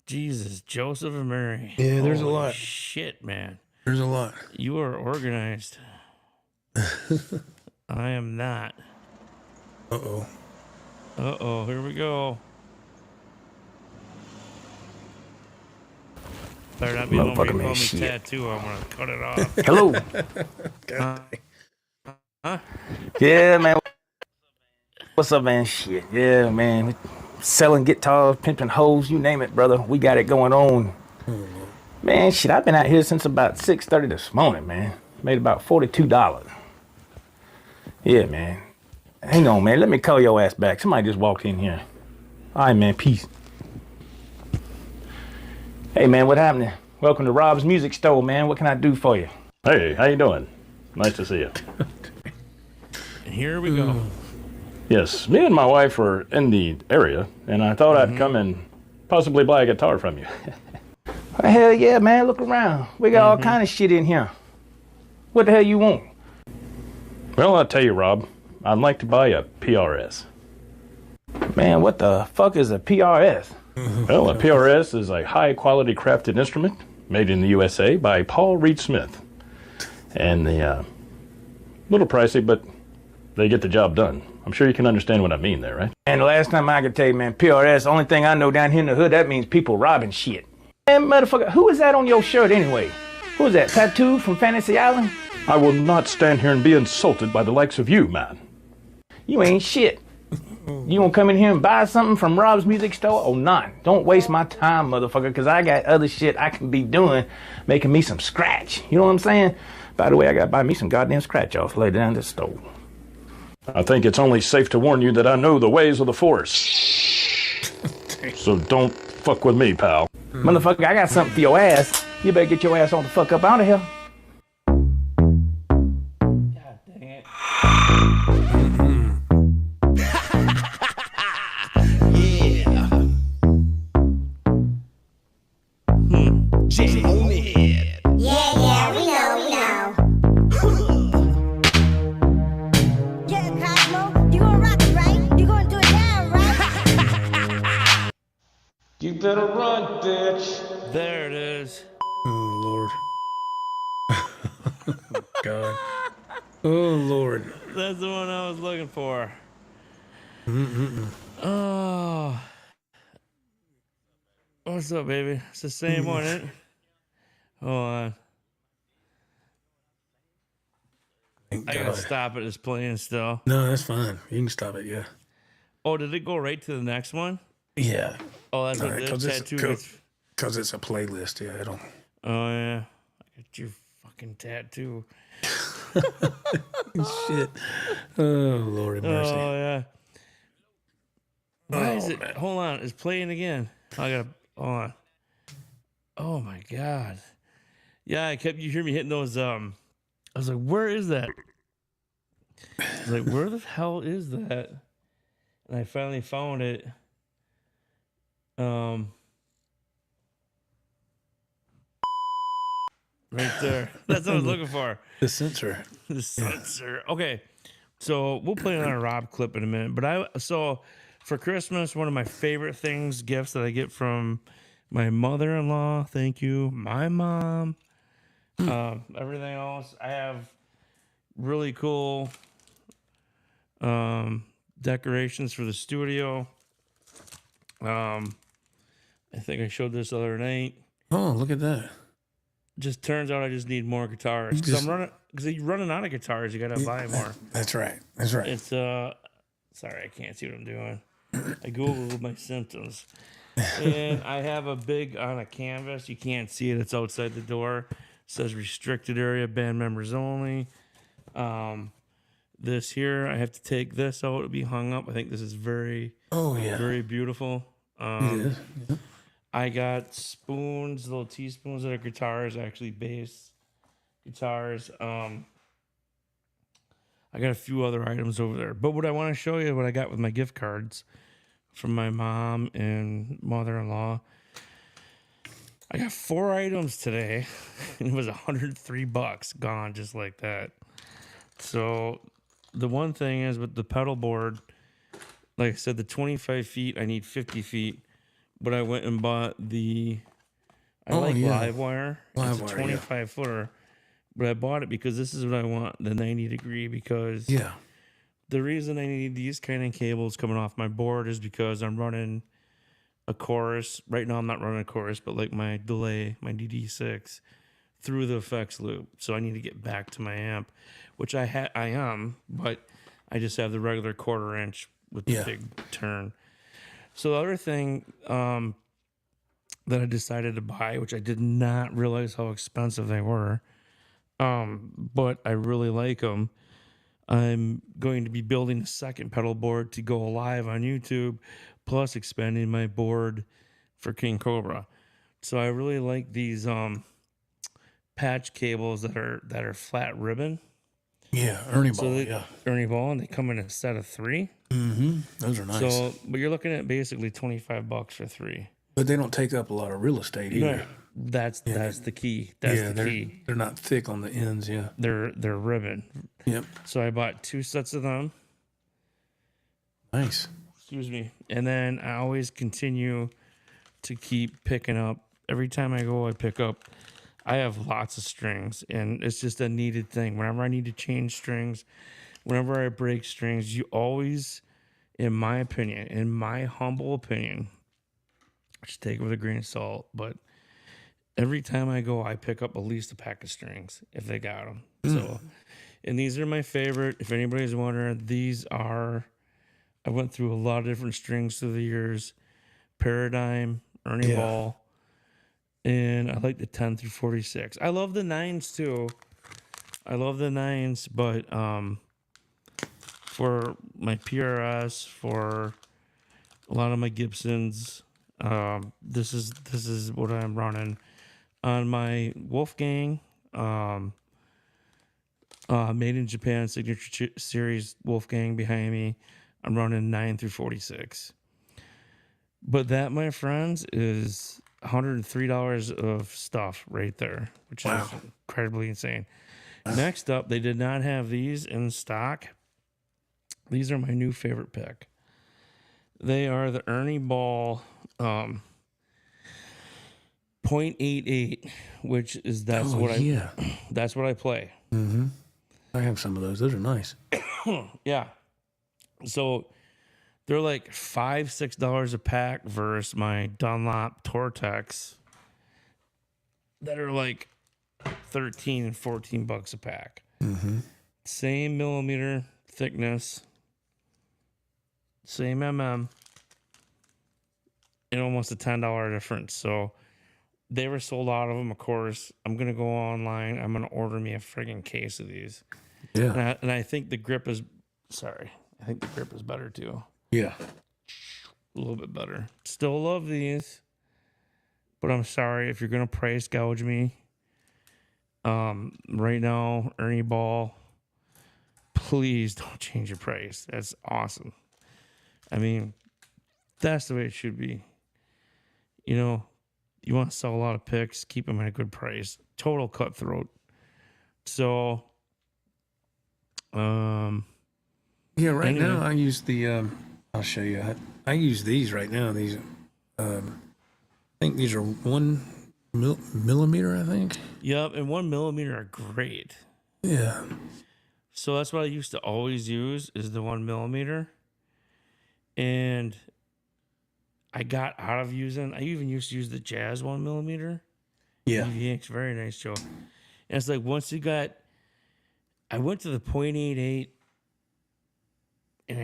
Speaker 1: Jesus, Joseph and Mary.
Speaker 2: Yeah, there's
Speaker 1: Holy
Speaker 2: a lot.
Speaker 1: Shit, man.
Speaker 2: There's a lot.
Speaker 1: You are organized. I am not. Uh-oh, here we go. Better not be the one where you call me tattoo. I'm going to cut it off.
Speaker 12: Hello.
Speaker 1: Huh?
Speaker 12: Yeah, man. What's up, man? Shit. Yeah, man. Selling guitars, pimping hoes, you name it, brother. We got it going on. Man, shit, I've been out here since about 6:30 this morning, man. Made about $42. Yeah, man. Hang on, man. Let me call your ass back. Somebody just walked in here. All right, man. Peace. Hey, man. What happening? Welcome to Rob's Music Store, man. What can I do for you?
Speaker 13: Hey, how you doing? Nice to see you.
Speaker 1: Here we go.
Speaker 13: Yes, me and my wife were in the area, and I thought I'd come and possibly buy a guitar from you.
Speaker 12: Well, hell yeah, man. Look around. We got all kind of shit in here. What the hell you want?
Speaker 13: Well, I'll tell you, Rob. I'd like to buy a PRS.
Speaker 12: Man, what the fuck is a PRS?
Speaker 13: Well, a PRS is a high-quality crafted instrument made in the USA by Paul Reed Smith. And the little pricey, but they get the job done. I'm sure you can understand what I mean there, right?
Speaker 12: And the last time I could tell you, man, PRS, only thing I know down here in the hood, that means people robbing shit. Man, motherfucker, who is that on your shirt anyway? Who is that, Tattoo from Fantasy Island?
Speaker 13: I will not stand here and be insulted by the likes of you, man.
Speaker 12: You ain't shit. You gonna come in here and buy something from Rob's Music Store or not? Don't waste my time, motherfucker, because I got other shit I can be doing, making me some scratch. You know what I'm saying? By the way, I gotta buy me some goddamn scratch off later down the stove.
Speaker 13: I think it's only safe to warn you that I know the ways of the Force. So don't fuck with me, pal.
Speaker 12: Motherfucker, I got something for your ass. You better get your ass on the fuck up out of here. God dang it.
Speaker 8: Jenny on it.
Speaker 3: Yeah, we know. Yeah, Cosmo, you gonna rock it, right? You gonna do it now, right?
Speaker 12: You better run, bitch.
Speaker 1: There it is.
Speaker 2: Oh, Lord. God. Oh, Lord.
Speaker 1: That's the one I was looking for. Oh. What's up, baby? It's the same one, ain't it? Hold on.
Speaker 2: Thank
Speaker 1: I gotta
Speaker 2: God.
Speaker 1: stop it. It's playing still.
Speaker 2: No, that's fine. You can stop it, yeah.
Speaker 1: Oh, did it go right to the next one?
Speaker 2: Yeah.
Speaker 1: Oh, that's
Speaker 2: All
Speaker 1: a
Speaker 2: right,
Speaker 1: tattoo.
Speaker 2: Because it's a playlist, yeah. It'll...
Speaker 1: Oh, yeah. I got your fucking tattoo.
Speaker 2: Shit. Oh, Lord have mercy.
Speaker 1: Oh, yeah. Why is it?
Speaker 2: Man.
Speaker 1: Hold on. It's playing again. I gotta. Hold on. Oh, my God. Yeah, you hear me hitting those. I was like, where is that? I was like, where the hell is that? And I finally found it. Right there. That's what I was looking for.
Speaker 2: The sensor.
Speaker 1: The sensor. Okay. So we'll play another Rob clip in a minute. But so for Christmas, one of my favorite gifts that I get from my mother-in-law, thank you, my mom, everything else. I have really cool decorations for the studio. I think I showed this the other night.
Speaker 2: Oh, look at that.
Speaker 1: Just turns out I just need more guitars. Because you're running out of guitars, you gotta buy more.
Speaker 2: That's right. That's right.
Speaker 1: It's sorry, I can't see what I'm doing. I googled my symptoms. And I have a big on a canvas. You can't see it, it's outside the door. It says restricted area, band members only. This here, I have to take this out to be hung up. I think this is very very beautiful.
Speaker 2: It is. Yeah.
Speaker 1: I got spoons, little teaspoons that are guitars, actually bass guitars. I got a few other items over there. But what I want to show you, what I got with my gift cards from my mom and mother-in-law. I got 4 items today, and it was $103 gone just like that. So the one thing is with the pedal board, like I said, the 25 feet, I need 50 feet. But I went and bought Livewire. It's a 25 footer. But I bought it because this is what I want, the 90 degree, because the reason I need these kind of cables coming off my board is because I'm running a chorus. Right now I'm not running a chorus, but like my delay, my DD6, through the effects loop. So I need to get back to my amp, which I am, but I just have the regular 1/4 inch with the big turn. So the other thing that I decided to buy, which I did not realize how expensive they were, but I really like them. I'm going to be building a second pedal board to go live on YouTube, plus expanding my board for King Cobra. So I really like these patch cables that are flat ribbon.
Speaker 2: Yeah, Ernie Ball.
Speaker 1: Ernie Ball, and they come in a set of 3.
Speaker 2: Mm-hmm. Those are nice.
Speaker 1: So, but you're looking at basically $25 for 3.
Speaker 2: But they don't take up a lot of real estate either.
Speaker 1: No, that's the key. That's the key.
Speaker 2: They're not thick on the ends. Yeah,
Speaker 1: they're ribbon.
Speaker 2: Yep.
Speaker 1: So I bought 2 sets of them.
Speaker 2: Nice.
Speaker 1: Excuse me. And then I always continue to keep picking up. Every time I go, I pick up. I have lots of strings, and it's just a needed thing. Whenever I need to change strings, whenever I break strings, you always, in my opinion, in my humble opinion, just take it with a grain of salt, but every time I go, I pick up at least a pack of strings if they got them. So, and these are my favorite. If anybody's wondering, I went through a lot of different strings through the years. Paradigm, Ernie Ball, and I like the 10 through 46. I love the 9s too. But for my PRS, for a lot of my Gibsons, This is what I'm running on my Wolfgang Made in Japan Signature Series Wolfgang behind me. I'm running 9 through 46. But that, my friends, is $103 of stuff right there, which is incredibly insane. Next up, they did not have these in stock. These are my new favorite pick. They are the Ernie Ball .88, which is that's what I play.
Speaker 2: Mm-hmm. I have some of those. Those are nice.
Speaker 1: Yeah. So they're like $5-6 a pack versus my Dunlop Tortex that are like 13 and 14 bucks a pack.
Speaker 2: Mm-hmm.
Speaker 1: Same millimeter thickness, same and almost a $10 difference. So they were sold out of them, of course. I'm gonna go online. I'm gonna order me a friggin' case of these.
Speaker 2: Yeah.
Speaker 1: And I think the grip is I think the grip is better too.
Speaker 2: Yeah.
Speaker 1: A little bit better. Still love these, but I'm sorry if you're gonna price gouge me. Right now, Ernie Ball, please don't change your price. That's awesome. I mean, that's the way it should be. You know, you want to sell a lot of picks, keep them at a good price. Total cutthroat. So,
Speaker 2: yeah, right now I use the, I'll show you. I use these right now. These, I think these are 1 millimeter, I think.
Speaker 1: Yep, and 1 millimeter are great.
Speaker 2: Yeah.
Speaker 1: So that's what I used to always use is the 1 millimeter. And I got out of using, I even used to use the Jazz 1 millimeter.
Speaker 2: Yeah.
Speaker 1: It's very nice, Joe. And it's like once you got, I went to the .88 and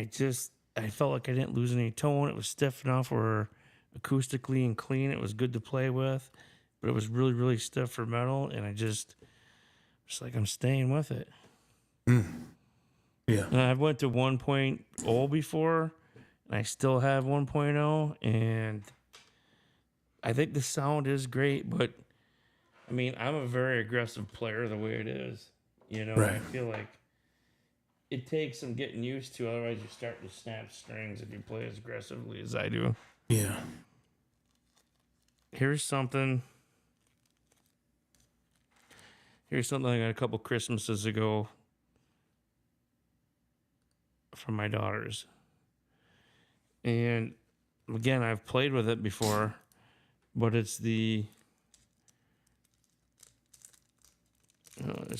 Speaker 1: I felt like I didn't lose any tone. It was stiff enough where acoustically and clean, it was good to play with, but it was really, really stiff for metal. And I just like, I'm staying with it.
Speaker 2: Yeah.
Speaker 1: And I went to 1.0 before, and I still have 1.0, and I think the sound is great, but I mean, I'm a very aggressive player the way it is. You know,
Speaker 2: right.
Speaker 1: I feel like it takes some getting used to, otherwise you start to snap strings if you play as aggressively as I do.
Speaker 2: Yeah.
Speaker 1: Here's something I got a couple Christmases ago from my daughters. And again, I've played with it before, but it's the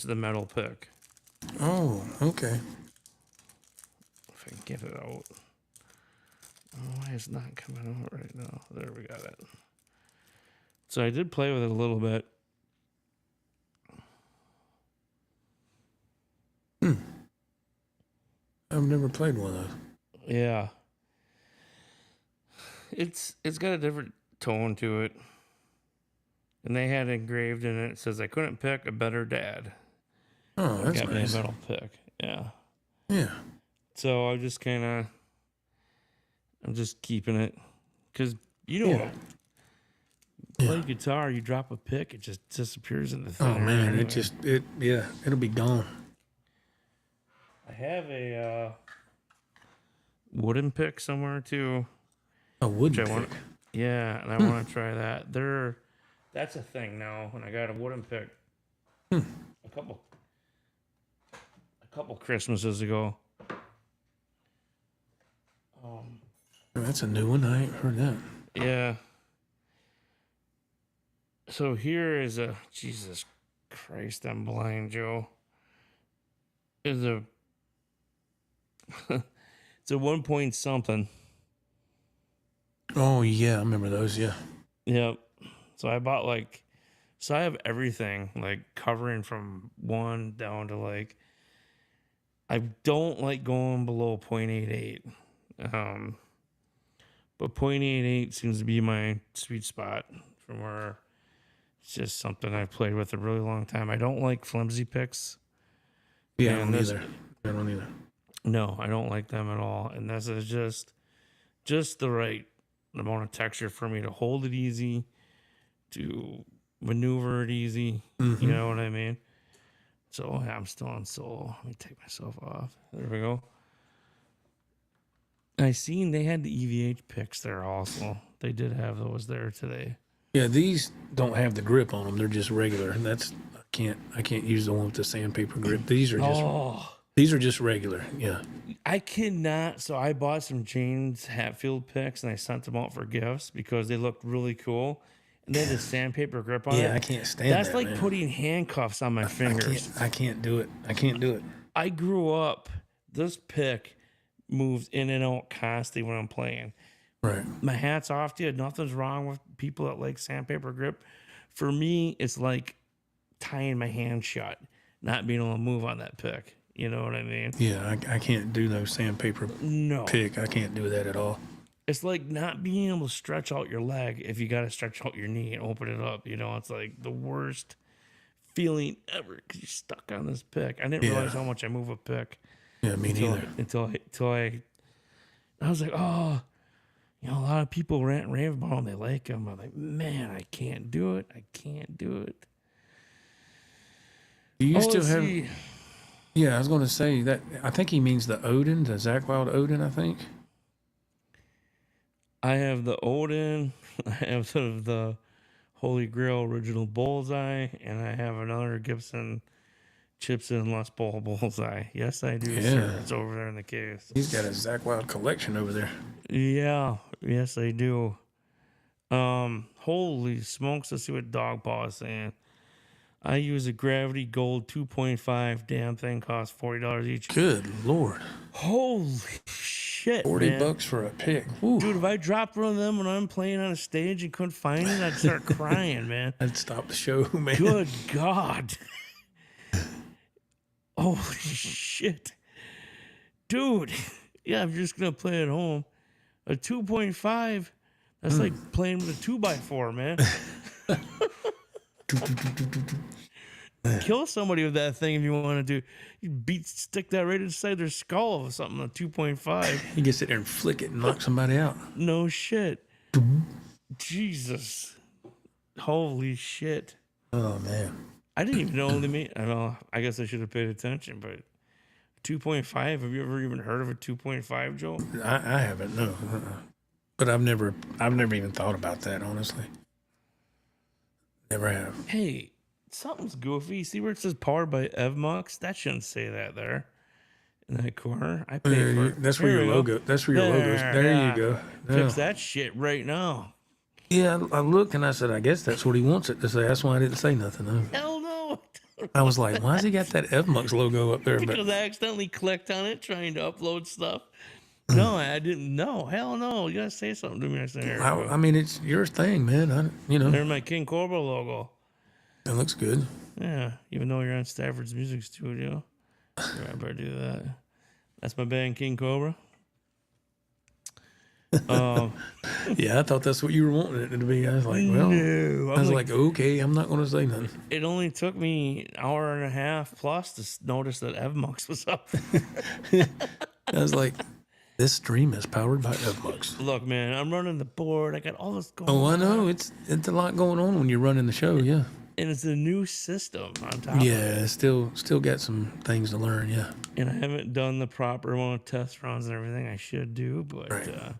Speaker 1: metal pick.
Speaker 2: Oh, okay.
Speaker 1: If I can get it out. Oh, why is it not coming out right now? There, we got it. So I did play with it a little bit.
Speaker 2: I've never played one of those.
Speaker 1: Yeah. It's got a different tone to it. And they had engraved in it, it says, I couldn't pick a better dad.
Speaker 2: Oh, that's
Speaker 1: got
Speaker 2: nice.
Speaker 1: me a metal pick. Yeah.
Speaker 2: Yeah.
Speaker 1: So I'm just keeping it. Because, you know, play guitar, you drop a pick, it just disappears in the thin air.
Speaker 2: Oh, man,
Speaker 1: anyway.
Speaker 2: it'll be gone.
Speaker 1: I have a wooden pick somewhere, too.
Speaker 2: A wooden pick?
Speaker 1: Yeah, and I want to try that. That's a thing now, and I got a wooden pick a couple Christmases ago.
Speaker 2: That's a new one. I ain't heard that.
Speaker 1: Yeah. So here is Jesus Christ, I'm blind, Joe. It's a 1 point something.
Speaker 2: Oh, yeah, I remember those, yeah.
Speaker 1: Yep. So I bought I have everything, like covering from 1 down to I don't like going below .88. But .88 seems to be my sweet spot from where it's just something I've played with a really long time. I don't like flimsy picks.
Speaker 2: Yeah, I don't either.
Speaker 1: No, I don't like them at all. And this is just the right amount of texture for me to hold it easy, to maneuver it easy. You know what I mean? So yeah, I'm still on solo. Let me take myself off. There we go. I seen they had the EVH picks there also. They did have those there today.
Speaker 2: Yeah, these don't have the grip on them. They're just regular. I can't use the one with the sandpaper grip. These are just regular. Yeah.
Speaker 1: I cannot. So I bought some James Hatfield picks and I sent them out for gifts because they looked really cool. And they had the sandpaper grip on it.
Speaker 2: Yeah, I can't stand
Speaker 1: That's
Speaker 2: that,
Speaker 1: like
Speaker 2: man.
Speaker 1: putting handcuffs on my fingers.
Speaker 2: I can't do it. I can't do it.
Speaker 1: I grew up, this pick moves in and out constantly when I'm playing.
Speaker 2: Right.
Speaker 1: My hat's off to you. Nothing's wrong with people that like sandpaper grip. For me, it's like tying my hand shut, not being able to move on that pick. You know what I mean?
Speaker 2: Yeah, I can't do no sandpaper pick. I can't do that at all.
Speaker 1: It's like not being able to stretch out your leg if you got to stretch out your knee and open it up. You know, it's like the worst feeling ever because you're stuck on this pick. I didn't realize how much I move a pick.
Speaker 2: Yeah, me neither.
Speaker 1: Until I was like, oh, you know, a lot of people rant and rave about them. They like them. I'm like, man, I can't do it. I can't do it.
Speaker 2: Do you still have? Yeah, I was going to say that. I think he means the Odin, the Zach Wild Odin. I think.
Speaker 1: I have the Odin. I have sort of the Holy Grail original Bullseye, and I have another Gibson Chipson Les Paul Bullseye. Yes, I do, sir. It's over there in the case.
Speaker 2: He's got a Zach Wild collection over there.
Speaker 1: Yeah. Yes, I do. Holy smokes. Let's see what Dog Paw is saying. I use a Gravity Gold 2.5. Damn thing costs $40 each.
Speaker 2: Good Lord.
Speaker 1: Holy shit,
Speaker 2: $40 for a pick. Ooh.
Speaker 1: Dude, if I dropped one of them when I'm playing on a stage and couldn't find it, I'd start crying, man.
Speaker 2: I'd stop the show, man.
Speaker 1: Good God. Holy shit. Dude. Yeah, I'm just going to play at home. A 2.5, that's like playing with a 2x4, man. Kill somebody with that thing if you want to do. You stick that right inside their skull or something. A 2.5.
Speaker 2: You can sit there and flick it and knock somebody out.
Speaker 1: No shit. Jesus. Holy shit.
Speaker 2: Oh man.
Speaker 1: I didn't even know they made. I know. I guess I should have paid attention, but 2.5. Have you ever even heard of a 2.5, Joe?
Speaker 2: I haven't. No. But I've never even thought about that. Honestly. Never have.
Speaker 1: Hey, something's goofy. See where it says powered by Evmux? That shouldn't say that there. In that corner. I paid for it.
Speaker 2: That's where your logo. That's where your logo is. There you go.
Speaker 1: Fix that shit right now.
Speaker 2: Yeah, I looked and I said, I guess that's what he wants it to say. That's why I didn't say nothing.
Speaker 1: Hell no.
Speaker 2: I was like, why has he got that Evmux logo up there?
Speaker 1: Because I accidentally clicked on it trying to upload stuff. No, I didn't. No, hell no. You gotta say something to me.
Speaker 2: I mean, it's your thing, man.
Speaker 1: There's my King Cobra logo.
Speaker 2: That looks good.
Speaker 1: Yeah, even though you're on Stafford's music studio, I better do that. That's my band, King Cobra.
Speaker 2: Yeah, I thought that's what you were wanting it to be. I was like, well, no, I was like, okay, I'm not going to say nothing.
Speaker 1: It only took me an hour and a half plus to notice that Evmux was up.
Speaker 2: I was like, this stream is powered by Evmux.
Speaker 1: Look, man, I'm running the board. I got all this going on.
Speaker 2: Oh, I know. It's a lot going on when you're running the show, yeah.
Speaker 1: And it's a new system on top of it.
Speaker 2: Yeah, still got some things to learn, yeah.
Speaker 1: And I haven't done the proper amount of test runs and everything I should do, but...
Speaker 2: Right.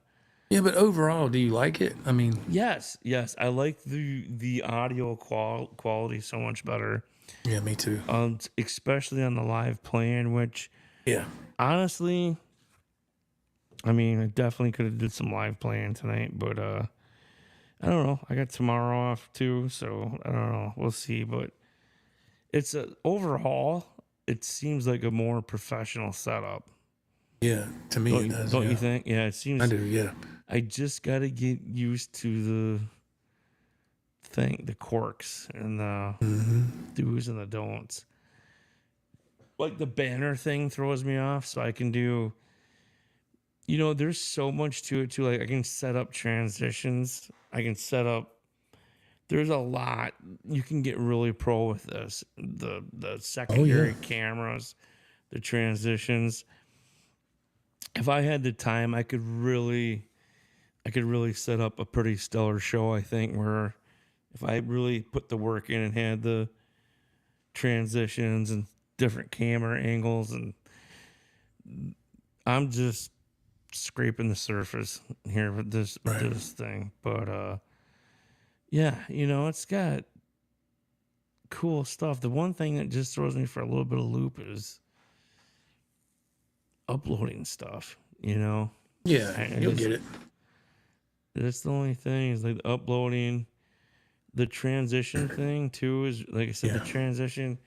Speaker 2: Yeah, but overall, do you like it? I mean...
Speaker 1: Yes. I like the audio quality so much better.
Speaker 2: Yeah, me too.
Speaker 1: Especially on the live playing, which...
Speaker 2: Yeah.
Speaker 1: Honestly... I mean, I definitely could have did some live playing tonight, but I don't know. I got tomorrow off too, so I don't know. We'll see, but it's overall, it seems like a more professional setup.
Speaker 2: Yeah, to me it does.
Speaker 1: Don't you think? Yeah, it seems.
Speaker 2: I do, yeah.
Speaker 1: I just got to get used to the quirks and the do's and the don'ts. Like the banner thing throws me off, so I can do... You know, there's so much to it, too. Like, I can set up transitions. I can set up... There's a lot. You can get really pro with this. The secondary cameras, the transitions. If I had the time, I could really I could really set up a pretty stellar show, I think, where if I really put the work in and had the transitions and different camera angles, and I'm just scraping the surface here with this thing. But yeah, it's got cool stuff. The one thing that just throws me for a little bit of loop is uploading stuff,
Speaker 2: Yeah, you'll get it.
Speaker 1: That's the only thing, is like uploading. The transition thing too is, like I said, the transition,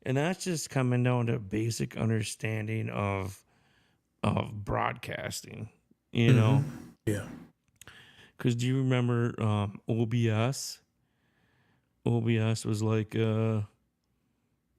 Speaker 1: and that's just coming down to basic understanding of broadcasting, know.
Speaker 2: Yeah.
Speaker 1: Because do you remember OBS? OBS was like a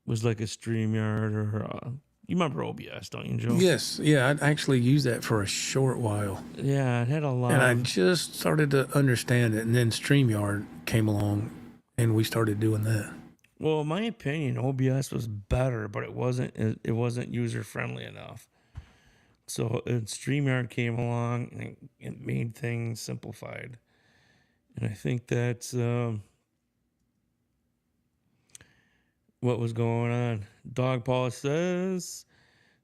Speaker 1: StreamYard, or you remember OBS, don't you, Joe?
Speaker 2: Yes. Yeah, I actually used that for a short while.
Speaker 1: Yeah, it had a lot.
Speaker 2: And I just started to understand it, and then StreamYard came along, and we started doing that.
Speaker 1: Well, in my opinion, OBS was better, but it wasn't user friendly enough. So StreamYard came along and it made things simplified, and I think that's what was going on. Dog Paul says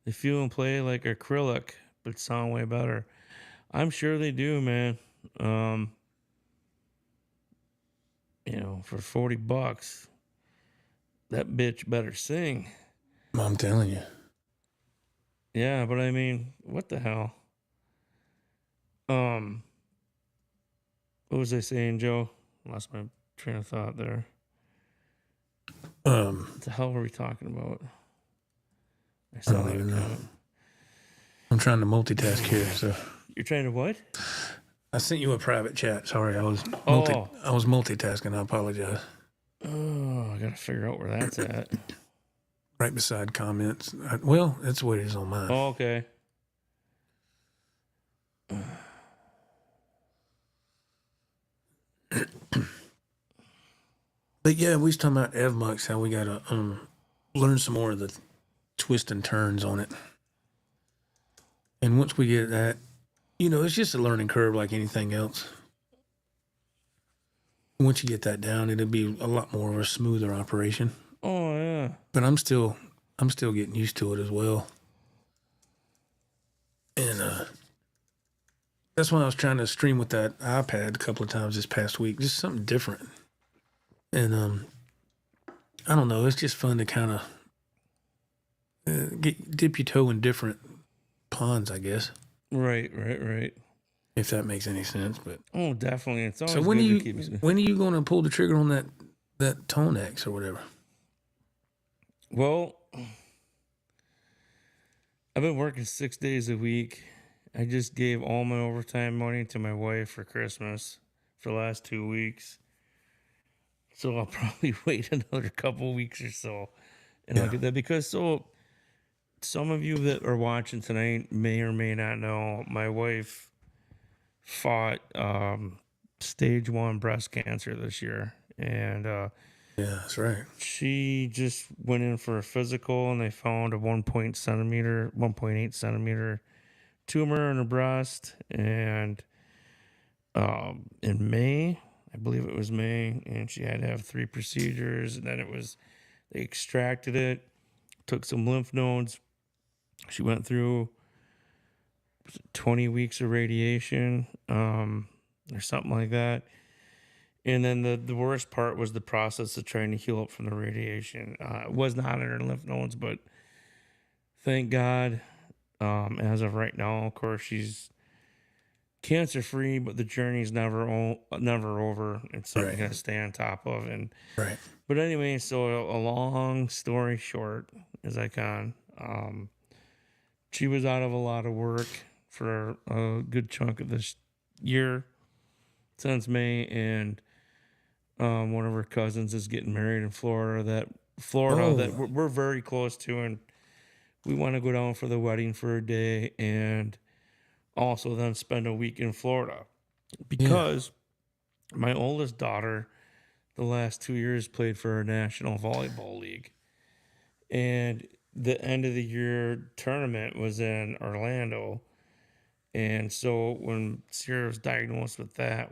Speaker 1: they feel and play like acrylic, but sound way better. I'm sure they do, man. For $40, that bitch better sing.
Speaker 2: I'm telling you.
Speaker 1: Yeah, but I mean, what the hell? What was I saying, Joe? Lost my train of thought there. What the hell were we talking about?
Speaker 2: I don't even know. I'm trying to multitask here. So
Speaker 1: you're trying to what?
Speaker 2: I sent you a private chat. Sorry, I was multitasking. I apologize.
Speaker 1: Oh, I gotta figure out where that's at.
Speaker 2: Right beside comments. Well, that's what it is on mine.
Speaker 1: Oh, okay.
Speaker 2: But yeah, we was talking about EvMux, how we gotta learn some more of the twists and turns on it. And once we get that, it's just a learning curve like anything else. Once you get that down, it'll be a lot more of a smoother operation.
Speaker 1: Oh yeah.
Speaker 2: But I'm still getting used to it as well. And that's why I was trying to stream with that iPad a couple of times this past week, just something different. And I don't know, it's just fun to kind of dip your toe in different ponds, I guess.
Speaker 1: Right.
Speaker 2: If that makes any sense, but
Speaker 1: definitely. It's always
Speaker 2: so when
Speaker 1: good
Speaker 2: are you
Speaker 1: to keep...
Speaker 2: when are you going to pull the trigger on that Tone X or whatever?
Speaker 1: Well, I've been working 6 days a week. I just gave all my overtime money to my wife for Christmas for the last 2 weeks. So I'll probably wait another couple weeks or so and I'll get that, because some of you that are watching tonight may or may not know, my wife fought stage 1 breast cancer this year. And
Speaker 2: yeah, that's right.
Speaker 1: She just went in for a physical, and they found a 1.8 centimeter tumor in her breast. And in May, I believe it was May, and she had to have 3 procedures. And then they extracted it, took some lymph nodes. She went through 20 weeks of radiation, or something like that. And then the worst part was the process of trying to heal up from the radiation. It was not in her lymph nodes, but thank God, as of right now, of course, she's cancer-free, but the journey's never over. It's something you got to stay on top of. And
Speaker 2: right.
Speaker 1: But anyway, so a long story short, as I can, she was out of a lot of work for a good chunk of this year, since May, and one of her cousins is getting married in Florida that we're very close to, and we want to go down for the wedding for a day and also then spend a week in Florida, because my oldest daughter the last 2 years played for a national volleyball league, and the end of the year tournament was in Orlando, And so when Sierra was diagnosed with that,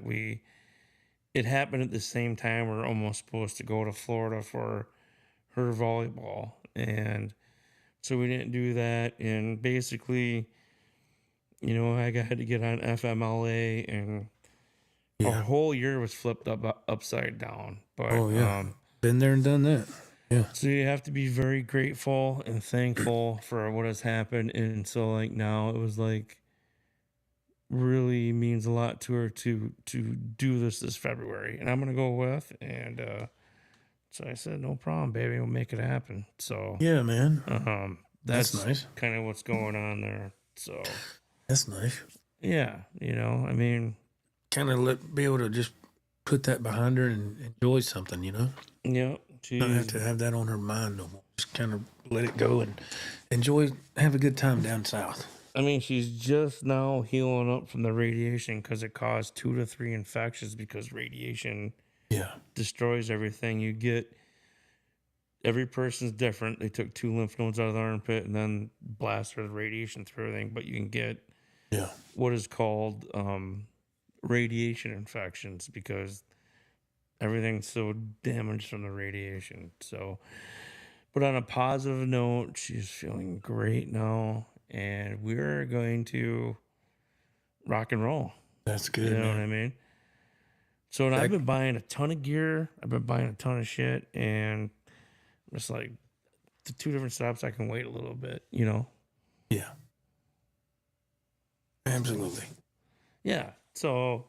Speaker 1: it happened at the same time. We were almost supposed to go to Florida for her volleyball. And so we didn't do that. And basically, I had to get on FMLA, and a whole year was flipped upside down. But
Speaker 2: been there and done that. Yeah.
Speaker 1: So you have to be very grateful and thankful for what has happened. And so like now it was like really means a lot to her to do this February, and I'm gonna go with. And so I said, no problem, baby, we'll make it happen. So
Speaker 2: yeah, man.
Speaker 1: That's
Speaker 2: nice.
Speaker 1: Kind of what's going on there. So
Speaker 2: that's nice.
Speaker 1: Yeah, I mean,
Speaker 2: kind of be able to just put that behind her and enjoy something,
Speaker 1: Yeah.
Speaker 2: Not have to have that on her mind no more. Just kind of let it go and have a good time down south.
Speaker 1: I mean, she's just now healing up from the radiation because it caused 2 to 3 infections because radiation destroys everything. You get, every person's different. They took 2 lymph nodes out of the armpit and then blasted the radiation through everything. But you can get what is called radiation infections because everything's so damaged from the radiation. So, but on a positive note, she's feeling great now, and we're going to rock and roll.
Speaker 2: That's good.
Speaker 1: You know what I mean? So I've been buying a ton of gear. I've been buying a ton of shit, and just like the 2 different stops, I can wait a little bit,
Speaker 2: Yeah. Absolutely.
Speaker 1: Yeah. So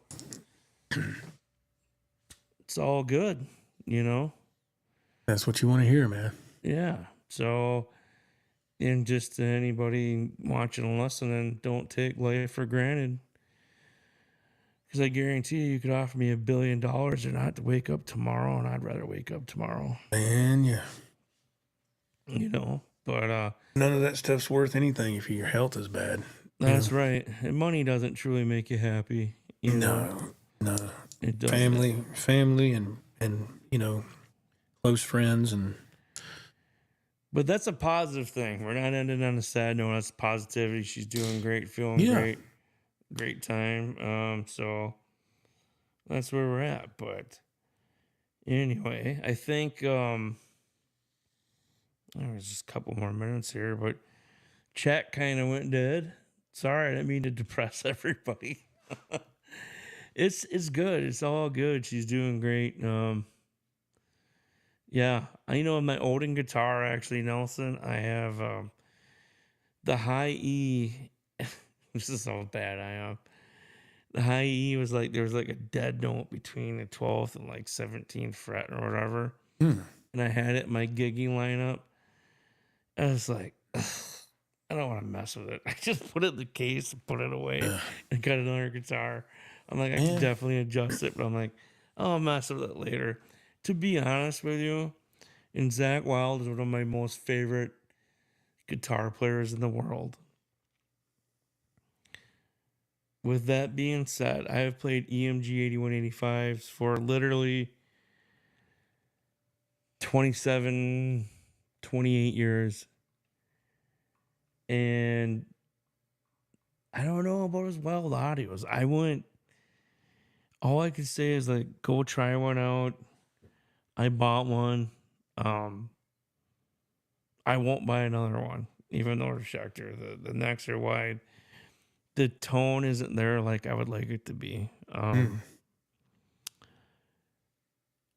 Speaker 1: it's all good,
Speaker 2: That's what you want to hear, man.
Speaker 1: Yeah. So, and just to anybody watching and listening, don't take life for granted. Because I guarantee you could offer me $1 billion and not to wake up tomorrow, and I'd rather wake up tomorrow.
Speaker 2: Man, yeah.
Speaker 1: But
Speaker 2: none of that stuff's worth anything if your health is bad.
Speaker 1: That's right. And money doesn't truly make you happy.
Speaker 2: No.
Speaker 1: It doesn't.
Speaker 2: Family and close friends
Speaker 1: But that's a positive thing. We're not ending on a sad note. That's positivity. She's doing great, feeling great time. So that's where we're at. But anyway, I think there's just a couple more minutes here, but chat kind of went dead. Sorry, I didn't mean to depress everybody. It's good. It's all good. She's doing great. Yeah, I know my Odin guitar, actually, Nelson, I have the high E. This is how bad I am. The high E was like, there was like a dead note between the 12th and like 17th fret or whatever. And I had it in my gigging lineup. I was like, ugh, I don't want to mess with it. I just put it in the case and put it away and got another guitar. I'm like, I can definitely adjust it, but I'm like, I'll mess with it later. To be honest with you, and Zach Wilde is one of my most favorite guitar players in the world. With that being said, I have played EMG 8185s for literally 27, 28 years. And I don't know about his wild audios. All I could say is like, go try one out. I bought one. I won't buy another one, even though they're Schecter. The necks are wide. The tone isn't there like I would like it to be. And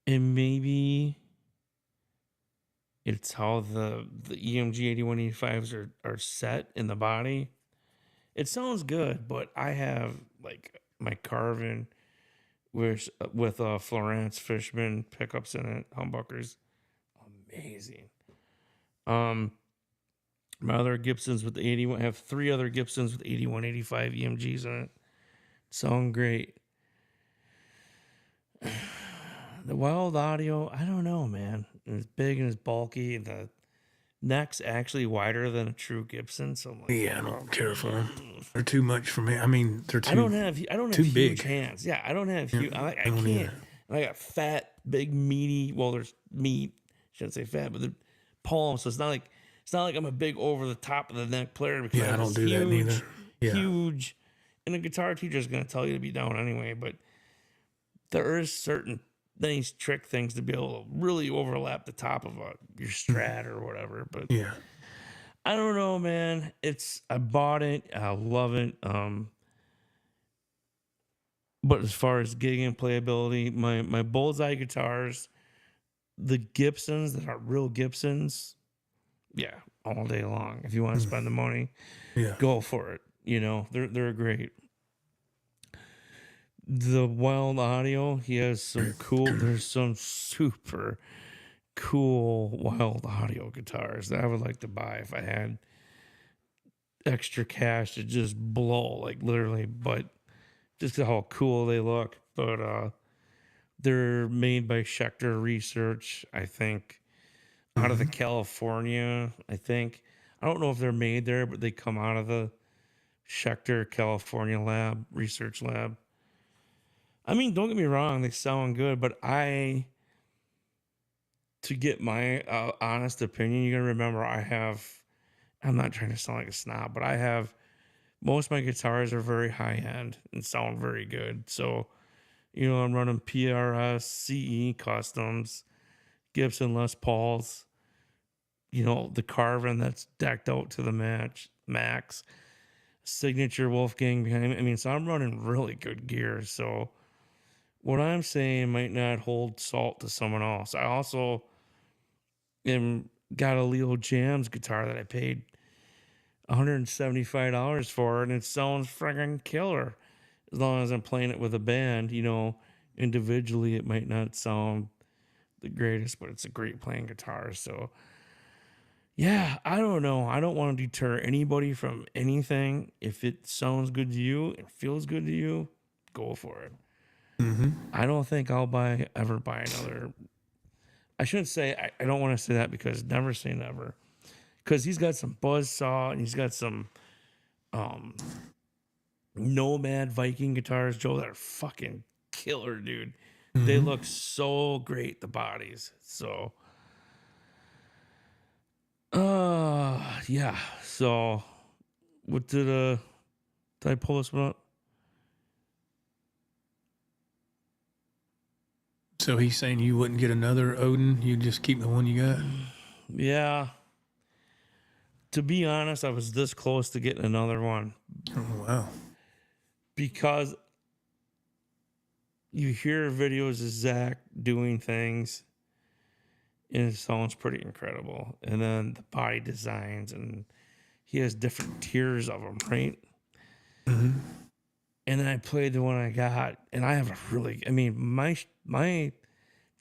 Speaker 1: maybe it's how the EMG 8185s are set in the body. It sounds good, but I have like my Carvin with Florence Fishman pickups in it, humbuckers. Amazing. My other Gibsons with the 81, I have 3 other Gibsons with 8185 EMGs in it. Sound great. The wild audio, I don't know, man. It's big and it's bulky. The neck's actually wider than a true Gibson. So I'm like,
Speaker 2: I don't care for them. They're too much for me. I mean, they're too.
Speaker 1: I don't have
Speaker 2: too big
Speaker 1: huge hands. Yeah, I don't have huge. I
Speaker 2: don't
Speaker 1: can't.
Speaker 2: either.
Speaker 1: I got fat, big, meaty. Well, there's meat. Shouldn't say fat, but the palms. So it's not like I'm a big over the top of the neck player because
Speaker 2: I don't do that neither. Yeah.
Speaker 1: Huge And a guitar teacher is going to tell you to be down anyway, but there is certain nice trick things to be able to really overlap the top of your Strat or whatever. But
Speaker 2: Yeah.
Speaker 1: I don't know, man. I bought it. I love it. But as far as gigging and playability, my Bullseye guitars, the Gibsons that are real Gibsons, yeah, all day long. If you want to spend the money, go for it. You know, they're great. The Wild Audio, he has some there's some super cool Wild Audio guitars that I would like to buy if I had extra cash to just blow, like literally, but just how cool they look. But they're made by Schecter Research, I think, out of the California, I think. I don't know if they're made there, but they come out of the Schecter California research lab. I mean, don't get me wrong, they sound good, but to get my honest opinion, you gotta remember I'm not trying to sound like a snob, but most of my guitars are very high end and sound very good. So, I'm running PRS, CE customs, Gibson Les Pauls, the Carvin that's decked out to the max, signature Wolfgang behind me. I mean, so I'm running really good gear. So what I'm saying might not hold salt to someone else. I also got a Leo Jams guitar that I paid $175 for, and it sounds friggin' killer. As long as I'm playing it with a band, individually it might not sound the greatest, but it's a great playing guitar. So yeah, I don't know. I don't want to deter anybody from anything. If it sounds good to you and feels good to you, go for it. I don't think I'll ever buy another. I shouldn't say, I don't want to say that because never say never. Because he's got some Buzzsaw and he's got some Nomad Viking guitars, Joe, that are fucking killer, dude. They look so great, the bodies. So, yeah. So, what did I pull this one up?
Speaker 2: So he's saying you wouldn't get another Odin, you just keep the one you got?
Speaker 1: Yeah. To be honest, I was this close to getting another one.
Speaker 2: Oh, wow.
Speaker 1: Because you hear videos of Zach doing things, and it sounds pretty incredible. And then the body designs, and he has different tiers of them, right? And then I played the one I got, and I have my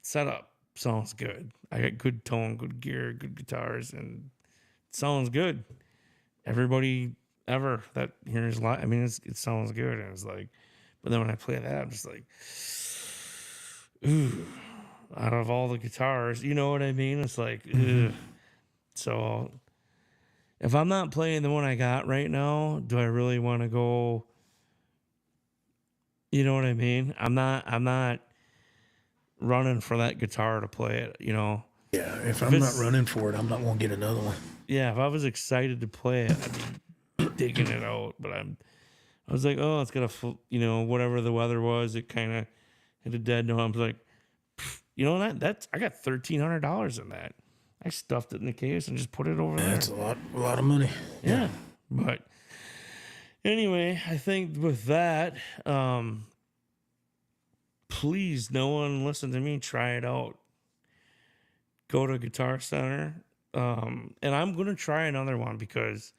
Speaker 1: setup sounds good. I got good tone, good gear, good guitars, and it sounds good. Everybody ever that hears live, it sounds good. And it's like, but then when I play that, I'm just like, ooh, out of all the guitars, you know what I mean? It's like, ugh. So if I'm not playing the one I got right now, do I really want to go? You know what I mean? I'm not running for that guitar to play it,
Speaker 2: Yeah, if I'm not running for it, I'm not going to get another one.
Speaker 1: Yeah, if I was excited to play it, I'd be digging it out. But I was like, oh, it's got whatever the weather was, it kind of hit a dead note. I was like, that's I got $1,300 in that. I stuffed it in the case and just put it over there.
Speaker 2: That's a lot of money.
Speaker 1: Yeah. But anyway, I think with that, please, no one listen to me, try it out. Go to Guitar Center. And I'm going to try another one because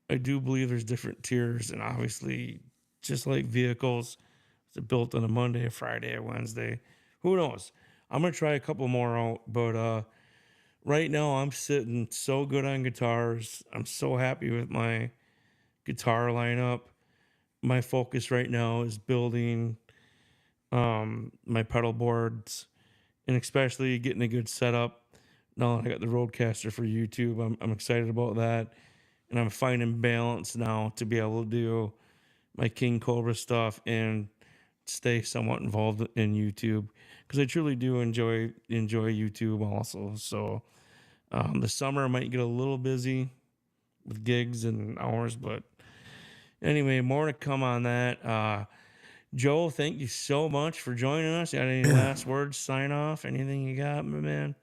Speaker 1: I do believe there's different tiers. And obviously, just like vehicles, it's built on a Monday, a Friday, a Wednesday. Who knows? I'm going to try a couple more out. But right now, I'm sitting so good on guitars. I'm so happy with my guitar lineup. My focus right now is building my pedal boards and especially getting a good setup. Now that I got the Roadcaster for YouTube, I'm excited about that. And I'm finding balance now to be able to do my King Cobra stuff and stay somewhat involved in YouTube because I truly do enjoy YouTube also. So the summer might get a little busy with gigs and hours, but Anyway, more to come on that. Joe, thank you so much for joining us. Got any last words, sign off? Anything you got, my man?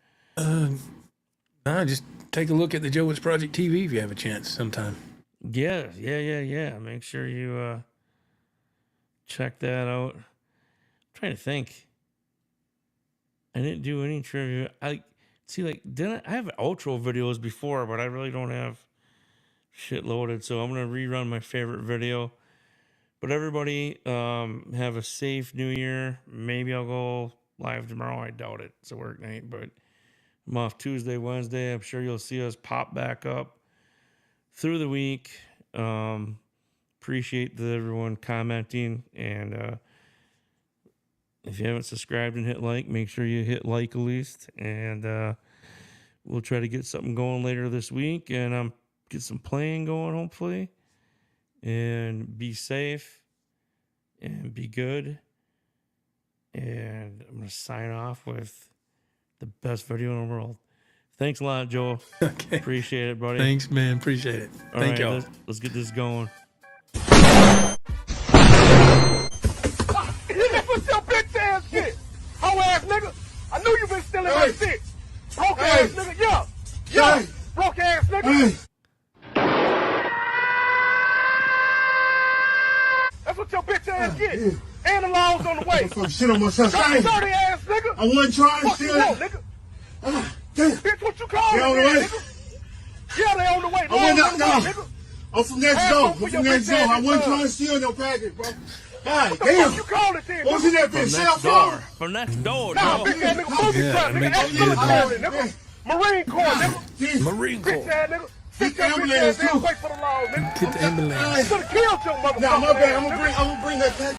Speaker 2: No, just take a look at the Joe Woods Project TV if you have a chance sometime.
Speaker 1: Yeah. Make sure you check that out. I'm trying to think. I didn't do any trivia. I have outro videos before, but I really don't have shit loaded. So I'm gonna rerun my favorite video. But everybody, have a safe New Year. Maybe I'll go live tomorrow. I doubt it. It's a work night, but I'm off Tuesday, Wednesday. I'm sure you'll see us pop back up through the week. Appreciate everyone commenting. And if you haven't subscribed and hit like, make sure you hit like at least. And we'll try to get something going later this week. And get some playing going, hopefully. And be safe and be good. And I'm going to sign off with the best video in the world. Thanks a lot, Joel.
Speaker 2: Okay.
Speaker 1: Appreciate it, buddy.
Speaker 2: Thanks, man. Appreciate it. Thank y'all.
Speaker 1: Let's get this going.
Speaker 6: What's your bitch ass shit? Hoe ass nigga. I knew you been stealing my shit. Broke ass nigga. Yeah. Broke ass nigga. That's what your bitch ass get. And the law's on the way.
Speaker 4: Fuck shit on myself.
Speaker 6: Dirty ass nigga.
Speaker 4: I wasn't trying to steal it.
Speaker 6: Nigga. Bitch, what you call
Speaker 4: They on the
Speaker 6: it,
Speaker 4: way.
Speaker 6: nigga? Yeah, they on the way.
Speaker 4: I went out
Speaker 6: Nigga.
Speaker 4: now. I'm from next door. I'm from next door. I wasn't trying to steal no package, bro. God
Speaker 6: What the
Speaker 4: damn.
Speaker 6: fuck you call it then?
Speaker 4: What was in that bitch? Cell phone?
Speaker 1: From next door,
Speaker 6: Nah,
Speaker 1: Joe.
Speaker 6: bitch ass nigga, booby trap, nigga. Ex-military, nigga. Marine Corps, nigga.
Speaker 2: Marine Corps.
Speaker 6: Bitch ass nigga.
Speaker 4: Get the
Speaker 6: Sit your bitch
Speaker 4: ambulance,
Speaker 6: ass down,
Speaker 4: too.
Speaker 6: wait for the law, nigga.
Speaker 2: Get the ambulance.
Speaker 6: You could've killed your motherfucker.
Speaker 4: Nah, my bad.
Speaker 6: ass,
Speaker 4: I'm
Speaker 6: nigga.
Speaker 4: gonna bring that package.